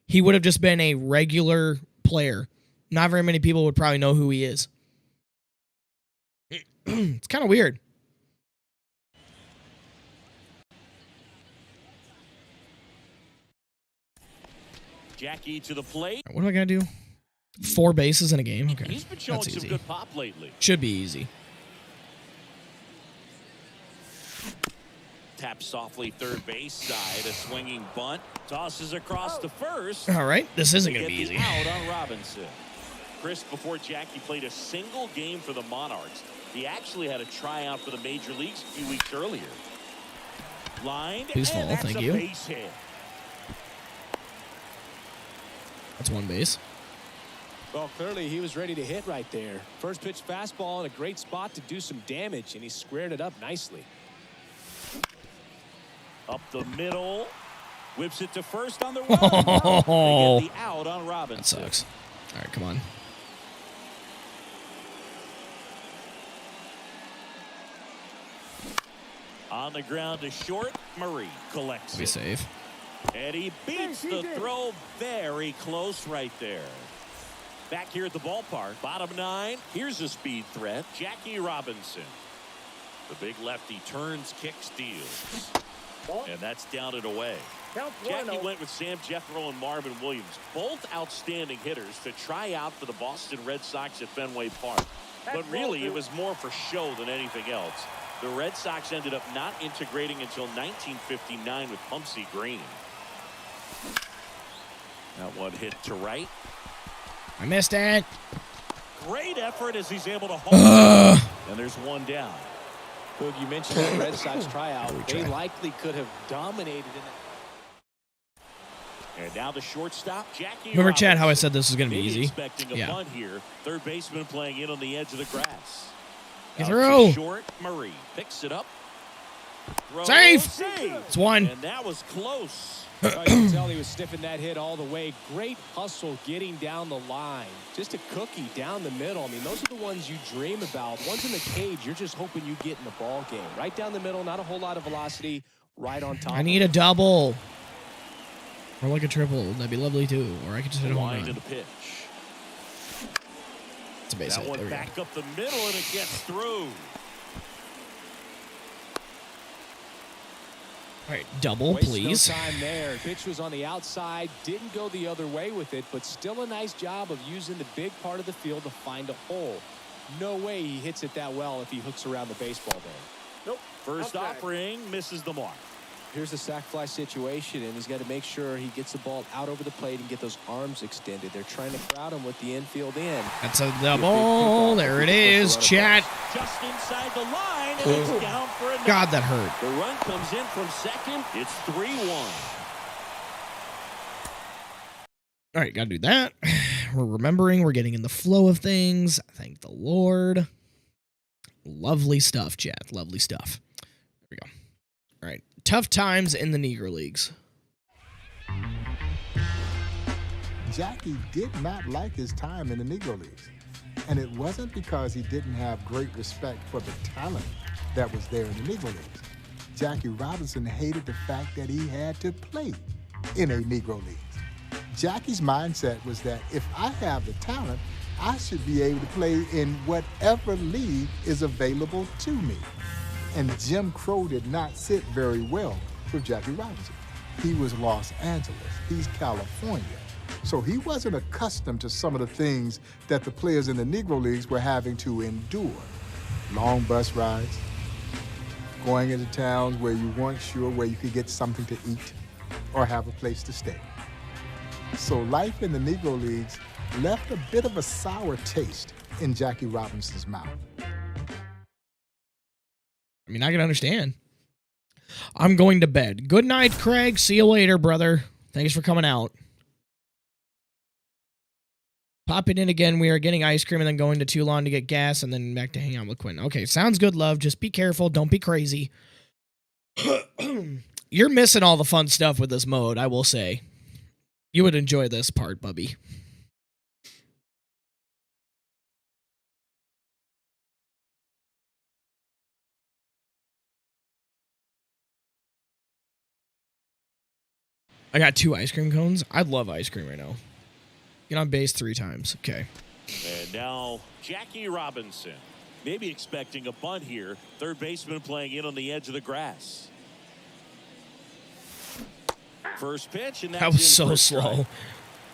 S2: he would have just been a regular player. Not very many people would probably know who he is. It's kind of weird.
S4: Jackie to the plate.
S2: What do I gotta do? 4 bases in a game? Okay,
S4: He's been showing
S2: that's
S4: some
S2: easy.
S4: good pop lately.
S2: Should be easy.
S4: Taps softly third base side. A swinging bunt. Tosses across to first.
S2: All right, this isn't
S4: They
S2: gonna
S4: get
S2: be
S4: the
S2: easy.
S4: Out on Robinson. Chris, before Jackie played a single game for the Monarchs, he actually had a tryout for the major leagues a few weeks earlier. Lined,
S2: Please
S4: and
S2: fall,
S4: that's
S2: thank
S4: a
S2: you.
S4: base hit.
S2: That's 1 base.
S5: Well, clearly he was ready to hit right there. First pitch fastball in a great spot to do some damage, and he squared it up nicely.
S4: Up the middle. Whips it to first on the run. They get the out on Robinson.
S2: That sucks. All right, come on.
S4: On the ground to short. Murray collects
S2: Be
S4: it.
S2: safe.
S4: And he beats the throw very close right there. Back here at the ballpark. Bottom 9. Here's a speed threat. Jackie Robinson. The big lefty turns, kicks, steals. And that's down and away. Jackie went with Sam Jethro and Marvin Williams, both outstanding hitters, to try out for the Boston Red Sox at Fenway Park. But really, it was more for show than anything else. The Red Sox ended up not integrating until 1959 with Pumpsy Green. That one hit to right.
S2: I missed it.
S4: Great effort as he's able to hold. And there's one down.
S5: Boog, you mentioned the Red Sox tryout. They likely could have dominated in it.
S4: And now the shortstop, Jackie
S2: Remember, Chad, how I
S4: Robinson.
S2: said this was going to be
S4: Maybe
S2: easy?
S4: expecting a
S2: Yeah.
S4: bunt here. Third baseman playing in on the edge of the grass.
S2: Get
S4: Out
S2: through.
S4: to short, Murray picks it up. Throw,
S2: Safe.
S4: save.
S2: It's 1.
S4: And that was close.
S5: You can tell he was sniffing that hit all the way. Great hustle getting down the line. Just a cookie down the middle. I mean, those are the ones you dream about. Ones in the cage, you're just hoping you get in the ball game. Right down the middle, not a whole lot of velocity. Right on top.
S2: I need a double. Or like a triple. That'd be lovely too. Or I could just hit a home
S4: Line to
S2: run.
S4: the pitch.
S2: It's a base
S4: That
S2: hit.
S4: one
S2: There we go.
S4: back up the middle, and it gets through.
S2: All right, double,
S5: Waste
S2: please.
S5: No time there. Pitch was on the outside. Didn't go the other way with it, but still a nice job of using the big part of the field to find a hole. No way he hits it that well if he hooks around the baseball there.
S4: Nope. First offering misses the mark.
S5: Here's a sac fly situation, and he's got to make sure he gets the ball out over the plate and get those arms extended. They're trying to crowd him with the infield in.
S2: That's a double. There it is. Chat.
S4: Just inside the line, and it's down for a
S2: God, that hurt.
S4: The run comes in from second. It's 3-1.
S2: All right, got to do that. We're remembering. We're getting in the flow of things. Thank the Lord. Lovely stuff, chat. Lovely stuff. There we go. All right. Tough times in the Negro Leagues.
S3: Jackie did not like his time in the Negro Leagues. And it wasn't because he didn't have great respect for the talent that was there in the Negro Leagues. Jackie Robinson hated the fact that he had to play in a Negro League. Jackie's mindset was that if I have the talent, I should be able to play in whatever league is available to me. And Jim Crow did not sit very well with Jackie Robinson. He was Los Angeles. He's California. So he wasn't accustomed to some of the things that the players in the Negro Leagues were having to endure. Long bus rides, going into towns where you weren't sure where you could get something to eat or have a place to stay. So life in the Negro Leagues left a bit of a sour taste in Jackie Robinson's mouth.
S2: I mean, I can understand. I'm going to bed. Good night, Craig. See you later, brother. Thanks for coming out. Popping in again. We are getting ice cream and then going to Toulon to get gas and then back to hang out with Quinn. Okay, sounds good, love. Just be careful. Don't be crazy. You're missing all the fun stuff with this mode, I will say. You would enjoy this part, Bubby. I got 2 ice cream cones. I'd love ice cream right now. Get on base 3 times. Okay.
S4: And now Jackie Robinson. Maybe expecting a bunt here. Third baseman playing in on the edge of the grass. First pitch, and
S2: That
S4: that's
S2: was
S4: in
S2: so
S4: for a
S2: slow.
S4: strike.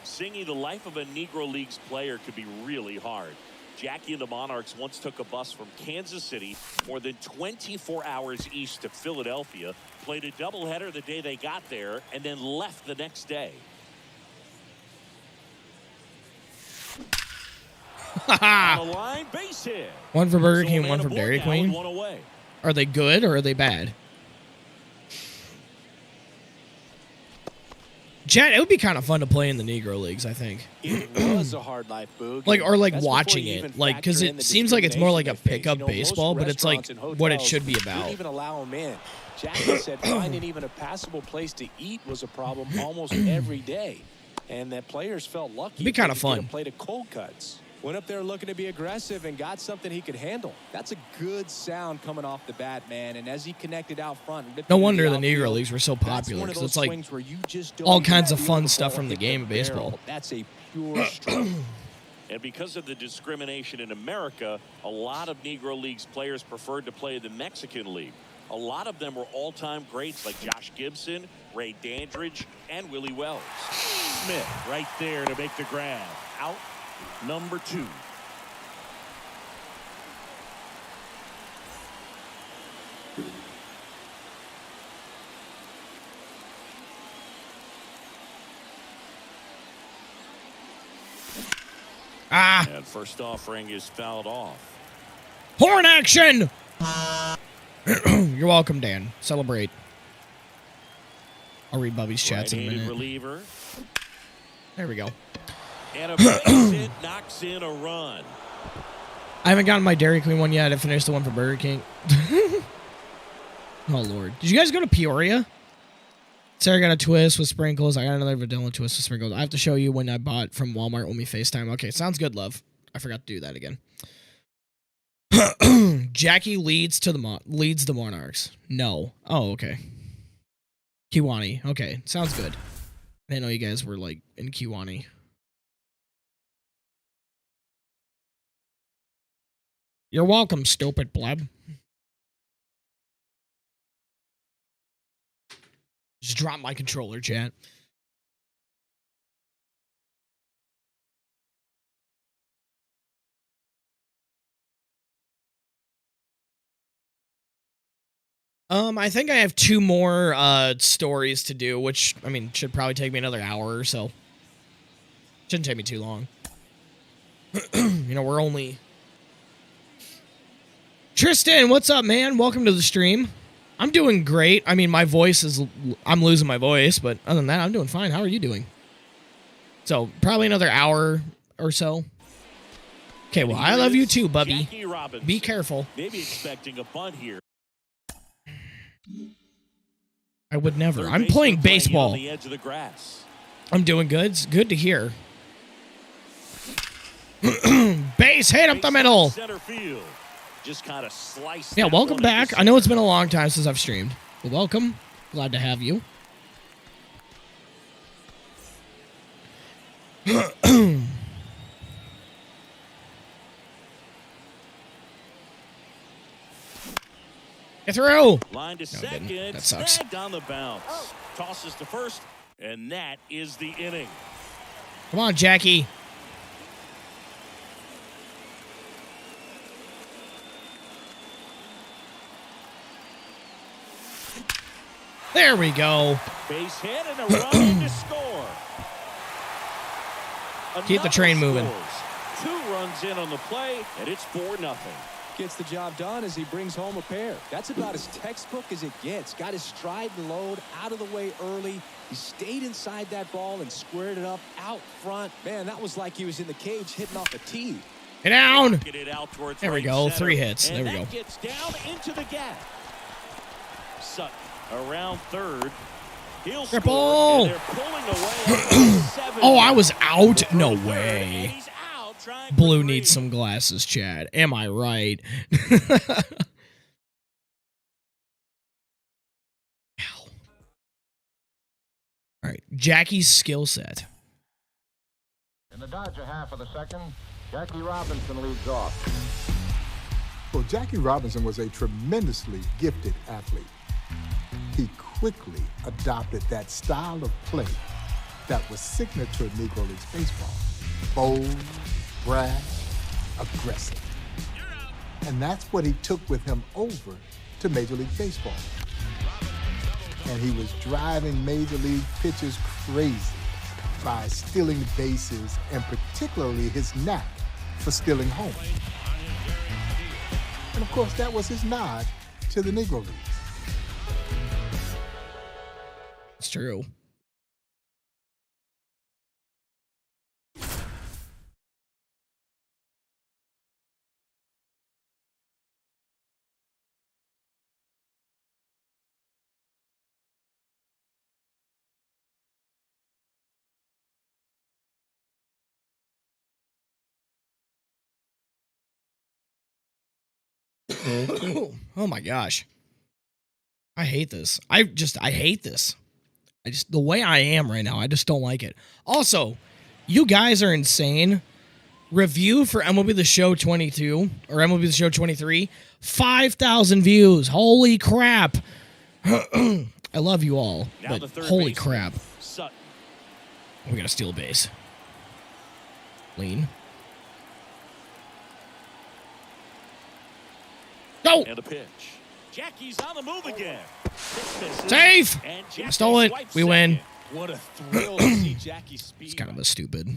S4: Singing the life of a Negro Leagues player could be really hard. Jackie and the Monarchs once took a bus from Kansas City more than 24 hours east of Philadelphia, played a doubleheader the day they got there, and then left the next day. On the line, base hit.
S2: One for Burger
S4: So
S2: King,
S4: man
S2: one for
S4: aboard
S2: Dairy
S4: now,
S2: Queen.
S4: one away.
S2: Are they good or are they bad? Chat, it would be kind of fun to play in the Negro Leagues, I think.
S5: It was a hard life, Boog.
S2: Like, or like
S5: That's before
S2: watching
S5: you
S2: it.
S5: even
S2: Like, because
S5: factor in
S2: it
S5: the
S2: seems like it's more like a
S5: discrimination they face.
S2: pickup
S5: You know, most
S2: baseball, but it's like
S5: restaurants and
S2: what it
S5: hotels
S2: should be
S5: wouldn't
S2: about.
S5: even allow them in. Jackie said finding even a passable place to eat was a problem almost every day. And that players felt lucky.
S2: It'd be kind of
S5: if they could get
S2: fun.
S5: a plate of cold cuts. Went up there looking to be aggressive and got something he could handle. That's a good sound coming off the bat, man. And as he connected out front,
S2: No wonder the
S5: outfield,
S2: Negro Leagues were so
S5: that's
S2: popular,
S5: one of
S2: because
S5: those
S2: it's like
S5: swings where you just don't
S2: all
S5: even
S2: kinds of
S5: feel
S2: fun
S5: the
S2: stuff
S5: ball
S2: from the
S5: hit
S2: game of baseball.
S5: barrel. That's a pure stroke.
S4: And because of the discrimination in America, a lot of Negro Leagues players preferred to play in the Mexican League. A lot of them were all-time greats like Josh Gibson, Ray Dandridge, and Willie Wells. Smith right there to make the grab. Out number 2.
S2: Ah,
S4: And first offering is fouled off.
S2: horn action. You're welcome, Dan. Celebrate. I'll read Bubby's chats in a
S4: Right-handed
S2: minute.
S4: reliever.
S2: There we go.
S4: And a base hit knocks in a run.
S2: I haven't gotten my Dairy Queen one yet. I finished the one for Burger King. Oh, Lord. Did you guys go to Peoria? Sarah got a twist with sprinkles. I got another vanilla twist with sprinkles. I have to show you when I bought from Walmart when we FaceTime. Okay, sounds good, love. I forgot to do that again. Jackie leads the Monarchs. No. Oh, okay. Kiwani. Okay, sounds good. I didn't know you guys were, like, in Kiwani. You're welcome, stupid pleb. Just drop my controller, chat. I think I have 2 more stories to do, which, I mean, should probably take me another hour or so. Shouldn't take me too long. You know, we're only... Tristan, what's up, man? Welcome to the stream. I'm doing great. I mean, my voice is... I'm losing my voice, but other than that, I'm doing fine. How are you doing? So, probably another hour or so. Okay, well, I love you too, Bubby.
S4: Jackie Robinson.
S2: Be careful.
S4: Maybe expecting a bunt here.
S2: I would never.
S4: Third
S2: I'm
S4: baseman
S2: playing
S4: in
S2: baseball.
S4: on the edge of the grass.
S2: I'm doing good. It's good to hear. Base hit up the middle.
S4: Center field. Just kind of sliced.
S2: Yeah,
S4: that
S2: welcome
S4: one
S2: back.
S4: into
S2: I know it's
S4: center.
S2: been a long time since I've streamed. But welcome. Glad to have you. Get through.
S4: Line to
S2: No, didn't.
S4: second.
S2: That sucks.
S4: Snagged on the bounce. Tosses to first, and that is the inning.
S2: Come on, Jackie. There we go.
S4: Base hit and a run in to score.
S2: Keep the train moving.
S4: Scores. 2 runs in on the play, and it's 4-0.
S5: Gets the job done as he brings home a pair. That's about as textbook as it gets. Got his stride and load out of the way early. He stayed inside that ball and squared it up out front. Man, that was like he was in the cage hitting off a tee.
S2: Get down.
S4: Get it out towards
S2: There we
S4: right
S2: go.
S4: center,
S2: 3 hits.
S4: and
S2: There we
S4: that
S2: go.
S4: gets down into the gap. Sutton around third. He'll
S2: Triple.
S4: score, and they're pulling away at 7.
S2: Oh, I was out?
S4: The
S2: No
S4: third,
S2: way.
S4: and he's out trying for
S2: Blue
S4: 3.
S2: needs some glasses, Chad. Am I right? Ow. All right. Jackie's skill set.
S7: In the Dodger half of the second, Jackie Robinson leads off.
S3: Well, Jackie Robinson was a tremendously gifted athlete. He quickly adopted that style of play that was signature of Negro Leagues baseball. Bold, brash, aggressive. And that's what he took with him over to Major League Baseball. And he was driving Major League pitchers crazy by stealing bases and particularly his knack for stealing home. And of course, that was his nod to the Negro Leagues.
S2: It's true. Oh my gosh. I hate this. I hate this. The way I am right now, I just don't like it. Also, you guys are insane. Review for MLB The Show 22 or MLB The Show 23, 5,000 views. Holy crap. I love you all,
S4: Now
S2: but
S4: the third
S2: holy
S4: baseman,
S2: crap.
S4: Sutton.
S2: We got to steal a base. Lean. Go!
S4: And a pitch. Jackie's on the move again.
S2: Safe!
S4: And Jackie
S2: Stole it.
S4: swipes
S2: We win.
S4: second.
S5: What a thrill to see Jackie's speed.
S2: It's kind of a stupid.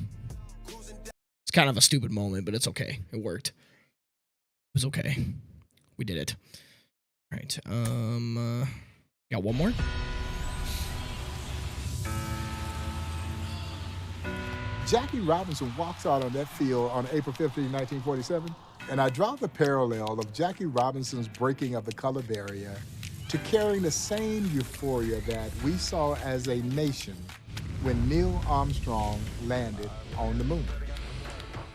S2: It's kind of a stupid moment, but it's okay. It worked. It was okay. We did it. All right. Got one more.
S3: Jackie Robinson walks out on that field on April 15, 1947, and I draw the parallel of Jackie Robinson's breaking of the color barrier to carrying the same euphoria that we saw as a nation when Neil Armstrong landed on the moon.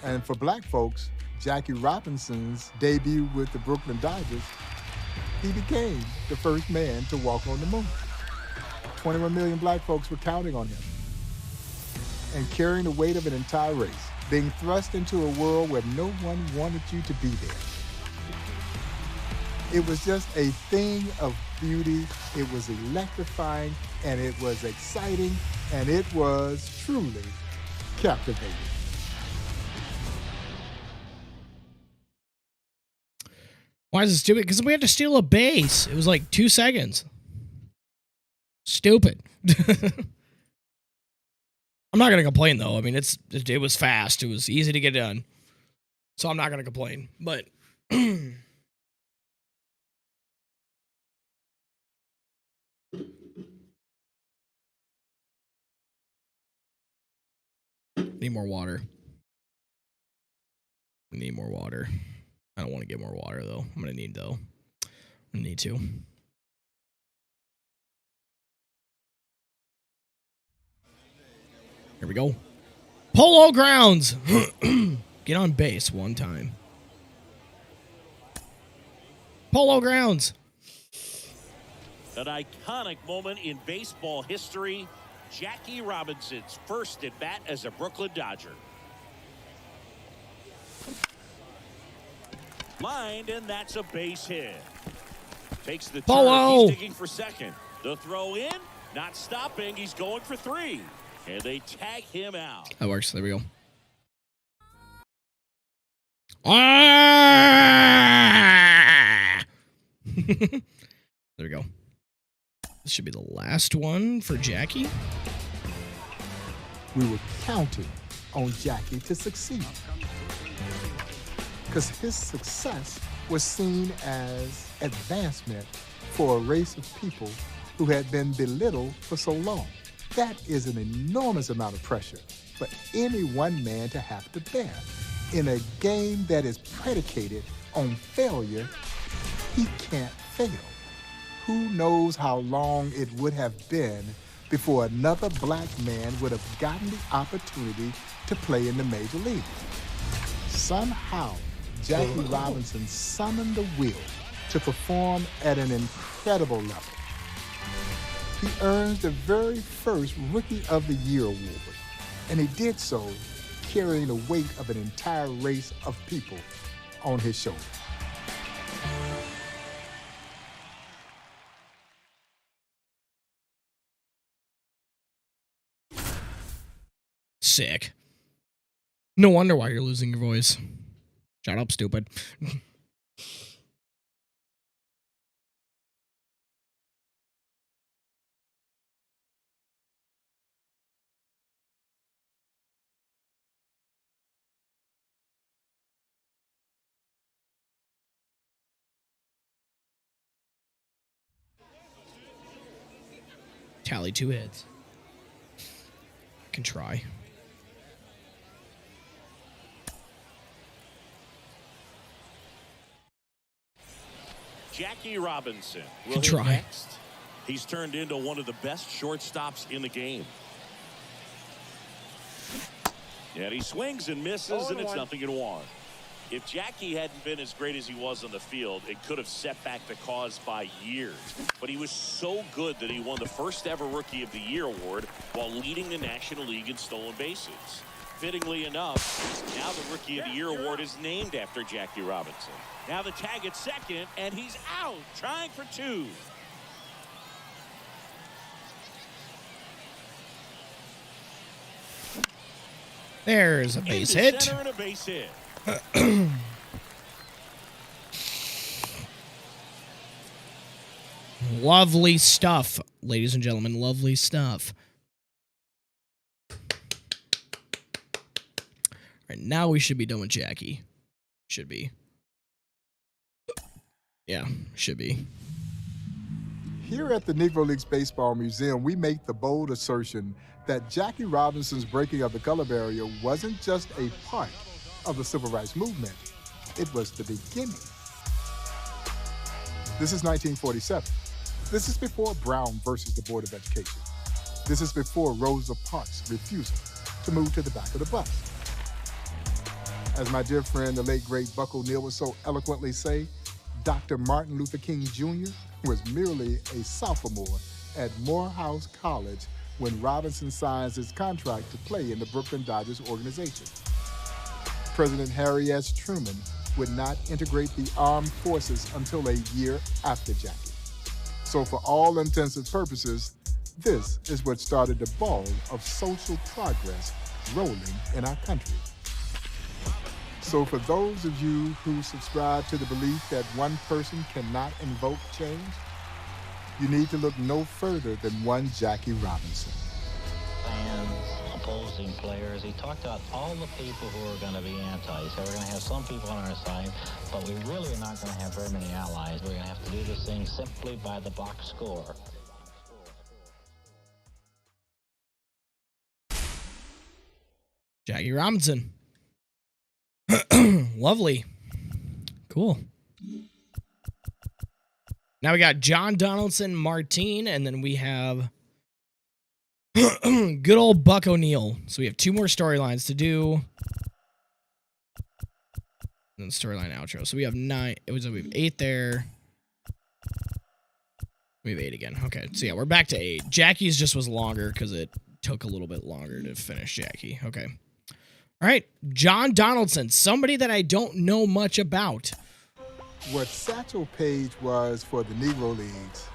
S3: And for black folks, Jackie Robinson's debut with the Brooklyn Dodgers, he became the first man to walk on the moon. 21 million black folks were counting on him and carrying the weight of an entire race, being thrust into a world where no one wanted you to be there. It was just a thing of beauty. It was electrifying, and it was exciting, and it was truly captivating.
S2: Why is it stupid? Because we had to steal a base. It was like 2 seconds. Stupid. I'm not going to complain, though. I mean, it was fast. It was easy to get done. So I'm not going to complain. But need more water. Need more water. I don't want to get more water, though. I'm going to need, though. I'm going to need to. Here we go. Polo grounds. Get on base one time. Polo grounds.
S4: An iconic moment in baseball history. Jackie Robinson's first at bat as a Brooklyn Dodger. Lined, and that's a base hit. Takes the turn.
S2: Polo.
S4: He's digging for second. The throw in, not stopping. He's going for three. And they tag him out.
S2: That works. There we go. Ah! There we go. This should be the last one for Jackie.
S3: We were counting on Jackie to succeed, because his success was seen as advancement for a race of people who had been belittled for so long. That is an enormous amount of pressure for any one man to have to bear. In a game that is predicated on failure, he can't fail. Who knows how long it would have been before another black man would have gotten the opportunity to play in the major leagues. Somehow, Jackie Robinson summoned the will to perform at an incredible level. he earns the very first Rookie of the Year award. And he did so carrying the weight of an entire race of people on his shoulders.
S2: Sick. No wonder why you're losing your voice. Shut up, stupid. Tally 2 hits. I can try.
S4: Jackie Robinson will
S2: Can
S4: hit
S2: try.
S4: next. He's turned into one of the best shortstops in the game. And he swings and misses, and it's 0-1. If Jackie hadn't been as great as he was on the field, it could have set back the cause by years. But he was so good that he won the first ever Rookie of the Year award while leading the National League in stolen bases. Fittingly enough, now the Rookie of the Year award is named after Jackie Robinson. Now the tag at second, and he's out, trying for 2.
S2: There's a base
S4: Into
S2: hit.
S4: center and a base hit.
S2: Lovely stuff, ladies and gentlemen. Lovely stuff. All right, now we should be done with Jackie. Should be. Yeah, should be.
S3: Here at the Negro Leagues Baseball Museum, we make the bold assertion that Jackie Robinson's breaking of the color barrier wasn't just a part of the Civil Rights Movement. It was the beginning. This is 1947. This is before Brown versus the Board of Education. This is before Rosa Parks' refusal to move to the back of the bus. As my dear friend, the late great Buck O'Neill would so eloquently say, Dr. Martin Luther King Jr. was merely a sophomore at Morehouse College when Robinson signs his contract to play in the Brooklyn Dodgers organization. President Harry S. Truman would not integrate the armed forces until a year after Jackie. So for all intents and purposes, this is what started the ball of social progress rolling in our country. So for those of you who subscribe to the belief that one person cannot invoke change, you need to look no further than one Jackie Robinson.
S8: Fans, opposing players, he talked about all the people who are going to be anti. He said we're going to have some people on our side, but we really are not going to have very many allies. We're going to have to do this thing simply by the box score.
S2: Jackie Robinson. Lovely. Cool. Now we got John Donaldson, Martine, and then we have good old Buck O'Neill. So we have 2 more storylines to do. And then storyline outro. So we have 9. We have 8 there. We have 8 again. Okay. So yeah, we're back to 8. Jackie's just was longer because it took a little bit longer to finish Jackie. Okay. All right. John Donaldson, somebody that I don't know much about.
S3: What Satchel Paige was for the Negro Leagues,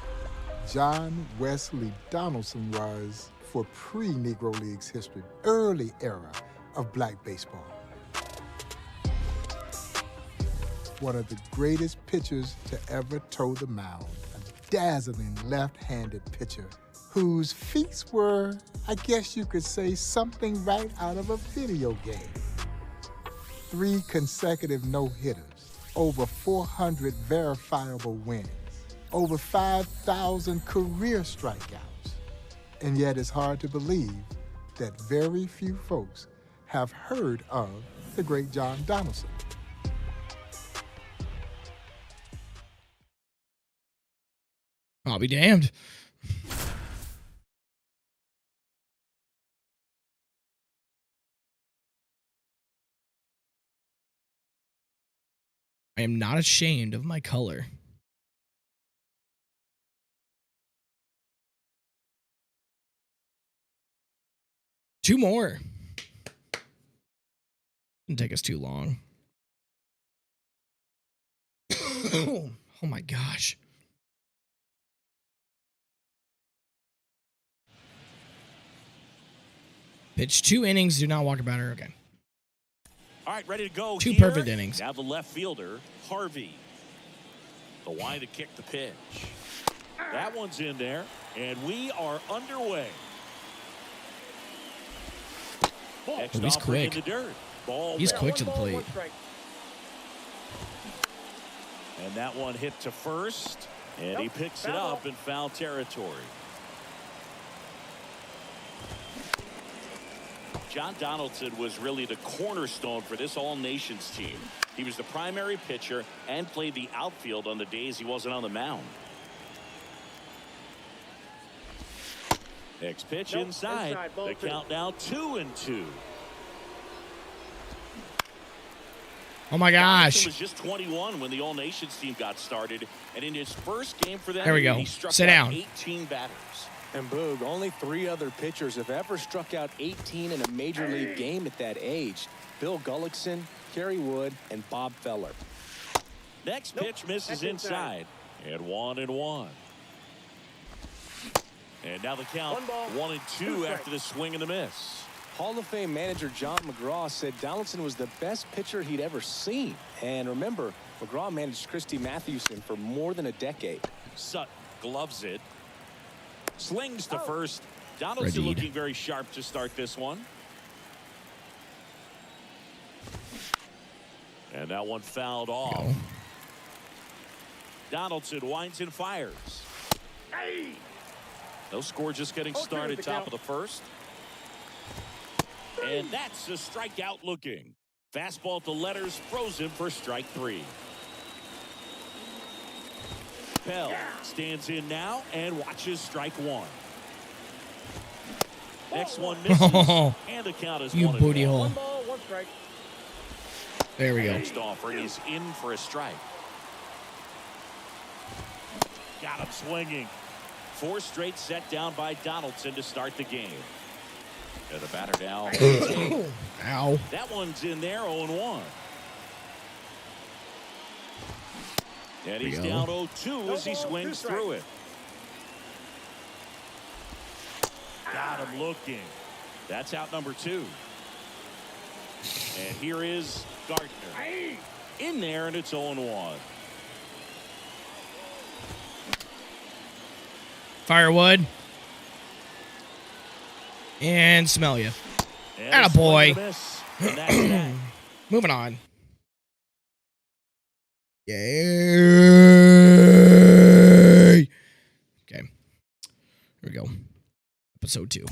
S3: John Wesley Donaldson was for pre-Negro Leagues history, early era of black baseball. One of the greatest pitchers to ever toe the mound, a dazzling left-handed pitcher whose feats were, I guess you could say, something right out of a video game. 3 consecutive no-hitters, over 400 verifiable wins, over 5,000 career strikeouts. And yet it's hard to believe that very few folks have heard of the great John Donaldson.
S2: I'll be damned. I am not ashamed of my color. 2 more. Didn't take us too long. Oh my gosh. Pitch 2 innings, do not walk a batter. Okay.
S4: All right, ready to go.
S2: 2
S4: here.
S2: perfect innings.
S4: Now the left fielder, Harvey. The wide to kick the pitch. That one's in there, and we are underway. Next
S2: he's
S4: offering
S2: quick.
S4: in the dirt. Ball
S2: He's
S4: one.
S2: quick to the plate.
S4: And that one hit to first, and he picks it up in foul territory. John Donaldson was really the cornerstone for this all-nations team. He was the primary pitcher and played the outfield on the days he wasn't on the mound. Next pitch inside. The count now 2-2.
S2: Oh my gosh.
S4: He was just 21 when the all-nations team got started, and in his first game for them,
S2: There we go.
S4: he struck
S2: Sit
S4: out
S2: down.
S4: 18 batters.
S5: And Boog, only 3 other pitchers have ever struck out 18 in a major league game at that age. Bill Gullickson, Kerry Wood, and Bob Feller.
S4: Next pitch misses inside. And 1-1. And now the count 1-2 after the swing and the miss.
S5: Hall of Fame manager John McGraw said Donaldson was the best pitcher he'd ever seen. And remember, McGraw managed Christy Mathewson for more than a decade.
S4: Sutton gloves it. Slings to first. Donaldson
S2: Readied.
S4: looking very sharp to start this one. And that one fouled off.
S2: Go.
S4: Donaldson winds and fires. No score, just getting started, top of the first. And that's a strikeout looking. Fastball to letters, frozen for strike 3. Pell stands in now and watches strike 1. Next one misses, and the count is
S2: You
S4: 1-1.
S2: booty hole. There we go.
S4: Next offering is in for a strike. Got him swinging. 4 straight set down by Donaldson to start the game. And the batter now.
S2: Ow.
S4: That one's in there, 0-1. And he's
S2: There we
S4: down
S2: go.
S4: 0-2 as he swings through it. Got him looking. That's out number 2. And here is Gardner. In there, and it's 0-1.
S2: Firewood. And smell you.
S4: And
S2: Atta
S4: a swing
S2: boy.
S4: and a miss, and that's that.
S2: Moving on. Yay. Okay. Here we go. Episode 2.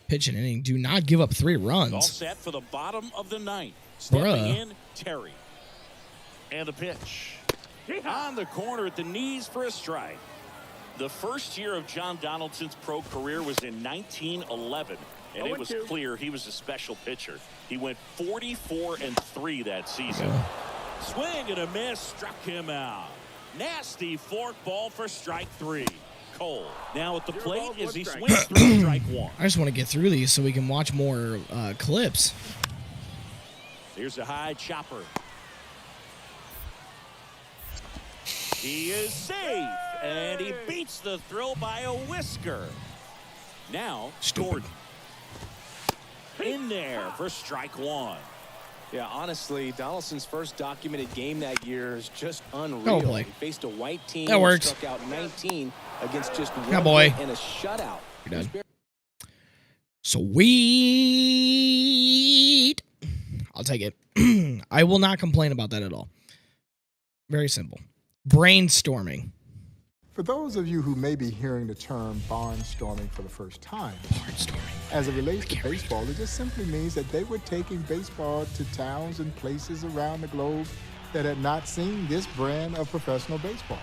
S2: Pitch and inning. Do not give up 3
S4: All
S2: runs.
S4: set for the bottom of the 9th. Stepping
S2: Bruh.
S4: in, Terry. And the pitch. On the corner at the knees for a strike. The first year of John Donaldson's pro career was in 1911, and it was clear he was a special pitcher. He went 44-3 that season. Swing and a miss, struck him out. Nasty fork ball for strike 3. Cole now at the plate as he swings through strike 1.
S2: I just want to get through these so we can watch more clips.
S4: Here's a high chopper. He is safe, and he beats the throw by a whisker. Now,
S2: Stupid.
S4: Gordon. In there for strike 1.
S5: Yeah, honestly, Donaldson's first documented game that year is just unreal.
S2: Go play.
S5: He faced a white team
S2: That works.
S5: struck out 19 against just one
S2: Yeah, boy.
S5: hit and a shutout.
S2: You're done. Sweet. I'll take it. I will not complain about that at all. Very simple. Brainstorming.
S3: For those of you who may be hearing the term barnstorming for the first time, as it relates to baseball, it just simply means that they were taking baseball to towns and places around the globe that had not seen this brand of professional baseball.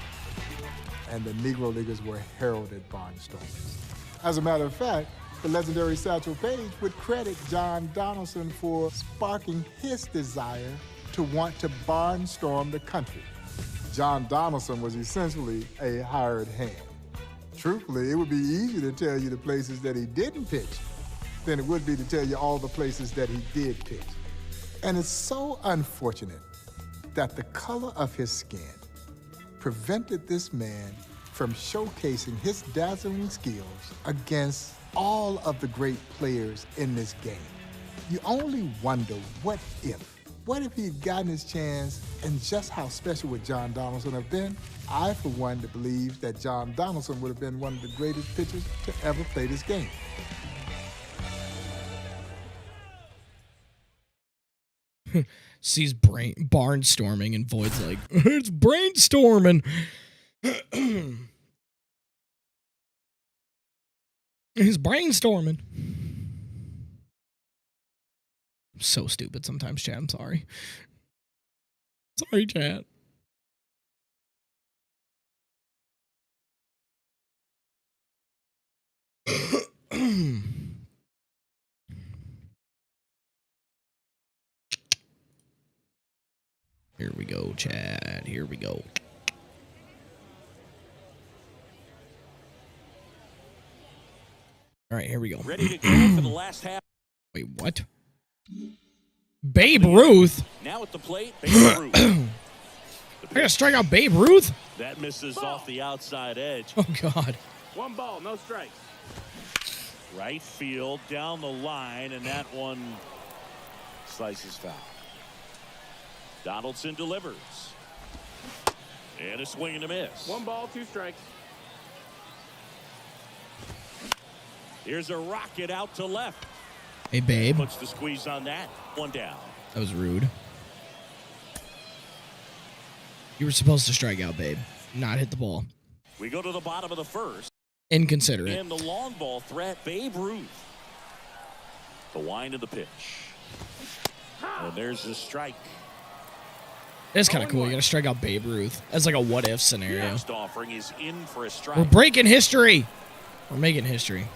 S3: And the Negro Leaguers were heralded barnstormers. As a matter of fact, the legendary Satchel Paige would credit John Donaldson for sparking his desire to want to barnstorm the country. John Donaldson was essentially a hired hand. Truthfully, it would be easier to tell you the places that he didn't pitch than it would be to tell you all the places that he did pitch. And it's so unfortunate that the color of his skin prevented this man from showcasing his dazzling skills against all of the great players in this game. You only wonder what if he'd gotten his chance, and just how special would John Donaldson have been? I, for one, believe that John Donaldson would have been one of the greatest pitchers to ever play this game.
S2: Sees barnstorming and Void's like, it's brainstorming. He's brainstorming. I'm so stupid sometimes, chat. I'm sorry. Sorry, chat. Here we go, chat. Here we go. All right, here we go.
S4: Ready to go for the last half.
S2: Wait, what? Babe Ruth?
S4: Now at the plate, Babe Ruth.
S2: I gotta strike out Babe Ruth?
S4: That misses off the outside edge.
S2: Oh, God.
S5: 1 ball, no strikes.
S4: Right field, down the line, and that one slices foul. Donaldson delivers. And a swing and a miss.
S5: 1 ball, 2 strikes.
S4: Here's a rocket out to left.
S2: Hey, babe.
S4: Puts the squeeze on that. 1 down.
S2: That was rude. You were supposed to strike out, babe, not hit the ball.
S4: We go to the bottom of the first.
S2: Inconsiderate.
S4: And the long ball threat, Babe Ruth. The wind of the pitch. And there's the strike.
S2: It's kind of cool. You got to strike out Babe Ruth. That's like a what-if scenario.
S4: Next offering is in for a strike.
S2: We're breaking history. We're making history.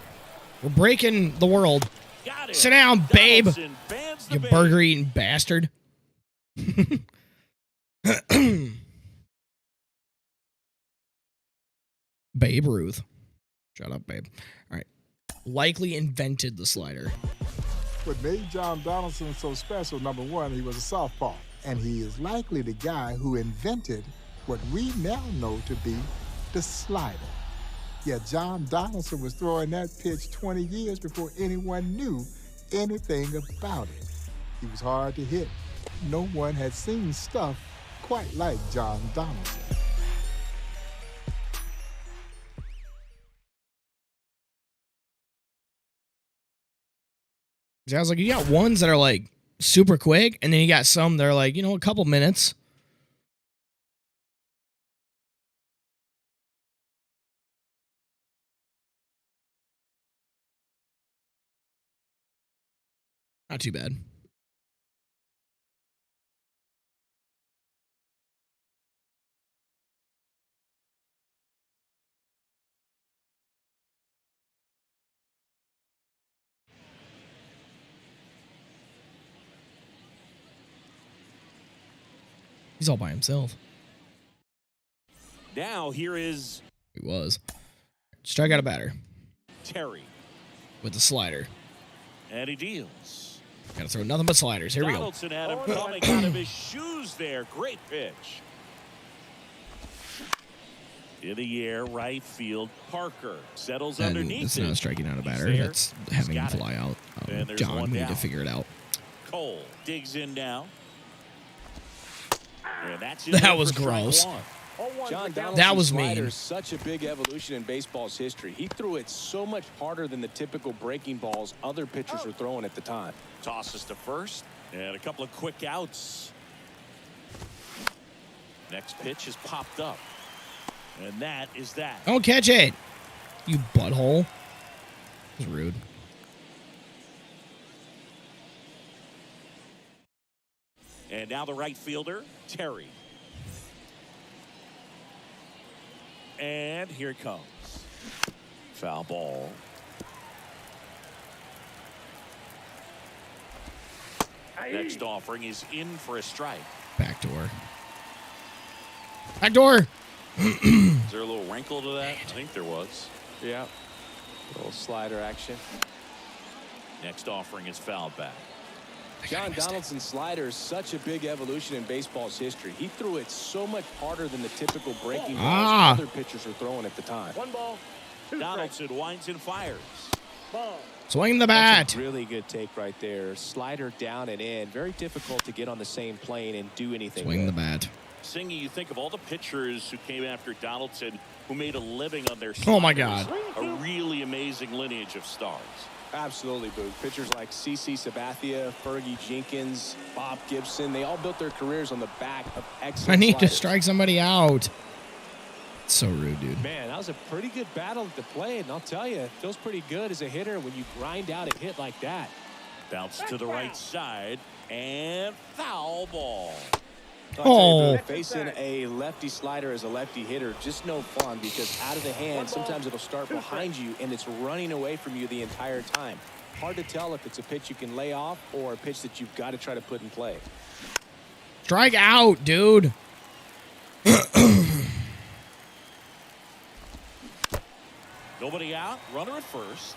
S2: We're breaking the world.
S4: Got it.
S2: Sit down, babe. You
S4: Babe.
S2: burger-eating bastard. Babe Ruth. Shut up, babe. All right. Likely invented the slider.
S3: What made John Donaldson so special, number one, he was a southpaw. And he is likely the guy who invented what we now know to be the slider. Yeah, John Donaldson was throwing that pitch 20 years before anyone knew anything about it. He was hard to hit. No one had seen stuff quite like John Donaldson.
S2: I was like, you got ones that are like super quick, and then you got some that are like, a couple minutes. Not too bad. He's all by himself.
S4: Now here is
S2: He was. Strike out a batter
S4: Terry.
S2: with the slider.
S4: And he deals.
S2: Gotta throw nothing but sliders. Here we go.
S4: Donaldson had him coming out of his shoes there. Great pitch. In the air, right field. Parker settles
S2: And
S4: underneath
S2: it's
S4: it.
S2: not striking out a
S4: He's
S2: batter.
S4: there.
S2: That's
S4: He's
S2: having him
S4: got it.
S2: fly out.
S4: And there's
S2: John,
S4: one
S2: we need to
S4: down.
S2: figure it out.
S4: Cole digs in now. And that's
S2: That was gross.
S5: John Donaldson's
S2: That was
S5: slider
S2: mean.
S5: is such a big evolution in baseball's history. He threw it so much harder than the typical breaking balls other pitchers were throwing at the time.
S4: Tosses to first. And a couple of quick outs. Next pitch is popped up. And that is that.
S2: Don't catch it, you butthole. That's rude.
S4: And now the right fielder, Terry. And here it comes. Foul ball. Next offering is in for a strike.
S2: Backdoor. Backdoor.
S4: Is there a little wrinkle to that? I think there was.
S5: Yeah. A little slider action.
S4: Next offering is fouled back.
S5: John Donaldson's slider is such a big evolution in baseball's history. He threw it so much harder than the typical breaking balls other pitchers were throwing at the time.
S6: 1 ball. 2
S4: Donaldson winds and fires.
S6: ball.
S2: Swing the
S5: That's
S2: bat.
S5: a really good take right there. Slider down and in. Very difficult to get on the same plane and do anything
S2: Swing the
S5: with.
S2: bat.
S4: Singy, you think of all the pitchers who came after Donaldson who made a living on their
S2: Oh, my
S4: sliders.
S2: God.
S4: A really amazing lineage of stars.
S5: Absolutely, Boog. Pitchers like CC Sabathia, Fergie Jenkins, Bob Gibson, they all built their careers on the back of excellent
S2: I need to
S5: sliders.
S2: strike somebody out. So rude, dude.
S5: Man, that was a pretty good battle at the plate, and I'll tell you, it feels pretty good as a hitter when you grind out a hit like that.
S4: Bounce to the right side and foul ball.
S5: I'll tell you,
S2: Oh.
S5: Boog, facing a lefty slider as a lefty hitter, just no fun because out of the hand, sometimes it'll start behind you and it's running away from you the entire time. Hard to tell if it's a pitch you can lay off or a pitch that you've got to try to put in play.
S2: Strike out, dude.
S4: Nobody out. Runner at first.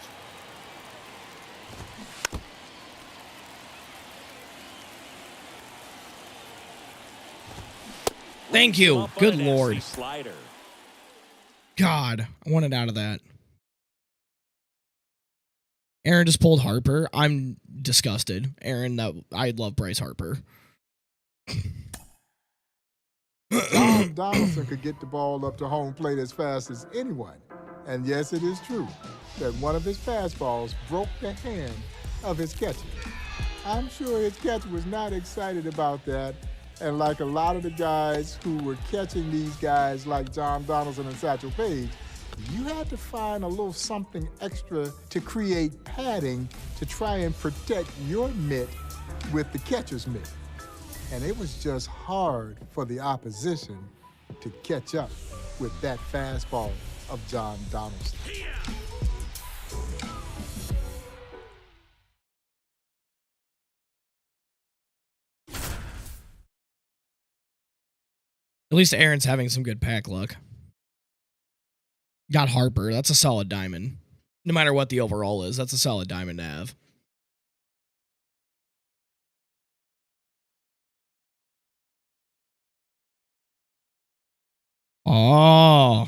S2: Thank
S4: Rings him
S2: you.
S4: up on
S2: Good
S4: a nasty
S2: Lord.
S4: Slider.
S2: God, I wanted out of that. Aaron just pulled Harper. I'm disgusted. Aaron, I love Bryce Harper.
S3: John Donaldson could get the ball up to home plate as fast as anyone. And yes, it is true that one of his fastballs broke the hand of his catcher. I'm sure his catcher was not excited about that. And like a lot of the guys who were catching these guys like John Donaldson and Satchel Paige, you had to find a little something extra to create padding to try and protect your mitt with the catcher's mitt. And it was just hard for the opposition to catch up with that fastball of John Donaldson.
S2: At least Aaron's having some good pack luck. Got Harper. That's a solid diamond. No matter what the overall is, that's a solid diamond to have. Oh.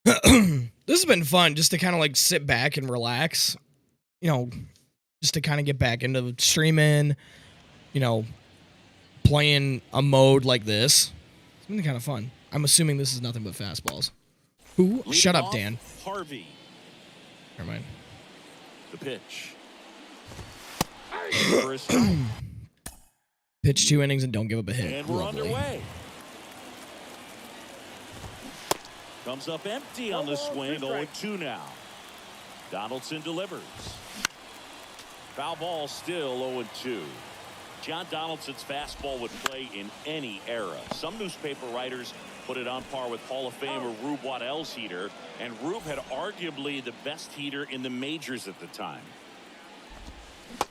S2: This has been fun just to kind of like sit back and relax. You know, just to kind of get back into streaming, you know, playing a mode like this. It's been kind of fun. I'm assuming this is nothing but fastballs. Who?
S4: Leading
S2: Shut up,
S4: off,
S2: Dan.
S4: Harvey.
S2: Never mind.
S4: The pitch. For a strike.
S2: Pitch 2 innings and don't give up a hit.
S4: And we're
S2: Lovely.
S4: underway. Comes up empty on the swing. 0-2 now. Donaldson delivers. Foul ball still 0-2. John Donaldson's fastball would play in any era. Some newspaper writers put it on par with Hall of Famer Rube Waddell's heater, and Rube had arguably the best heater in the majors at the time.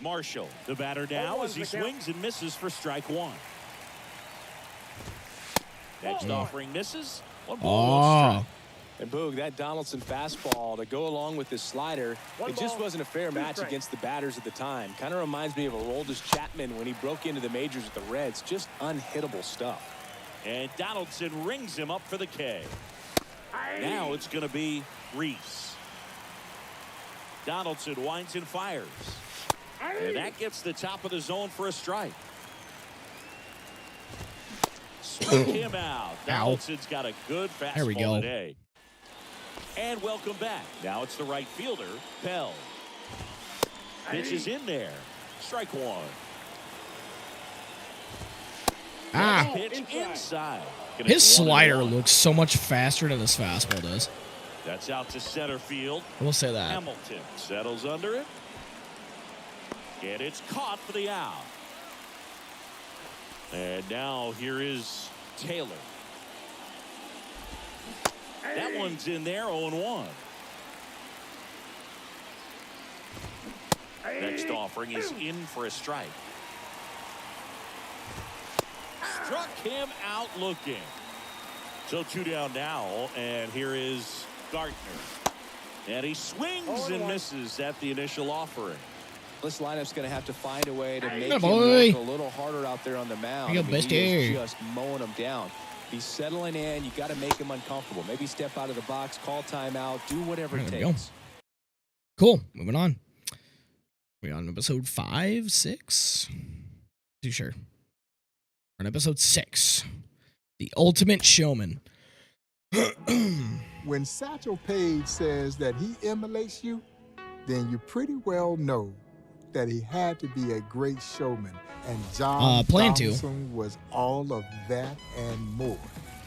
S4: Marshall, the batter now as he swings and misses for strike one. Next offering misses. 1 ball, 1
S2: Oh.
S4: strike.
S5: And Boog, that Donaldson fastball to go along with this slider, it just wasn't a fair match against the batters at the time. Kind of reminds me of Aroldis Chapman when he broke into the majors with the Reds. Just unhittable stuff.
S4: And Donaldson rings him up for the K. Now it's going to be Reese. Donaldson winds and fires. And that gets the top of the zone for a strike. Struck him out. Donaldson's got a good
S2: There we go.
S4: fastball today. And welcome back. Now it's the right fielder, Pell. Pitch is in there. Strike one.
S2: Ah.
S4: Pitch inside. Gonna
S2: His
S4: get one
S2: slider
S4: and one.
S2: looks so much faster than his fastball does.
S4: That's out to center field.
S2: I will say that.
S4: Hamilton settles under it. And it's caught for the out. And now here is Taylor. That one's in there, 0-1. Next offering is in for a strike. Struck him out looking. So 2 down now, and here is Gardner. And he swings and misses at the initial offering.
S5: This lineup's going to have to find a way to make
S2: Good
S5: him
S2: boy.
S5: work a little harder out there on the mound.
S2: You go,
S5: he
S2: bestie.
S5: is just mowing them down. He's settling in. You got to make him uncomfortable. Maybe step out of the box, call timeout, do whatever it
S2: There we go.
S5: takes.
S2: Cool. Moving on. We're on episode 5, 6. Too sure. We're on episode 6. The Ultimate Showman.
S3: When Satchel Paige says that he emulates you, then you pretty well know that he had to be a great showman. And John
S2: plan to.
S3: Donaldson was all of that and more.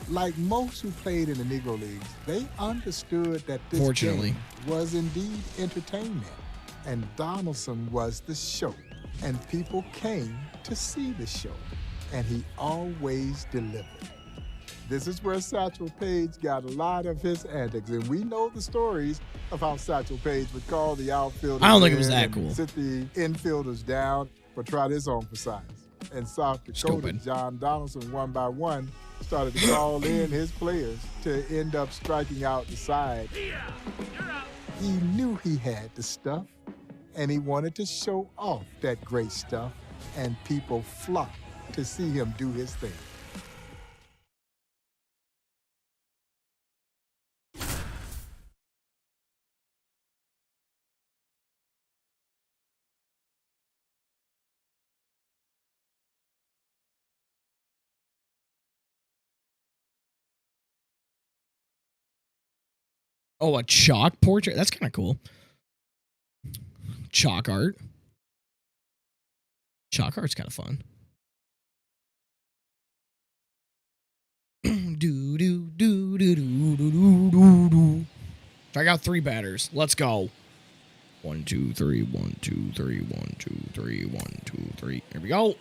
S3: Like most who played in the Negro Leagues, they understood that this
S2: Fortunately.
S3: game was indeed entertainment. And Donaldson was the show. And people came to see the show. And he always delivered. This is where Satchel Paige got a lot of his antics, and we know the stories of how Satchel Paige would call the outfielders.
S2: I don't think it was
S3: in
S2: that
S3: and
S2: cool.
S3: Sit the infielders down, but try this on for size. In South Dakota,
S2: Stupid.
S3: John Donaldson, one by one, started to call in his players to end up striking out the side. He knew he had the stuff, and he wanted to show off that great stuff, and people flocked to see him do his thing.
S2: Oh, a chalk portrait? That's kind of cool. Chalk art. Chalk art's kind of fun. do, do, do, do, do, do, do, do, do. Strike out 3 batters. Let's go. 1, 2, 3, 1, 2, 3, 1, 2, 3, 1, 2, 3. Here we go.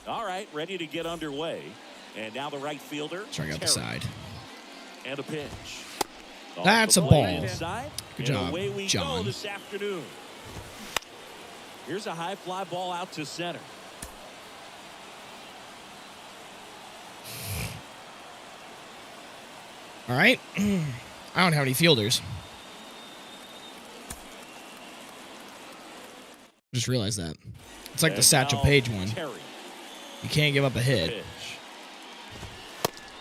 S4: All right, ready to get underway. And now the right fielder.
S2: Strike out the
S4: Terry.
S2: side.
S4: And a pitch. Off
S2: That's
S4: the
S2: a
S4: plate
S2: ball.
S4: inside,
S2: Good
S4: and
S2: job,
S4: away we go
S2: John.
S4: this afternoon. Here's a high fly ball out to center.
S2: All right. I don't have any fielders. Just realized that. It's like the
S4: And
S2: Satchel
S4: now
S2: Paige one.
S4: Terry.
S2: You can't give up a hit.
S4: Pitch.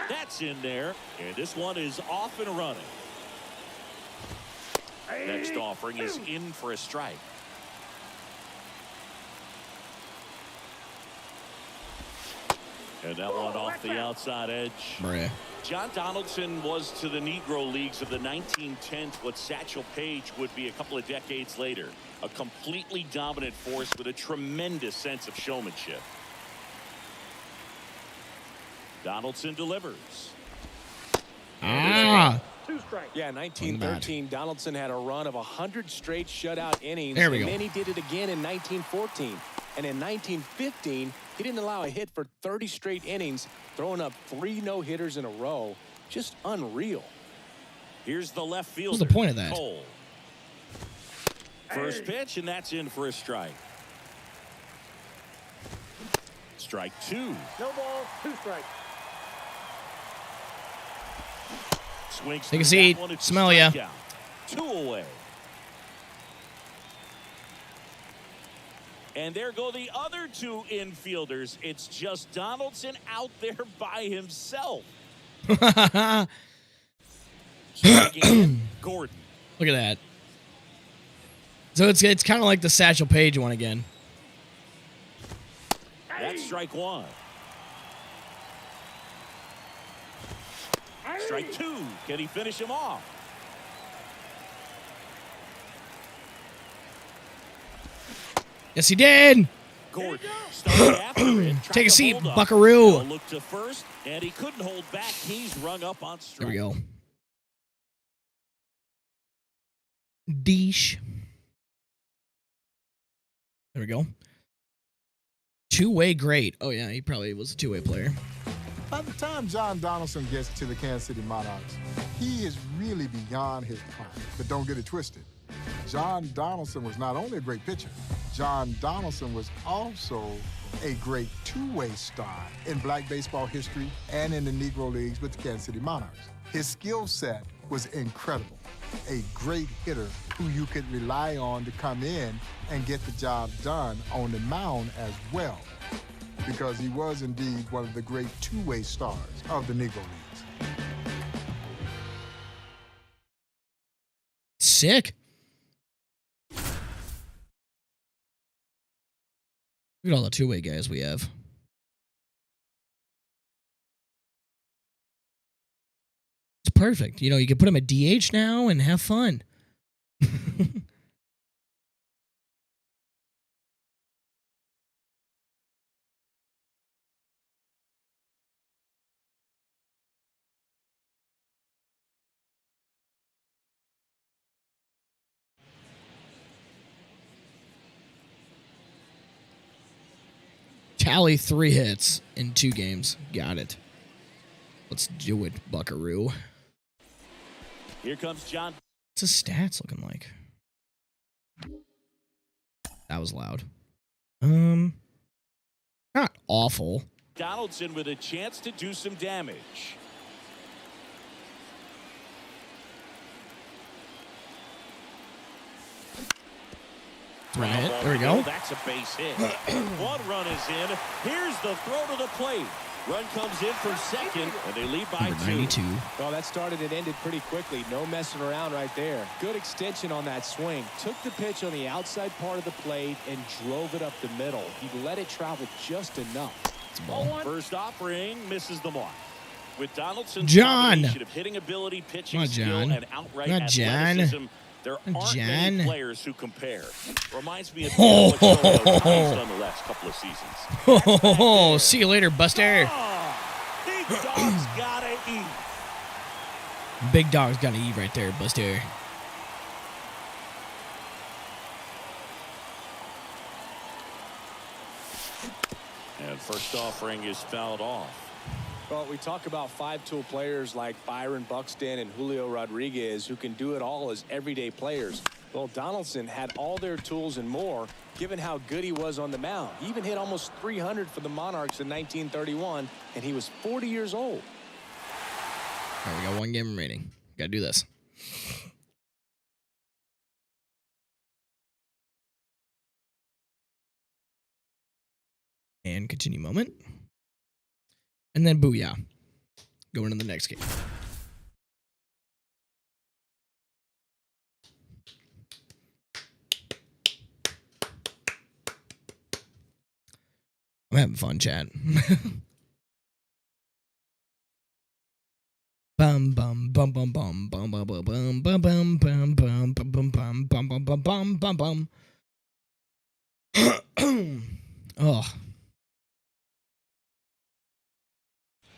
S4: That's in there, and this one is off and running. Next offering is in for a strike. And that one off the outside edge.
S2: Bruh.
S4: John Donaldson was to the Negro Leagues of the 1910s what Satchel Paige would be a couple of decades later. A completely dominant force with a tremendous sense of showmanship. Donaldson delivers.
S2: Ah.
S6: 2 strikes.
S5: Yeah, 1913, Donaldson had a run of 100 straight shutout innings.
S2: There we
S5: and
S2: go.
S5: then he did it again in 1914. And in 1915, he didn't allow a hit for 30 straight innings, throwing up 3 no-hitters in a row. Just unreal.
S4: Here's the left fielder.
S2: What's the point of that?
S4: Cole. First pitch, and that's in for a strike. Strike 2.
S6: No ball, 2 strikes.
S4: Swings
S2: Take a
S4: through
S2: seat.
S4: that one. It's a
S2: Smell ya.
S4: strikeout. 2 away. And there go the other 2 infielders. It's just Donaldson out there by himself. Striking in, Gordon.
S2: Look at that. So it's kind of like the Satchel Paige one again.
S4: That's strike 1. Strike 2. Can he finish him off?
S2: Yes, he did.
S4: Gordon started after it. tried
S2: Take a
S4: to
S2: seat,
S4: hold up.
S2: Buckaroo.
S4: Now look to first, and he couldn't hold back. He's rung up on strike.
S2: There we go. Deesh. There we go. Two-way great. Oh, yeah, he probably was a two-way player.
S3: By the time John Donaldson gets to the Kansas City Monarchs, he is really beyond his prime. But don't get it twisted. John Donaldson was not only a great pitcher, John Donaldson was also a great two-way star in black baseball history and in the Negro Leagues with the Kansas City Monarchs. His skill set was incredible. A great hitter who you could rely on to come in and get the job done on the mound as well, because he was indeed one of the great two-way stars of the Negro Leagues.
S2: Sick. Look at all the two-way guys we have. It's perfect. You know, you can put him at DH now and have fun. Tally 3 hits in 2 games. Got it. Let's do it, Buckaroo.
S4: Here comes John.
S2: What's his stats looking like? That was loud. Not awful.
S4: Donaldson with a chance to do some damage.
S2: One hit. There we go.
S4: That's a base hit. One run is in. Here's the throw to the plate. Run comes in from second, and they lead by
S2: Number
S4: 2.
S2: 92.
S5: Well, that started and ended pretty quickly. No messing around right there. Good extension on that swing. Took the pitch on the outside part of the plate and drove it up the middle. He let it travel just enough.
S2: It's a ball.
S4: First offering misses the mark. With Donaldson's
S2: John.
S4: combination of hitting ability, pitching
S2: Not
S4: skill,
S2: John.
S4: and outright
S2: Not John.
S4: athleticism, there
S2: Not
S4: aren't
S2: John.
S4: many players who compare. Reminds me of what Shohei Ohtani's done the last couple of seasons.
S2: Oh, see you later, Buster.
S4: Big dog's gotta eat.
S2: Big dog's gotta eat right there, Buster.
S4: And first offering is fouled off.
S5: Well, we talk about five-tool players like Byron Buxton and Julio Rodriguez who can do it all as everyday players. Well, Donaldson had all their tools and more, given how good he was on the mound. He even hit almost 300 for the Monarchs in 1931, and he was 40 years old.
S2: All right, we got 1 game remaining. Gotta do this. And continue moment. And then booyah. Going to the next game. I'm having fun, chat. Bum bum bum bum bum bum bum bum bum bum bum bum bum bum bum bum bum bum bum bum. Oh.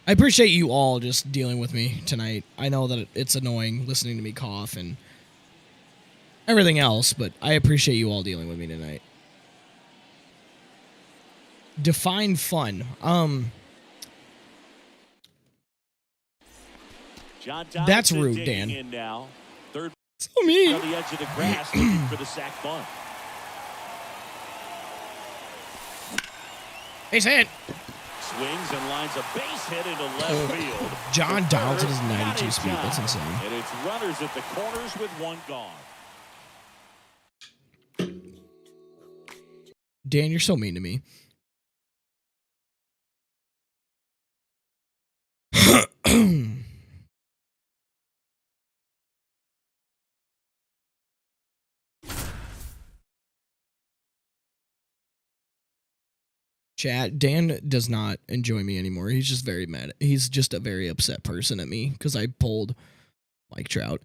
S2: I appreciate you all just dealing with me tonight. I know that it's annoying listening to me cough and everything else, but I appreciate you all dealing with me tonight. Define fun.
S4: John
S2: That's
S4: Donaldson
S2: rude,
S4: digging
S2: Dan.
S4: in now. Third
S2: So mean.
S4: on the edge of the grass looking for the sac bunt.
S2: Base hit.
S4: Swings and lines a base hit into left field.
S2: John
S4: The
S2: Donaldson
S4: first
S2: is 92
S4: got it
S2: speed.
S4: done.
S2: That's insane.
S4: And it's runners at the corners with 1 gone.
S2: Dan, you're so mean to me. Chat, Dan does not enjoy me anymore. He's just very mad. He's just a very upset person at me because I pulled Mike Trout.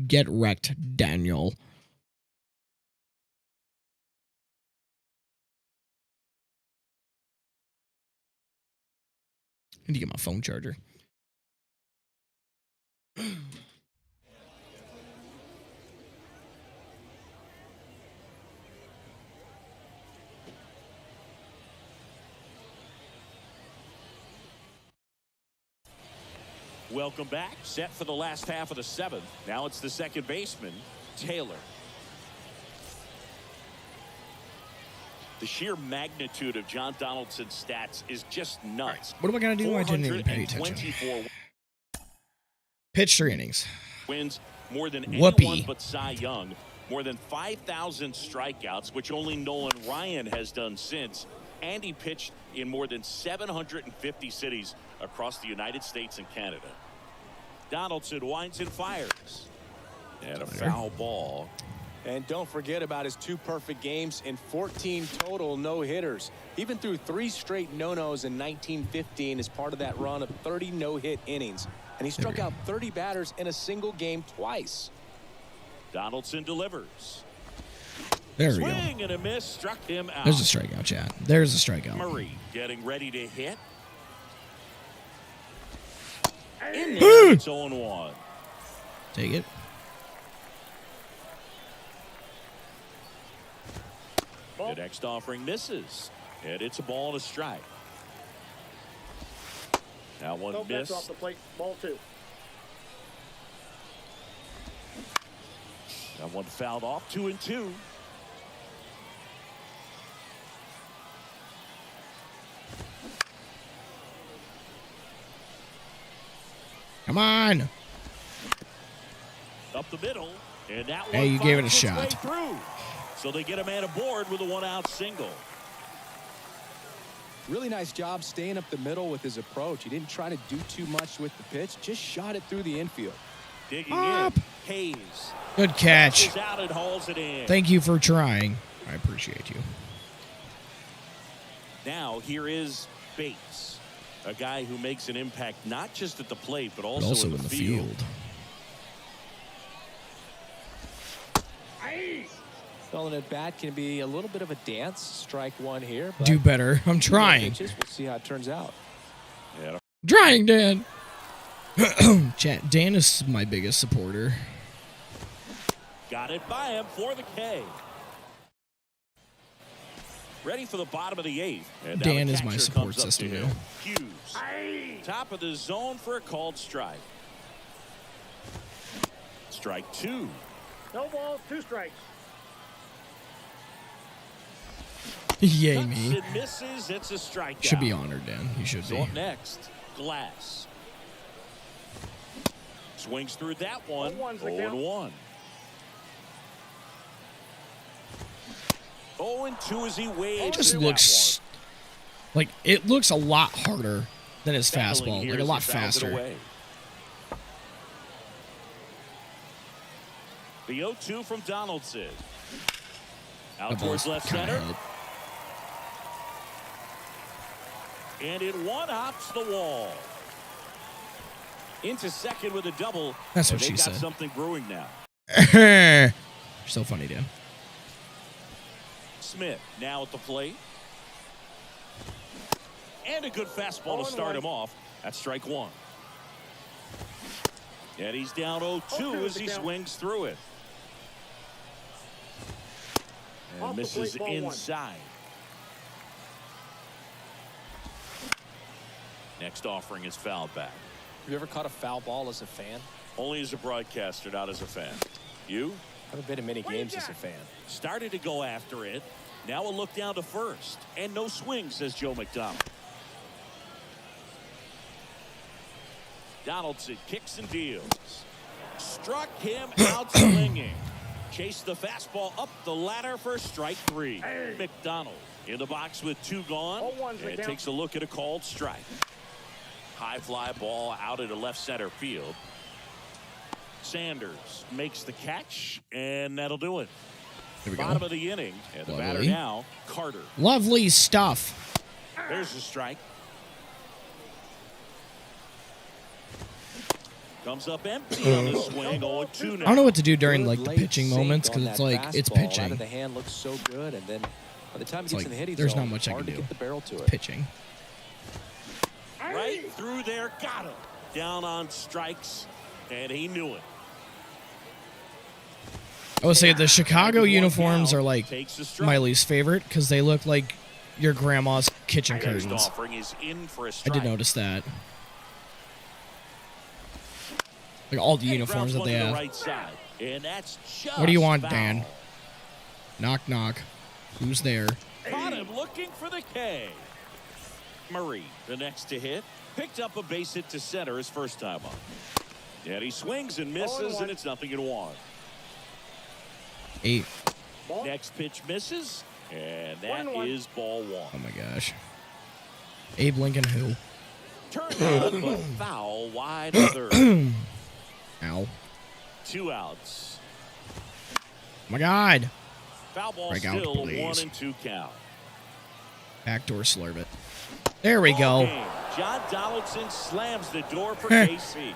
S2: Get wrecked, Daniel. Need to get my phone charger.
S4: Welcome back. Set for the last half of the seventh. Now it's the second baseman, Taylor. The sheer magnitude of John Donaldson's stats is just nuts.
S2: What am I going to do? I didn't even pay attention.
S4: 424
S2: Pitched 3 innings.
S4: wins, more than
S2: Whoopee.
S4: anyone but Cy Young. More than 5,000 strikeouts, which only Nolan Ryan has done since. And he pitched in more than 750 cities across the United States and Canada. Donaldson winds and fires. And a foul ball.
S5: And don't forget about his 2 perfect games and 14 total no-hitters. Even threw 3 straight no-nos in 1915 as part of that run of 30 no-hit innings. And he struck out 30 batters in a single game twice.
S4: Donaldson delivers.
S2: There we
S4: Swing
S2: go.
S4: and a miss, struck him out.
S2: There's a strikeout, chat. There's a strikeout.
S4: Murray getting ready to hit. In there, it's 0-1.
S2: Take it.
S4: The next offering misses. And it's a ball and a strike. That one
S6: No
S4: missed.
S6: bets off the plate. Ball 2.
S4: That one fouled off. 2-2.
S2: Come on.
S4: Up the middle. And that one
S2: Hey, you gave it a
S4: finds its way
S2: shot.
S4: through. So they get a man aboard with a 1-out single.
S5: Really nice job staying up the middle with his approach. He didn't try to do too much with the pitch, just shot it through the infield.
S4: Digging
S2: Up.
S4: in. Hayes.
S2: Good catch.
S4: Is out and hauls it in.
S2: Thank you for trying. I appreciate you.
S4: Now here is Bates, a guy who makes an impact not just at the plate but
S2: But
S4: also,
S2: also
S4: in the field.
S5: Throwing at bat can be a little bit of a dance. Strike 1 here. But
S2: Do better. I'm trying.
S5: pitches, we'll see how it turns out.
S4: Yeah.
S2: Trying, Dan. Chat. Dan is my biggest supporter.
S4: Got it by him for the K. Ready for the bottom of the 8th. And now
S2: Dan
S4: the
S2: is my
S4: catcher
S2: support
S4: comes up to
S2: system
S4: him.
S2: now.
S4: Hughes. Top of the zone for a called strike. Strike 2.
S6: No balls, 2 strikes.
S2: Yay,
S4: Cuts
S2: me.
S4: and misses. It's a strikeout.
S2: Should be honored, Dan. You should
S4: So
S2: be.
S4: up next, Glass. Swings through that one.
S6: 0-1's the count.
S4: 0-1. 0-2 as he waves.
S2: It just
S4: through that
S2: looks like it looks a lot harder than his
S4: one. Battling
S2: fastball.
S4: here
S2: Like a
S4: as
S2: lot
S4: he fouls it
S2: faster.
S4: away. The 0-2 from Donaldson. Out
S2: That
S4: towards
S2: ball's
S4: left
S2: kinda
S4: center.
S2: hit.
S4: And it one-hops the wall. Into second with a double.
S2: That's
S4: and
S2: what she
S4: they've got
S2: said.
S4: something brewing now.
S2: You're so funny, Dan.
S4: Smith now at the plate. And a good fastball to start him off. That's strike 1. And he's down 0-2 as he swings through it. And
S6: Off the
S4: misses
S6: plate, ball 1.
S4: inside. Next offering is fouled back.
S5: Have you ever caught a foul ball as a fan?
S4: Only as a broadcaster, not as a fan. You?
S5: Haven't been in many games as a fan.
S4: Started to go after it. Now a look down to first. And no swing, says Joe McDonald. Donaldson kicks and deals. Struck him out swinging. Chased the fastball up the ladder for strike 3. McDonald in the box with 2 gone.
S6: 0-1's the
S4: And
S6: count.
S4: takes a look at a called strike. High fly ball out into left center field. Sanders makes the catch, and that'll do it.
S2: There we
S4: Bottom
S2: go.
S4: of the inning, and the
S2: Lovely.
S4: batter now, Carter.
S2: Lovely stuff.
S4: There's a strike. Comes up empty on the swing. 0-2 now.
S2: I don't know what to do during
S5: Good
S2: like the
S5: late
S2: pitching
S5: sink
S2: moments
S5: on
S2: because it's
S5: that
S2: like it's
S5: fastball. Out
S2: pitching.
S5: of the hand looks so good, and then by the time he
S2: It's
S5: gets
S2: like,
S5: in the hitting
S2: there's
S5: zone,
S2: not much I
S5: hard
S2: can
S5: to
S2: do.
S5: get the barrel to it.
S2: Pitching.
S4: right through there. Got him. Down on strikes, and he knew it.
S2: I would say the Chicago uniforms are like
S4: Takes the strike.
S2: my least favorite because they look like your grandma's kitchen
S4: Next
S2: curtains.
S4: offering is in for a
S2: I
S4: strike.
S2: did notice that. Like all the uniforms that they have.
S4: Right side, and that's just
S2: What do you want,
S4: foul.
S2: Dan? Knock, knock. Who's there?
S4: Caught him looking for the K. Murray, the next to hit, picked up a base hit to center his first time up. And he swings and misses, and it's 0-1.
S2: 8.
S6: Ball.
S4: Next pitch misses, and that is ball one.
S2: Oh my gosh. Abe Lincoln who?
S4: Turned on, but foul wide of third.
S2: Ow.
S4: 2 outs.
S2: Oh my god.
S4: Foul ball
S2: Break out,
S4: still
S2: please.
S4: 1-2 count.
S2: Backdoor slurp it. There we
S4: Ball
S2: go.
S4: game. John Donaldson slams the door for KC.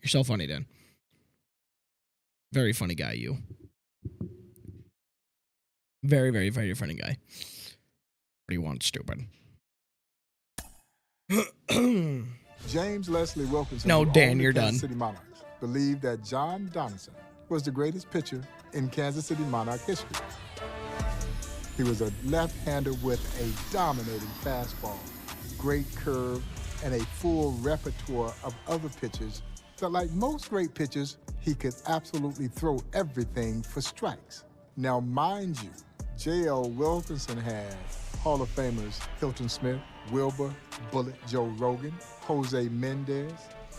S2: You're so funny, Dan. Very funny guy, you. Very, very, very funny guy. What do you want, stupid?
S3: James Leslie Wilkinson,
S2: No,
S3: who
S2: Dan,
S3: owned the
S2: you're
S3: Kansas
S2: done.
S3: City Monarchs, believed that John Donaldson was the greatest pitcher in Kansas City Monarch history. He was a left-hander with a dominating fastball, great curve, and a full repertoire of other pitches that, like most great pitchers, he could absolutely throw everything for strikes. Now, mind you, J.L. Wilkinson had Hall of Famers Hilton Smith, Wilbur, Bullet Joe Rogan, Jose Mendez,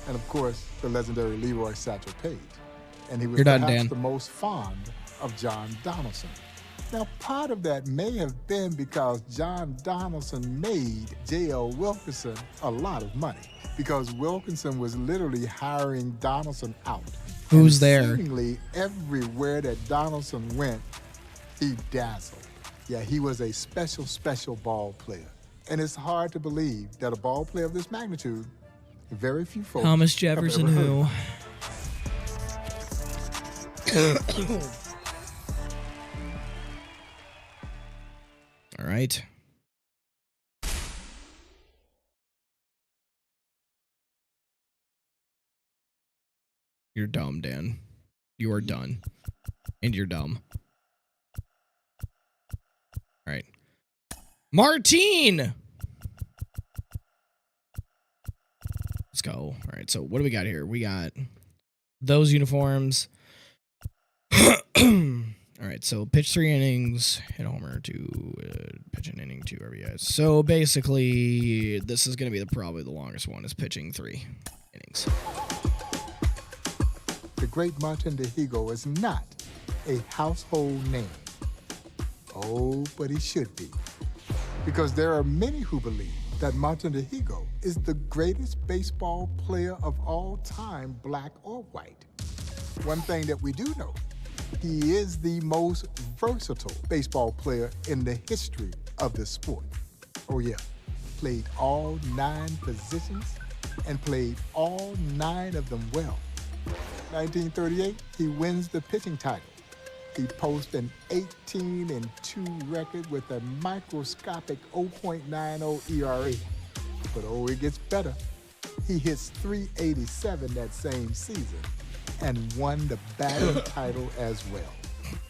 S3: and of course, the legendary Leroy Satchel Paige. And he was
S2: You're done,
S3: perhaps
S2: Dan.
S3: the most fond of John Donaldson. Now, part of that may have been because John Donaldson made J.L. Wilkinson a lot of money, because Wilkinson was literally hiring Donaldson out.
S2: Who's
S3: And
S2: there?
S3: Seemingly everywhere that Donaldson went, he dazzled. Yeah, he was a special, special ball player. And it's hard to believe that a ball player of this magnitude, very few folks
S2: Thomas
S3: have
S2: Jefferson
S3: ever heard
S2: who?
S3: of.
S2: All right. You're dumb, Dan. You are done. And you're dumb. All right. Martine! Let's go. All right, so what do we got here? We got those uniforms. All right, so pitch 3 innings, hit a homer, 2, pitch an inning, 2 RBIs. So basically, this is going to be probably the longest one, is pitching 3 innings.
S3: The great Martin DeHigo is not a household name. Oh, but he should be. Because there are many who believe that Martin DeHigo is the greatest baseball player of all time, black or white. One thing that we do know, he is the most versatile baseball player in the history of this sport. Oh yeah, played all 9 positions and played all 9 of them well. 1938, he wins the pitching title. He posts an 18-2 record with a microscopic 0.90 ERA. But oh, it gets better. He hits .387 that same season and won the batting title as well.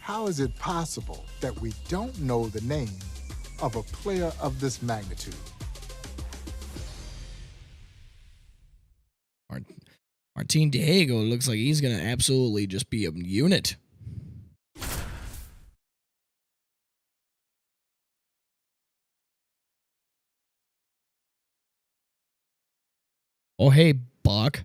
S3: How is it possible that we don't know the name of a player of this magnitude?
S2: Martin DeHigo looks like he's going to absolutely just be a unit. Oh, hey, Buck.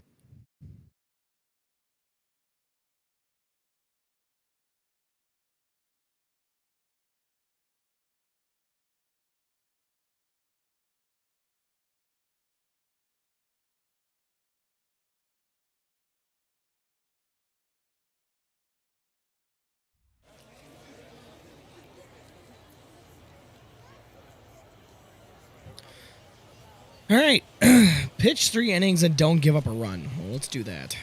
S2: All right. Pitch 3 innings and don't give up a run. Well, let's do that.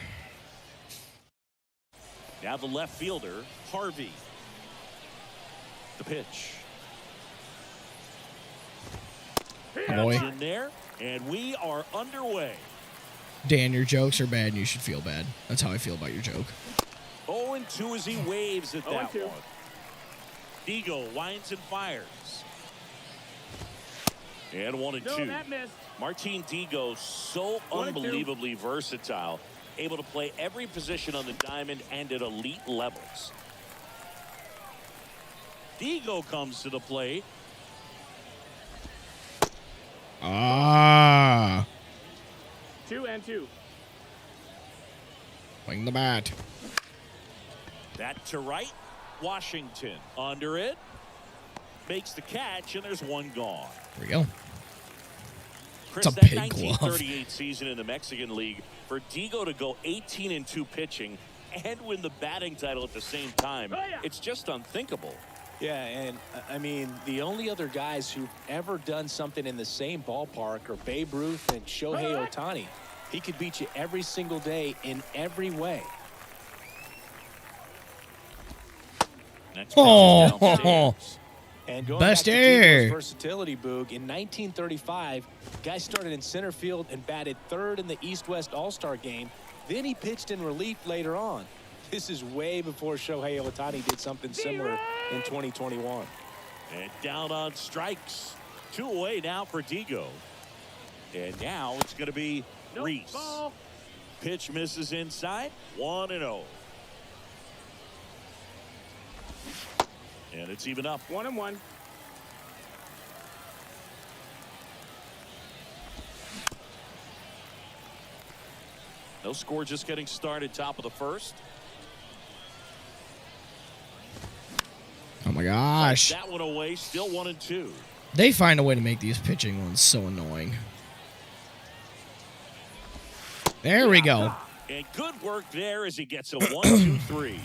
S4: Now the left fielder, Harvey. The pitch.
S2: Boy.
S4: In there, and we are underway.
S2: Dan, your jokes are bad and you should feel bad. That's how I feel about your joke.
S4: 0-2 as he waves at that
S6: 0-2.
S4: one. Negro winds and fires. And 1-2.
S6: No, that missed.
S4: Martin Digo, so
S6: 1-2.
S4: unbelievably versatile, able to play every position on the diamond and at elite levels. Digo comes to the plate.
S2: Ah.
S6: 2-2.
S2: Swing the bat.
S4: That to right. Washington under it. Makes the catch, and there's one gone.
S2: There we go.
S4: Chris,
S2: It's a
S4: that
S2: big glove.
S4: 1938 season in the Mexican League, for Digo to go 18-2 pitching and win the batting title at the same time, it's just unthinkable.
S5: Yeah, and I mean, the only other guys who've ever done something in the same ballpark are Babe Ruth and Shohei Ohtani. He could beat you every single day in every way.
S4: Next
S2: Oh.
S4: pitch is downstairs.
S5: And going
S2: Best
S5: back to
S2: air.
S5: Digo's versatility, Boog, in 1935, guy started in center field and batted third in the East-West All-Star game. Then he pitched in relief later on. This is way before Shohei Ohtani did something similar in 2021.
S4: And down on strikes. 2 away now for Digo. And now it's going to be
S6: Nope,
S4: Reese.
S6: ball.
S4: Pitch misses inside. 1-0. And it's even up.
S6: 1-1.
S4: No score, just getting started. Top of the first.
S2: Oh my gosh.
S4: That one away. Still 1-2.
S2: They find a way to make these pitching ones so annoying. There we go.
S4: And good work there as he gets a 1-2-3.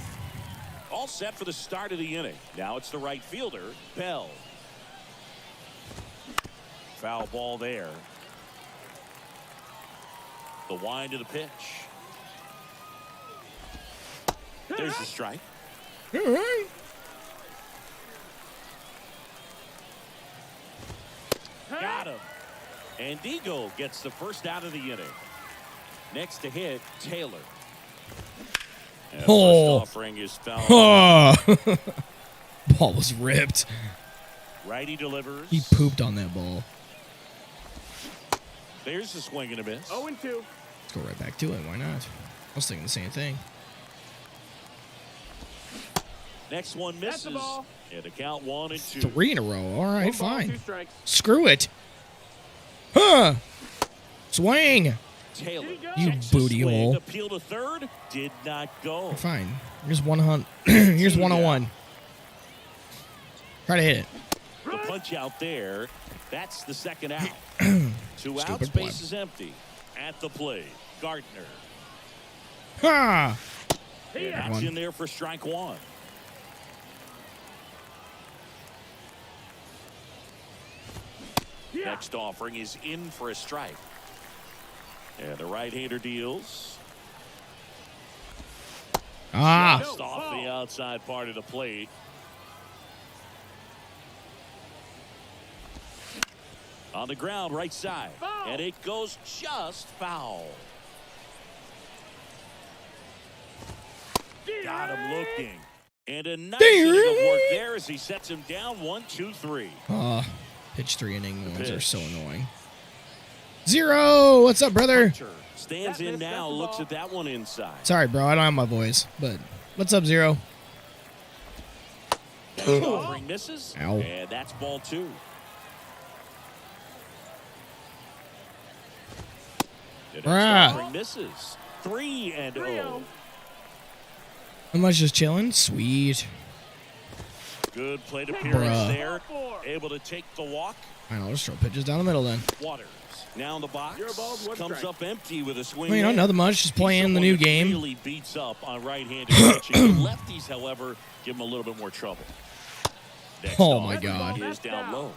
S4: All set for the start of the inning. Now it's the right fielder, Bell. Foul ball there. The wind of the pitch. There's the strike.
S2: All right.
S4: Got him. And Digo gets the first out of the inning. Next to hit, Taylor. And the
S2: Oh.
S4: first offering is fouled.
S2: Oh. Ball was ripped.
S4: Righty delivers.
S2: He pooped on that ball.
S4: There's the swing and a miss.
S6: 0-2.
S2: Let's go right back to it. Why not? I was thinking the same thing.
S4: Next one
S6: That's the
S4: misses.
S6: ball.
S4: And the count 1-2.
S2: 3 in a row. All right,
S6: 1 ball, 2
S2: fine.
S6: strikes.
S2: Screw it. Huh. Swing.
S4: Taylor.
S2: You
S4: checks his
S2: booty
S4: swing,
S2: hole.
S4: Appeal to third. Did not go.
S2: Fine. Here's 100. Here's 101. Try to hit it.
S4: The punch out there. That's the second out. 2 outs.
S2: Stupid
S4: Base
S2: play.
S4: is empty. At the plate, Gardner.
S2: Ha!
S4: And that's
S2: One.
S4: in there for strike 1. Next offering is in for a strike. And the right-hander deals.
S2: Ah.
S4: Just off the outside part of the plate. On the ground, right side.
S6: Foul.
S4: And it goes just foul. Got him looking. And a nice inning of work there as he sets him down 1-2-3.
S2: Pitch 3 inning ones are
S4: pitch.
S2: so annoying. 0. What's up, brother?
S4: Stands in now, looks at that one inside.
S2: Sorry, bro. I don't have my voice, but what's up, 0?
S4: Next offering misses.
S2: Ow.
S4: And that's ball 2. The next
S2: Bruh.
S4: offering misses. 3-0.
S2: How much just chilling? Sweet.
S4: Good plate appearance
S2: Bruh.
S4: there. Able to take the walk.
S2: I know. Just throw pitches down the middle then.
S4: Waters now in the box.
S6: Your ball's 1
S4: Comes
S6: strike.
S4: up empty with a swing.
S2: Well, you know,
S4: in.
S2: nothing much. Just
S4: He's
S2: playing the
S4: someone
S2: new
S4: that
S2: game.
S4: Really beats up on right-handed pitching. The lefties, however, give him a little bit more trouble. Next
S2: Oh,
S4: off
S2: my God.
S4: is down low.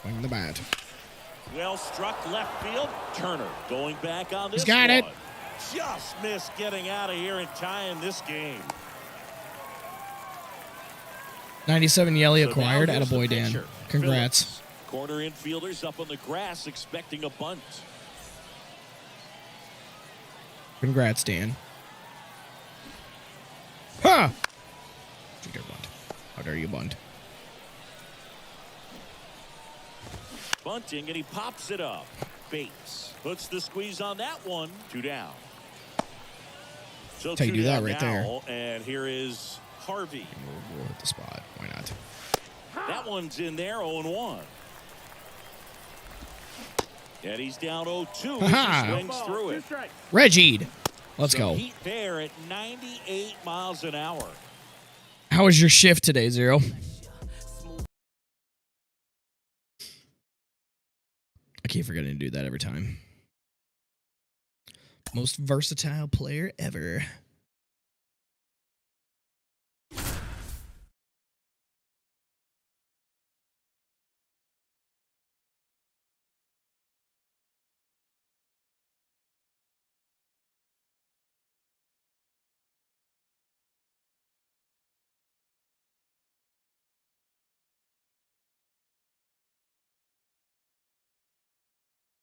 S2: Swing the bat.
S4: Well struck left field. Turner going back on this
S2: He's got it.
S4: one. Just missed getting out of here and tying this game.
S2: 97 Yelly
S4: So
S2: acquired.
S4: now here's the
S2: Attaboy, Dan.
S4: pitcher,
S2: Congrats.
S4: Phillips. Corner infielders up on the grass expecting a bunt.
S2: Congrats, Dan. Ha! How dare bunt? How dare you bunt?
S4: Bunting, and he pops it up. Bates puts the squeeze on that one. 2 down. So
S2: That's how you
S4: 2
S2: do that
S4: down
S2: right
S4: now, and here is Harvey.
S2: We'll hit the spot. Why not?
S4: That one's in there, 0-1. And he's down 0-2.
S2: Aha.
S4: He swings through it.
S2: Reggie, let's
S4: Some
S2: go.
S4: heat there at 98 miles an hour.
S2: How was your shift today, Zero? I keep forgetting to do that every time. Most versatile player ever.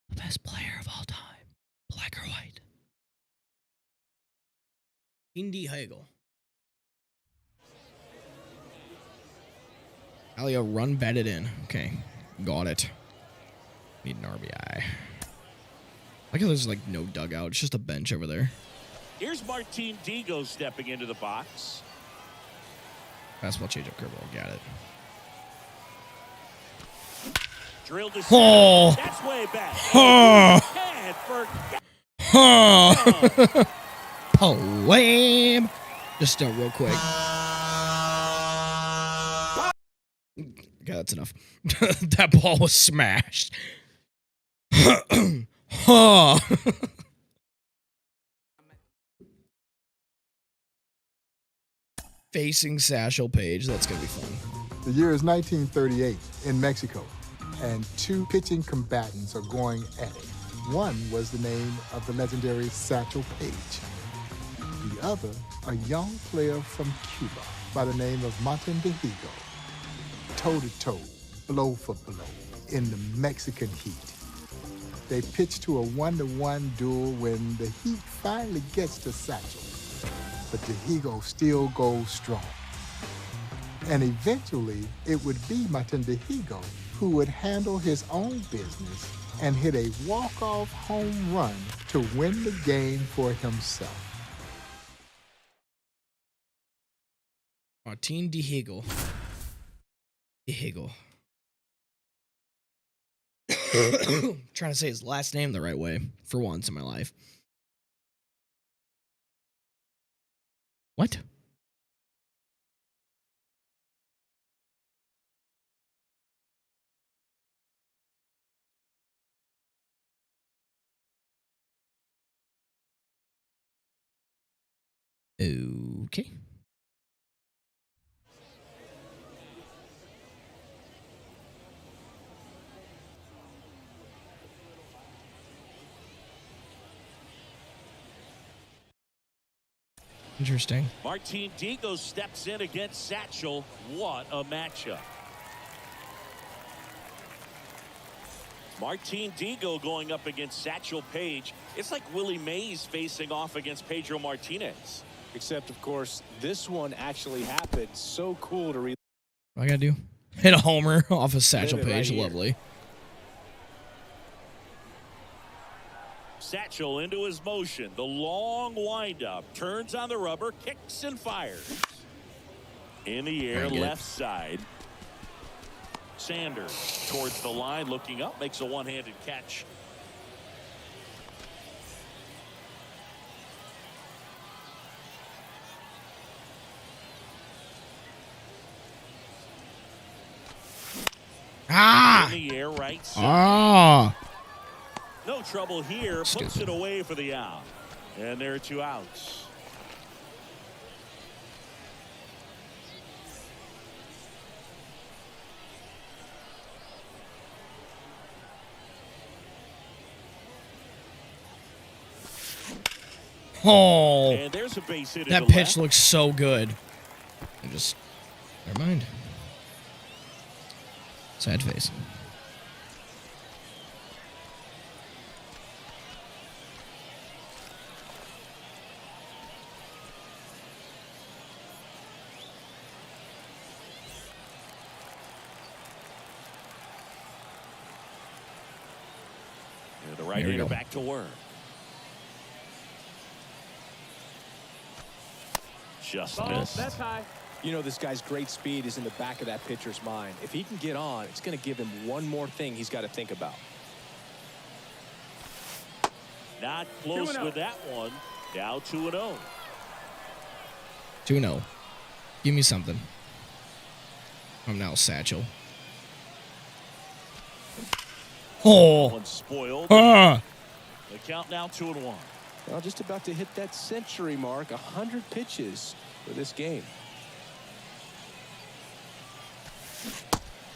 S2: The best player of all time. Black or white? Indy Hagel. Alio, run batted in. Okay. Got it. Need an RBI. Like how there's like no dugout. It's just a bench over there.
S4: Here's Martin Digo stepping into the box.
S2: Fastball, change up, curveball. Got it.
S4: Drilled to
S2: Oh.
S4: center. That's way back.
S2: Oh.
S4: And forget.
S2: Huh. Poem. Just real quick. Okay, that's enough. That ball was smashed. Huh. Facing Satchel Paige. That's going to be fun.
S3: The year is 1938 in Mexico, and two pitching combatants are going at it. One was the name of the legendary Satchel Paige. The other, a young player from Cuba by the name of Martin Dihigo. Toe-to-toe, blow for blow, in the Mexican heat. They pitch to a 1-to-1 duel when the heat finally gets to Satchel. But Dihigo still goes strong. And eventually, it would be Martin Dihigo who would handle his own business and hit a walk-off home run to win the game for himself.
S2: Martin Dihigo. Dihigo. Trying to say his last name the right way for once in my life. What? Okay. Interesting.
S4: Martin Digo steps in against Satchel. What a matchup. Martin Digo going up against Satchel Paige. It's like Willie Mays facing off against Pedro Martinez.
S5: Except, of course, this one actually happened. So cool to read.
S2: What I gotta do? Hit a homer off of Satchel
S5: Live it right
S2: Paige.
S5: here.
S2: Lovely.
S4: Satchel into his motion. The long windup. Turns on the rubber. Kicks and fires. In the air,
S2: Dang it.
S4: left side. Sanders towards the line. Looking up. Makes a one-handed catch.
S2: Ah!
S4: In the air, right side.
S2: Ah!
S4: No trouble here. Puts
S2: Stupid.
S4: it away for the out. And there are 2 outs.
S2: Oh!
S4: And there's a base hit.
S2: That
S4: into
S2: pitch
S4: left.
S2: looks so good. Never mind. Sad face.
S4: Right-hander back to work. Just missed.
S6: That's high.
S5: You know, this guy's great speed is in the back of that pitcher's mind. If he can get on, it's going to give him one more thing he's got to think about.
S4: Not close with that one. Now 2-0.
S2: 2-0. Give me something. I'm now Satchel. Oh.
S4: One spoiled.
S2: Ah.
S4: The count now 2-1.
S5: Well, just about to hit that century mark. 100 pitches for this game.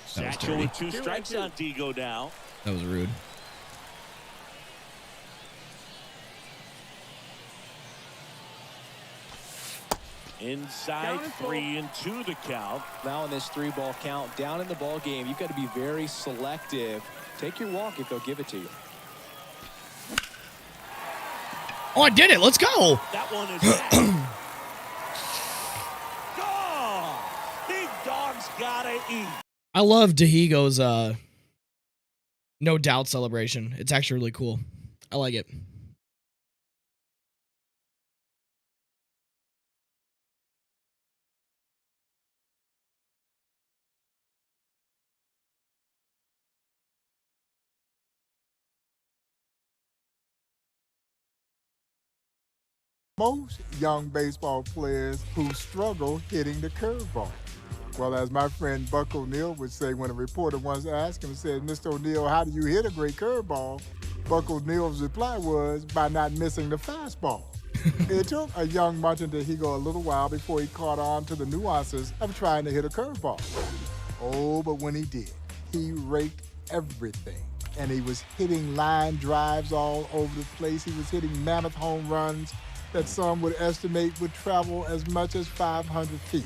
S4: Satchel with 2 strikes on Digo now.
S2: That was rude.
S4: Inside 3-2 the count.
S5: Now in this 3-ball count, down in the ball game, you've got to be very selective. Take your walk if they'll give it to you.
S2: Oh, I did it. Let's go.
S4: That one is gone. Big dog's gotta eat.
S2: I love Dahigo's no doubt celebration. It's actually really cool. I like it.
S3: Most young baseball players who struggle hitting the curveball. Well, as my friend Buck O'Neill would say when a reporter once asked him, said, "Mr. O'Neill, how do you hit a great curveball?" Buck O'Neill's reply was, "By not missing the fastball." It took a young Martin Dahigo a little while before he caught on to the nuances of trying to hit a curveball. Oh, but when he did, he raked everything. And he was hitting line drives all over the place. He was hitting mammoth home runs that some would estimate would travel as much as 500 feet.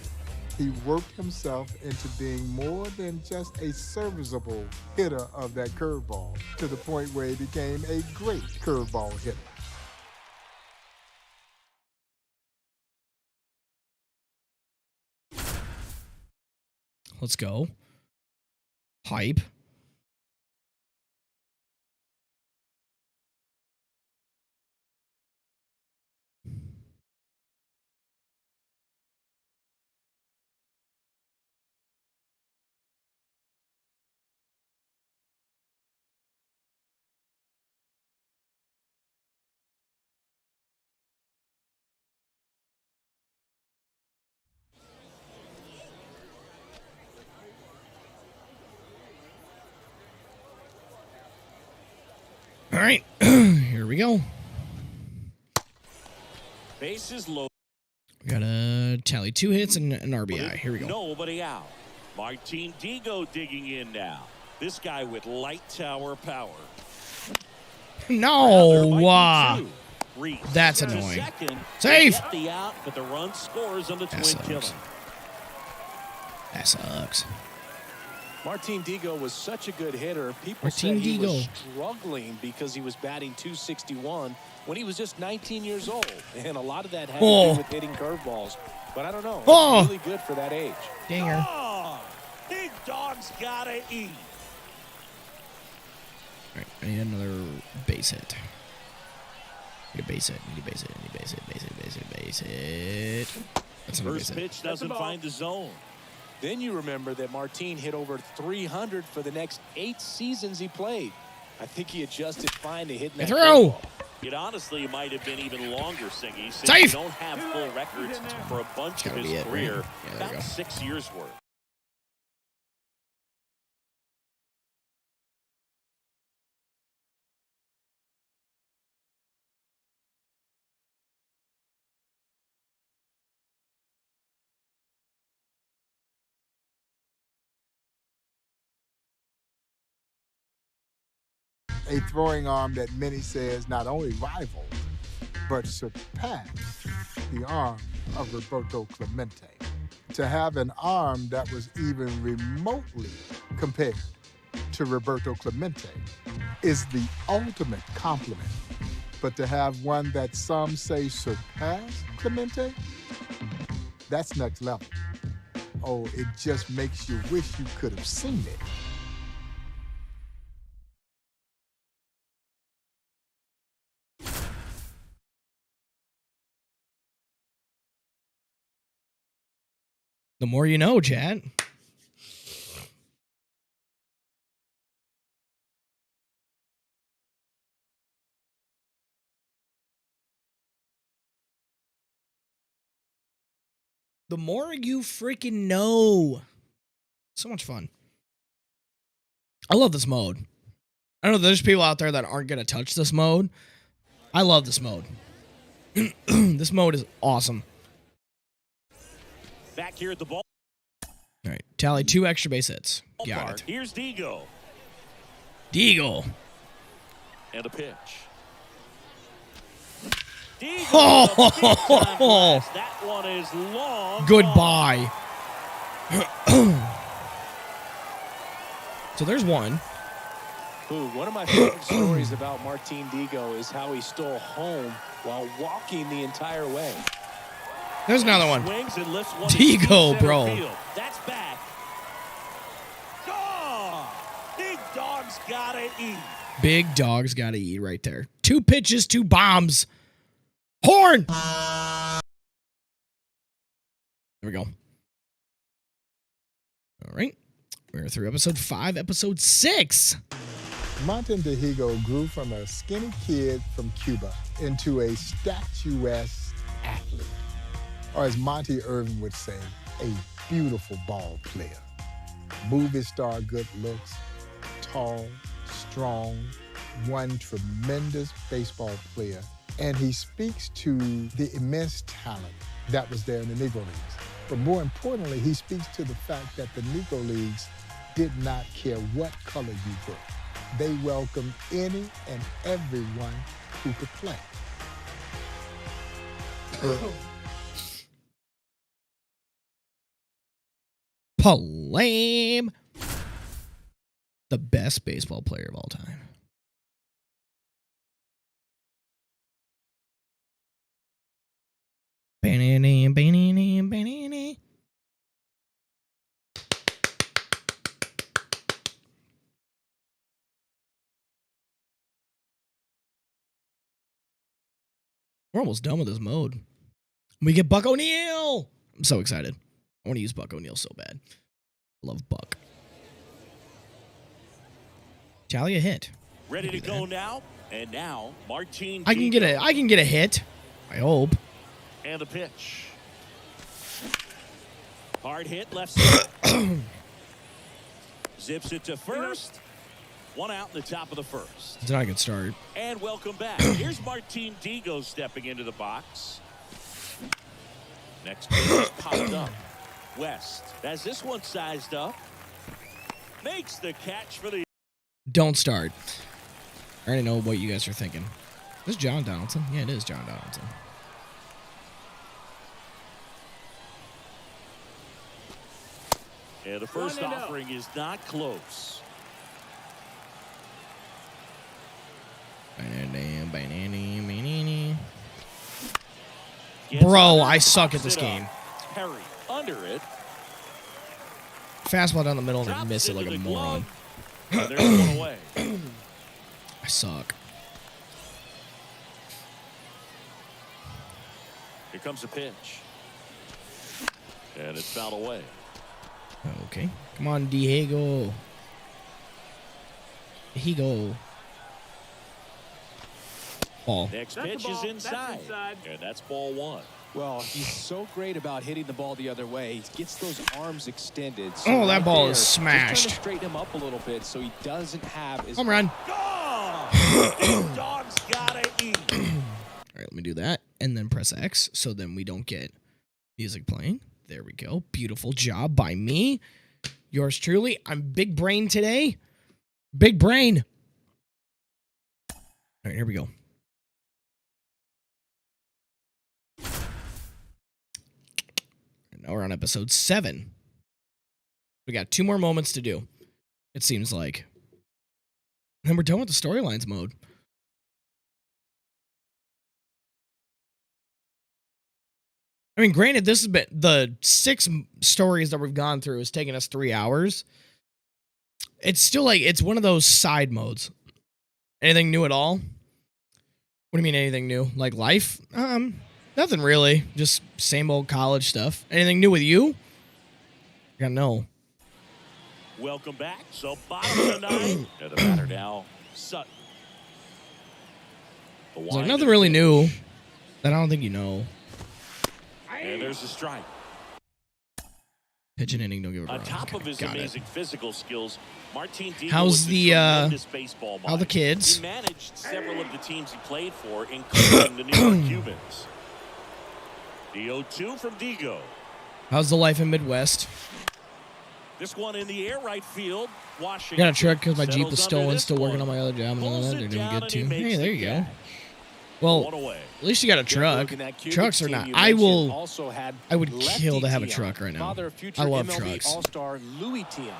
S3: He worked himself into being more than just a serviceable hitter of that curveball, to the point where he became a great curveball hitter.
S2: Let's go. Hype. All right, here we go.
S4: Bases low.
S2: We got a tally 2 hits and an RBI. Here we go.
S4: Nobody out. Martin Digo digging in now. This guy with light tower power.
S2: No. That's annoying. Safe.
S4: The out, but the run scores on the
S2: That
S4: twin killer.
S2: sucks. That sucks.
S5: Martin Digo was such a good hitter. People
S2: Martin
S5: said he was
S2: Digo.
S5: struggling because he was batting .261 when he was just 19 years old. And a lot of that had
S2: Oh.
S5: to do with hitting curveballs. But I don't know.
S2: Oh.
S5: It's really good for that age.
S2: Dinger.
S4: Oh, big dog's gotta eat.
S2: All right, I need another base hit. Need a base hit. Need a base hit. Need a base hit. Base hit. Base hit. Base hit. That's another base
S4: First
S2: hit.
S4: pitch doesn't find the zone.
S5: Then you remember that Martin hit over 300 for the next 8 seasons he played. I think he adjusted fine to hitting that
S2: Throw.
S5: curveball.
S4: It honestly might have been even longer, Siggy, since
S2: Safe.
S4: we don't have full records for a bunch of
S2: Gotta be
S4: his
S2: it, right?
S4: career.
S2: Yeah, there you
S4: About
S2: go.
S4: 6 years worth.
S3: A throwing arm that many says not only rivaled, but surpassed the arm of Roberto Clemente. To have an arm that was even remotely compared to Roberto Clemente is the ultimate compliment. But to have one that some say surpassed Clemente, that's next level. Oh, it just makes you wish you could have seen it.
S2: The more you know, chat. The more you freaking know. So much fun. I love this mode. I know there's people out there that aren't going to touch this mode. I love this mode. This mode is awesome.
S4: Back here at the ball.
S2: All right. Tally 2 extra base hits. Got it.
S4: Here's Negro.
S2: Deagle.
S4: And a pitch.
S2: Oh,
S4: that one is long.
S2: goodbye. So there's one.
S5: Ooh, one of my favorite stories about Martin Digo is how he stole home while walking the entire way.
S2: There's another one.
S4: Swings and lifts one
S2: Digo, bro.
S4: field. That's back. Oh, big dog's gotta eat.
S2: Big dogs gotta eat right there. 2 pitches, 2 bombs. Horn! There we go. All right. We're through episode 5, episode 6.
S3: Martin Dihigo grew from a skinny kid from Cuba into a statuesque athlete, or as Monty Irvin would say, a beautiful ball player. Movie star good looks, tall, strong, one tremendous baseball player, and he speaks to the immense talent that was there in the Negro Leagues. But more importantly, he speaks to the fact that the Negro Leagues did not care what color you were. They welcomed any and everyone who could play.
S2: Palame. The best baseball player of all time. Banana, banana, banana. We're almost done with this mode. We get Buck O'Neil. I'm so excited. I want to use Buck O'Neil so bad. I love Buck. Tally a hit.
S4: Ready to go now. And now, Martin.
S2: I can get a hit. I hope.
S4: And a pitch. Hard hit left side. Zips it to first. 1 out in the top of the first.
S2: It's not a good start.
S4: And welcome back. Here's Martin Digo stepping into the box. Next pitch is popped up. West has this one sized up. Makes the catch for the.
S2: Don't start. I already know what you guys are thinking. Is this John Donaldson? Yeah, it is John Donaldson.
S4: And the first offering is not close.
S2: Bro, I suck at this game.
S4: Perry under it.
S2: Fastball down the middle and I miss it like a moron.
S4: And there's one away.
S2: I suck.
S4: Here comes a pitch. And it's fouled away.
S2: Okay. Come on, Diego. Diego. Ball.
S4: Next pitch is inside. And that's ball 1.
S5: Well, he's so great about hitting the ball the other way. He gets those arms extended.
S2: Oh, that ball is
S5: just
S2: smashed.
S5: trying to straighten him up a little bit so he doesn't have his.
S2: Home run.
S4: Big dog's gotta eat.
S2: All right, let me do that. And then press X so then we don't get music playing. There we go. Beautiful job by me. Yours truly. I'm big brain today. Big brain. All right, here we go. Now we're on episode 7. We got 2 more moments to do, it seems like. And then we're done with the storylines mode. I mean, granted, this has been the 6 stories that we've gone through has taken us 3 hours. It's still like, it's one of those side modes. Anything new at all? What do you mean anything new? Like life? Nothing really. Just same old college stuff. Anything new with you? gotta know.
S4: Welcome back. So bottom of the ninth. And the batter now, Sutton.
S2: There's like nothing really new that I don't think you know.
S4: And there's the strike.
S2: Pitch and inning, don't give a
S4: On
S2: run.
S4: top of his amazing physical skills, Martin Digo
S2: How's
S4: was
S2: the,
S4: a tremendous baseball
S2: how the
S4: mind.
S2: kids?
S4: He managed several of the teams he played for, including the New York Cubans. The 0-2 from Digo.
S2: How's the life in Midwest?
S4: This one in the air right field. Washington.
S2: Got a truck because my Jeep was
S4: settles under
S2: stolen.
S4: this
S2: Still working
S4: one.
S2: on my other job. And all
S4: Pulls
S2: that.
S4: it
S2: They're doing
S4: down
S2: good
S4: and he
S2: too.
S4: makes
S2: Hey,
S4: the
S2: there you go.
S4: catch.
S2: Well,
S4: One away.
S2: at least you got a truck. Trucks are not. I would kill to have a truck right now. I love trucks.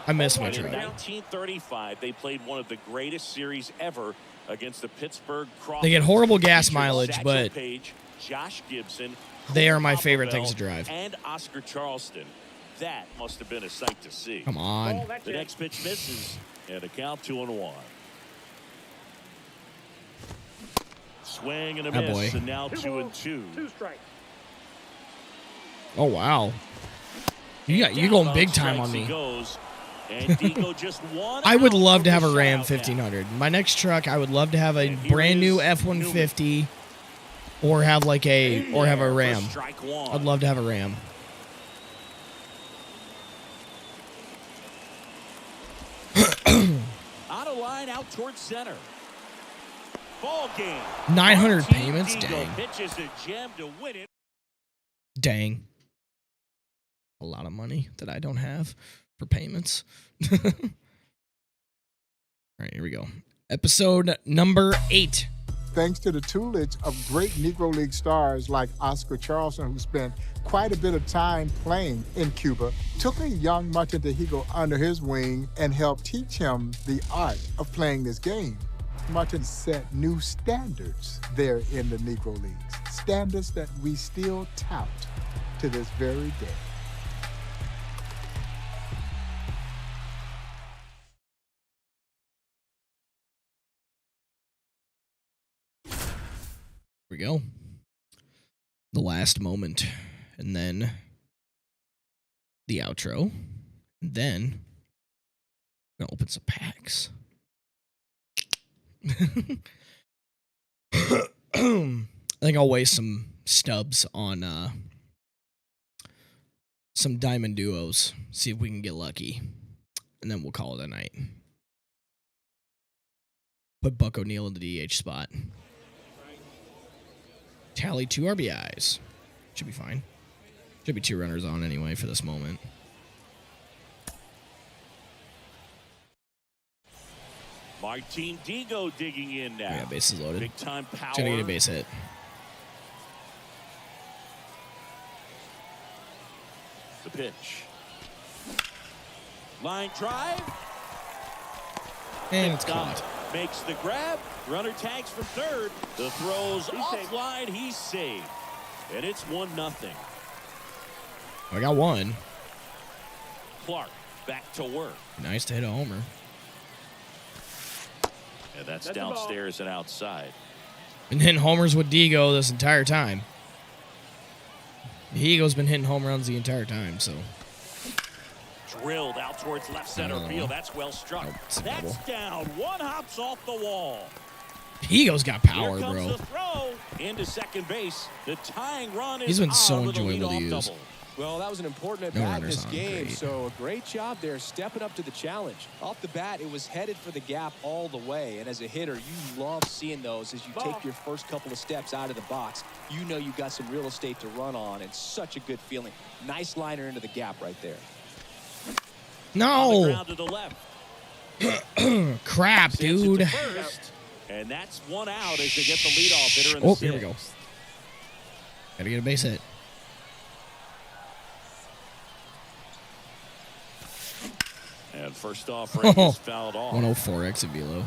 S2: I miss my
S4: And in
S2: truck.
S4: 1935, they played one of the greatest series ever against the Pittsburgh Crawfords.
S2: They get horrible gas
S4: Featured
S2: mileage,
S4: Satchel
S2: but
S4: Paige, Josh Gibson,
S2: they are my
S4: Cole
S2: favorite
S4: Popovell,
S2: things to drive.
S4: And Oscar Charleston. That must have been a sight to see.
S2: Come on.
S4: The next pitch misses, and a count 2-1. Swing and a
S2: Ah,
S4: miss,
S2: boy.
S4: and now 2-2.
S6: 2 strikes.
S2: Oh, wow. You're going big time on me.
S4: Goes, and Digo just one
S2: I would
S4: out
S2: love to
S4: from
S2: have
S4: the
S2: a Ram
S4: shutout now.
S2: 1500. My next truck, I would love to have a
S4: And here
S2: brand new
S4: is
S2: F-150 or have like a
S4: For
S2: Ram.
S4: strike one.
S2: I'd love to have a Ram.
S4: Out of line, out towards center. Ball game.
S2: 900
S4: Martin
S2: payments?
S4: Digo
S2: Dang.
S4: pitches a gem to win it.
S2: Dang. A lot of money that I don't have for payments. All right, here we go. Episode number 8.
S3: Thanks to the tutelage of great Negro League stars like Oscar Charleston, who spent quite a bit of time playing in Cuba, took a young Martin Digo under his wing and helped teach him the art of playing this game. Martin set new standards there in the Negro Leagues, standards that we still tout to this very day.
S2: Here we go. The last moment. And then the outro. And then I'm going to open some packs. I think I'll waste some stubs on some diamond duos. See if we can get lucky. And then we'll call it a night. Put Buck O'Neil in the DH spot. Tally 2 RBIs. Should be fine. Should be 2 runners on anyway for this moment.
S4: Martin Digo digging in now.
S2: Yeah, bases loaded.
S4: Big time power.
S2: Trying to get a base hit.
S4: The pitch. Line drive.
S2: And it's
S4: Picked up.
S2: caught.
S4: Makes the grab. Runner tags for third. The throw's offline. He's saved. And it's 1-0.
S2: I got one.
S4: Clark back to work.
S2: Nice to hit a homer.
S4: And that's
S6: That's the ball.
S4: downstairs and outside.
S2: Been hitting homers with Digo this entire time. Digo's been hitting home runs the entire time, so.
S4: Drilled out towards left center
S2: No.
S4: field. That's well struck.
S2: Nope, it's a
S4: That's
S2: double.
S4: down. One hops off the wall.
S2: Digo's got power,
S4: Here comes
S2: bro.
S4: the throw into second base. The tying run is
S2: He's been
S4: on
S2: so
S4: with a
S2: enjoyable to
S4: leadoff
S2: use.
S4: double.
S5: Well, that was an important
S2: No
S5: at-bat in
S2: runners
S5: this
S2: on,
S5: game,
S2: great.
S5: so a great job there stepping up to the challenge. Off the bat, it was headed for the gap all the way, and as a hitter, you love seeing those as you take your first couple of steps out of the box. You know you've got some real estate to run on, and such a good feeling. Nice liner into the gap right there.
S4: On the
S2: No!
S4: ground to the left.
S2: Crap,
S4: Sends it to
S2: dude.
S4: first, and that's one out as they get the leadoff hitter in the
S2: Oh, here we go.
S4: sixth.
S2: Gotta get a base hit.
S4: And first off, Rangers fouled off.
S2: 104 exit velo.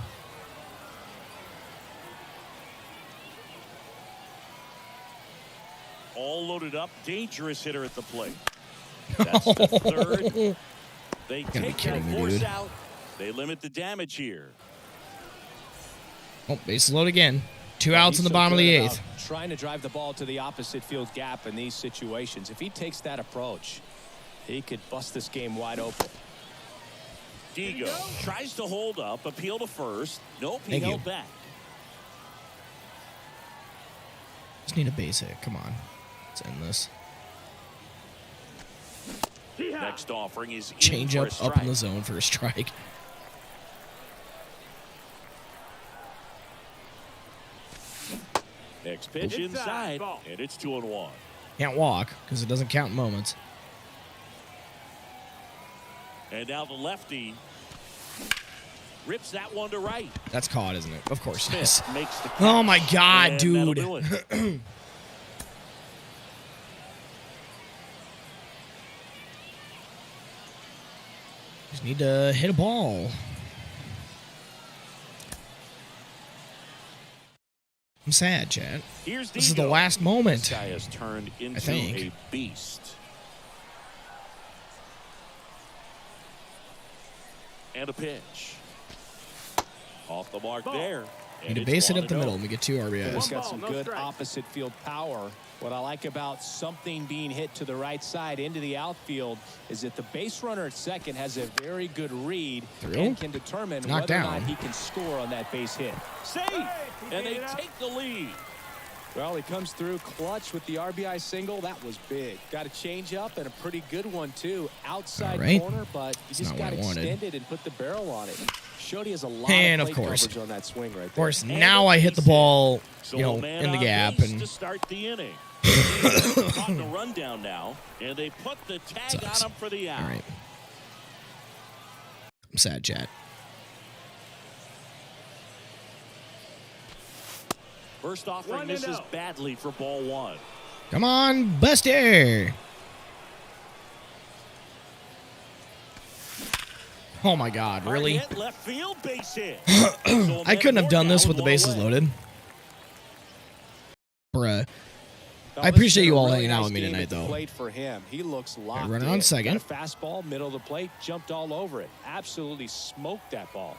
S4: All loaded up, dangerous hitter at the plate. That's the third. They
S2: Gotta be
S4: take
S2: kidding
S4: that
S2: me,
S4: force
S2: dude.
S4: out. They limit the damage here.
S2: Oh, bases load again. 2 outs in the
S5: He's so
S2: bottom of the
S5: good
S2: 8th.
S5: about trying to drive the ball to the opposite field gap in these situations. If he takes that approach, He could bust this game wide open.
S4: Digo tries to hold up, appeal to first. Nope, he held back.
S2: Just need a base hit. Come on. Let's end this.
S4: Next offering is
S2: change up in the zone for a strike.
S4: Next pitch inside, and it's 2-1.
S2: Can't walk because it doesn't count moments.
S4: And now the lefty rips that one to right.
S2: That's caught, isn't it? Of course it is.
S4: Smith makes the catch,
S2: Oh my God,
S4: and
S2: dude.
S4: that'll do it.
S2: Just need to hit a ball. I'm sad, Chad.
S4: Here's
S2: This is the
S4: Digo.
S2: last moment.
S4: This guy has turned into
S2: think.
S4: a beast. And a pitch. Off the mark there.
S2: Need to base it up the middle and we get 2 RBIs.
S5: He's got some good opposite field power. What I like about something being hit to the right side into the outfield is that the base runner at second has a very good read and can determine whether or not he can score on that base hit.
S4: Safe! And they take the lead.
S5: Well, he comes through clutch with the RBI single. That was big. Got a change up and a pretty good one, too. Outside corner, but you just got to extend it and put the barrel on it. Showed he has a lot of plate coverage on that swing right there.
S2: Of course, now I hit the ball, you know,
S4: man
S2: in the
S4: on
S2: gap.
S4: base
S2: And
S4: to start the inning. Caught the rundown now, and they put the tag on him for the out.
S2: all right. I'm sad, Chad.
S4: First offering misses badly for ball 1.
S2: Come on, Buster. Oh my God, really?
S4: Hit, left field, base hit.
S2: I couldn't have done this with the bases loaded. Bruh. I appreciate you all hanging out with me tonight, though.
S5: Played for him. He looks locked
S2: runner on second.
S5: Got a fastball, middle of the plate, jumped all over it. Absolutely smoked that ball.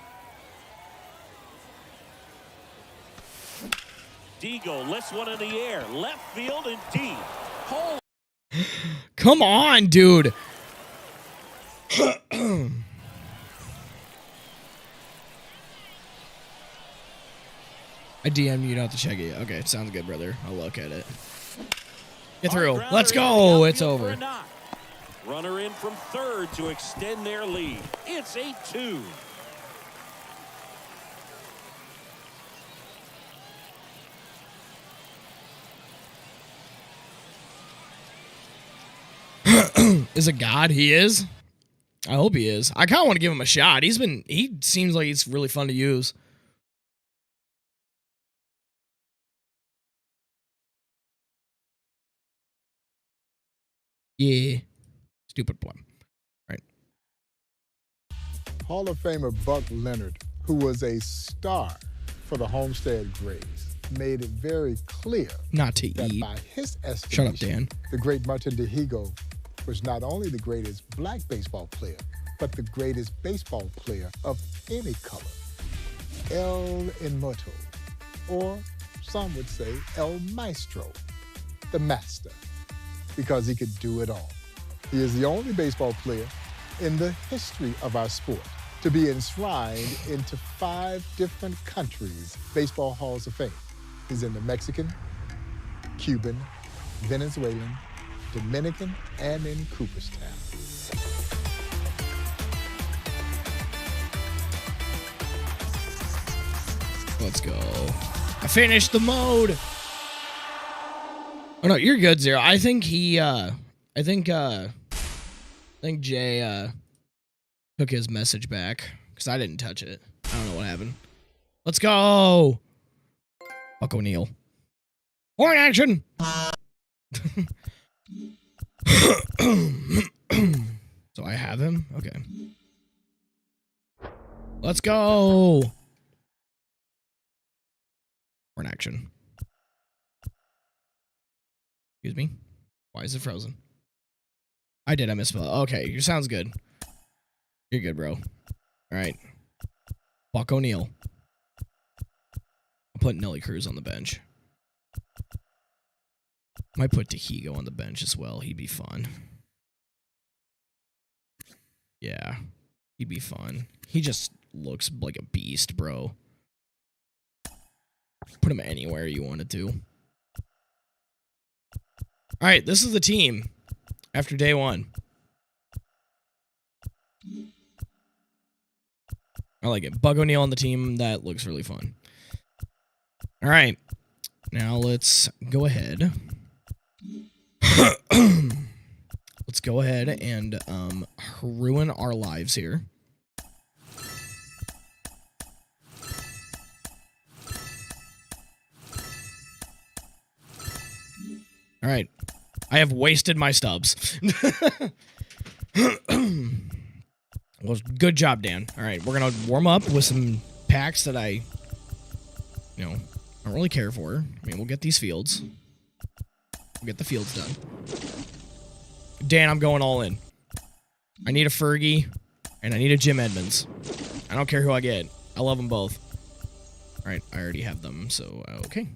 S4: Digo lifts one in the air. Left field and deep. Holy.
S2: Come on, dude. I DM you, you don't have to check it. Okay, sounds good, brother. I'll look at it. Get through. Let's go. It's over.
S4: Runner in from third to extend their lead. It's 8-2.
S2: Is it God? He is? I hope he is. I kind of want to give him a shot. He seems like he's really fun to use. Yeah. Stupid play. Right.
S3: Hall of Famer Buck Leonard, who was a star for the Homestead Grays, made it very clear
S2: Not to
S3: that
S2: eat.
S3: by his estimation,
S2: Shut up, Dan.
S3: the great Martin Dihigo was not only the greatest black baseball player, but the greatest baseball player of any color. El Inmortal, or some would say El Maestro, the master, because he could do it all. He is the only baseball player in the history of our sport to be enshrined into 5 different countries' baseball halls of fame. He's in the Mexican, Cuban, Venezuelan, Dominican, and in Cooperstown.
S2: Let's go. I finished the mode. Oh no, you're good, Zero. I think Jay took his message back because I didn't touch it. I don't know what happened. Let's go. Buck O'Neal. Horn action. So I have him? Okay. Let's go. Horn action. Excuse me. Why is it frozen? I misspelled. Okay, your sounds good. You're good, bro. All right. Buck O'Neal. I'll put Nelly Cruz on the bench. Might put Tahigo on the bench as well. He'd be fun. Yeah, he'd be fun. He just looks like a beast, bro. Put him anywhere you wanted to. All right, this is the team after day 1. I like it. Bug O'Neal on the team. That looks really fun. All right. Now let's go ahead. Let's go ahead and ruin our lives here. All right. I have wasted my stubs. Well, good job, Dan. All right, we're going to warm up with some packs that I, don't really care for. I mean, we'll get these fields. We'll get the fields done. Dan, I'm going all in. I need a Fergie, and I need a Jim Edmonds. I don't care who I get. I love them both. All right, I already have them, so okay.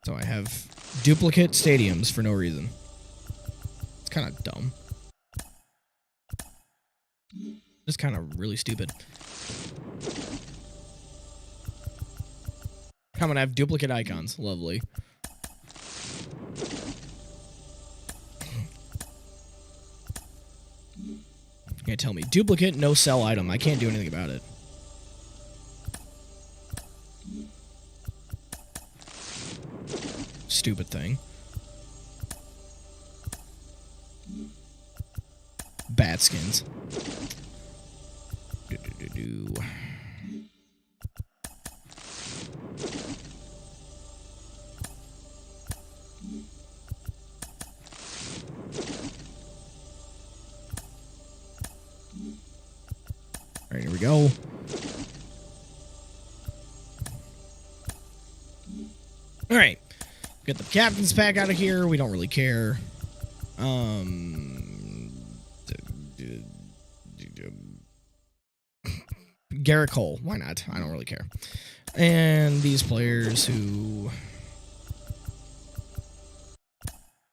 S2: So I have duplicate stadiums for no reason. It's kind of dumb. Just kind of really stupid. I'm gonna have duplicate icons. Lovely. You can't tell me. Duplicate, no sell item. I can't do anything about it. Stupid thing. Bat skins. All right, here we go. All right, get the captain's pack out of here. We don't really care. Garrett Cole, why not? I don't really care. And these players who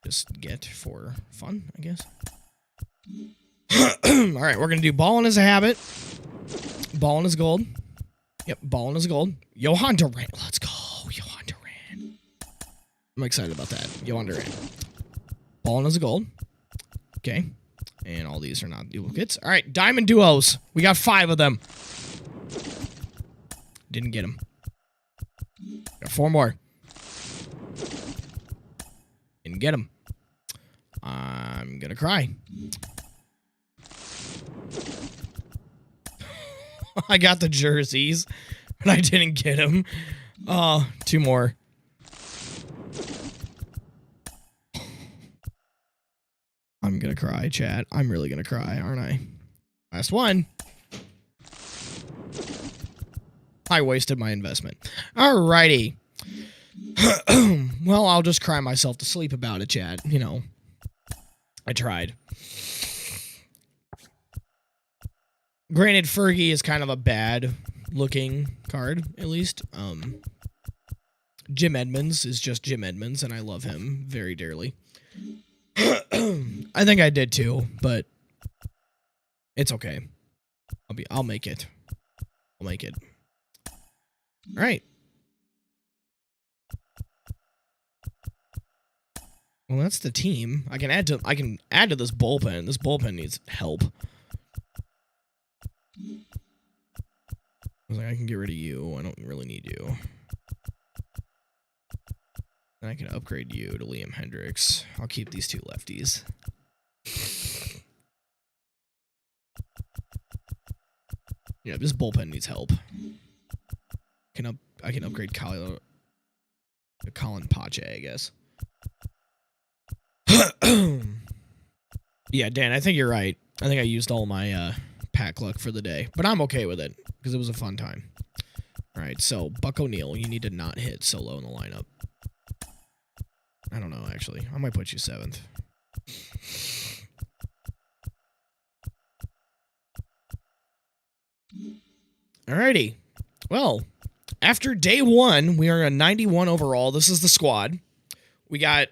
S2: just get for fun, I guess. All right, we're gonna do Ballin' as a habit. Ballin' is gold. Yep, Ballin' is gold. Johan Durant, let's go. Johan Durant. I'm excited about that. Johan Durant. Ballin' is a gold. Okay. And all these are not duplicates. All right, diamond duos. We got 5 of them. Didn't get them. Got 4 more. Didn't get them. I'm gonna cry. I got the jerseys, but I didn't get them. 2 more. I'm gonna cry, chat. I'm really gonna cry, aren't I? Last one. I wasted my investment. Alrighty. Well, I'll just cry myself to sleep about it, chat. I tried. Granted, Fergie is kind of a bad looking card, at least. Jim Edmonds is just Jim Edmonds, and I love him very dearly. I think I did too, but it's okay. I'll make it. I'll make it. All right. Well, that's the team. I can add to this bullpen. This bullpen needs help. I was like, I can get rid of you. I don't really need you. Then I can upgrade you to Liam Hendricks. I'll keep these 2 lefties. Yeah, this bullpen needs help. I can upgrade Colin Pache, I guess. Yeah, Dan, I think you're right. I think I used all my pack luck for the day, but I'm okay with it because it was a fun time. All right, so Buck O'Neal, you need to not hit solo in the lineup. I don't know, actually. I might put you 7th. Alrighty. Well, after day 1, we are a 91 overall. This is the squad. We got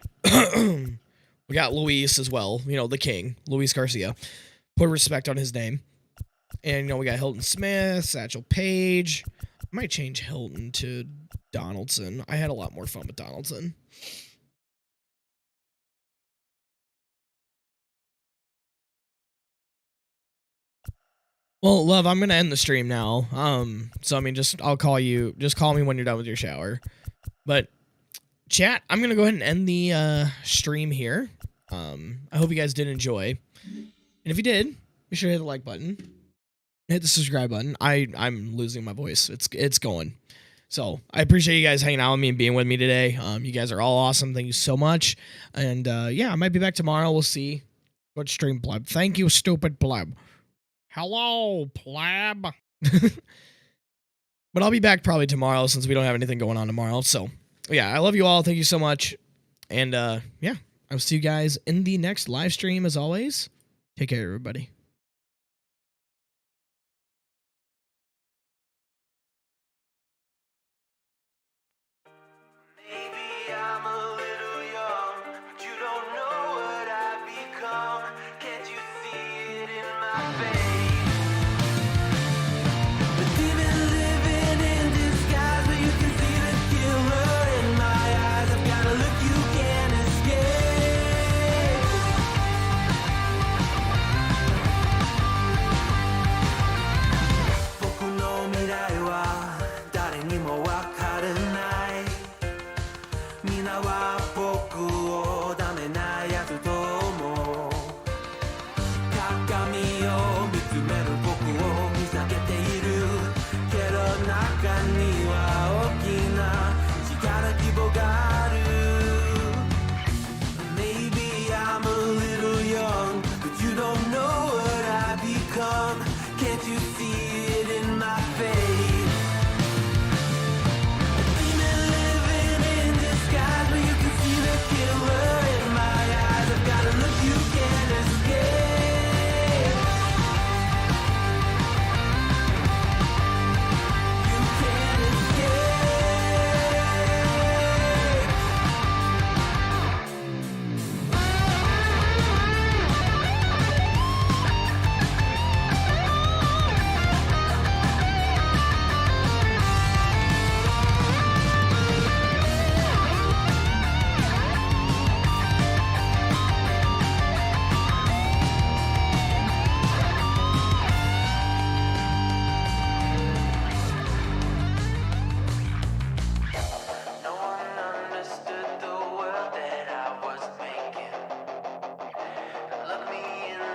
S2: We got Luis as well, you know, the king, Luis Garcia. Put respect on his name. And, you know, we got Hilton Smith, Satchel Paige. I might change Hilton to Donaldson. I had a lot more fun with Donaldson. Well, love, I'm going to end the stream now. So, I mean, I'll call you. Just call me when you're done with your shower. But, chat, I'm going to go ahead and end the stream here. I hope you guys did enjoy. And if you did, be sure to hit the like button. Hit the subscribe button. I'm losing my voice. It's going. So, I appreciate you guys hanging out with me and being with me today. You guys are all awesome. Thank you so much. And, yeah, I might be back tomorrow. We'll see what stream pleb. Thank you, stupid pleb. Hello, pleb. But I'll be back probably tomorrow since we don't have anything going on tomorrow. So, yeah, I love you all. Thank you so much. And, yeah, I'll see you guys in the next live stream as always. Take care, everybody.
S1: Maybe I'm a little young, but you don't know what I've become. Can't you see it in my face? But even living in disguise, where you can see the killer in my eyes. I've got a look you can't escape. Boku no mirai wa dare ni mo wakaru nai. 皆は僕をダメな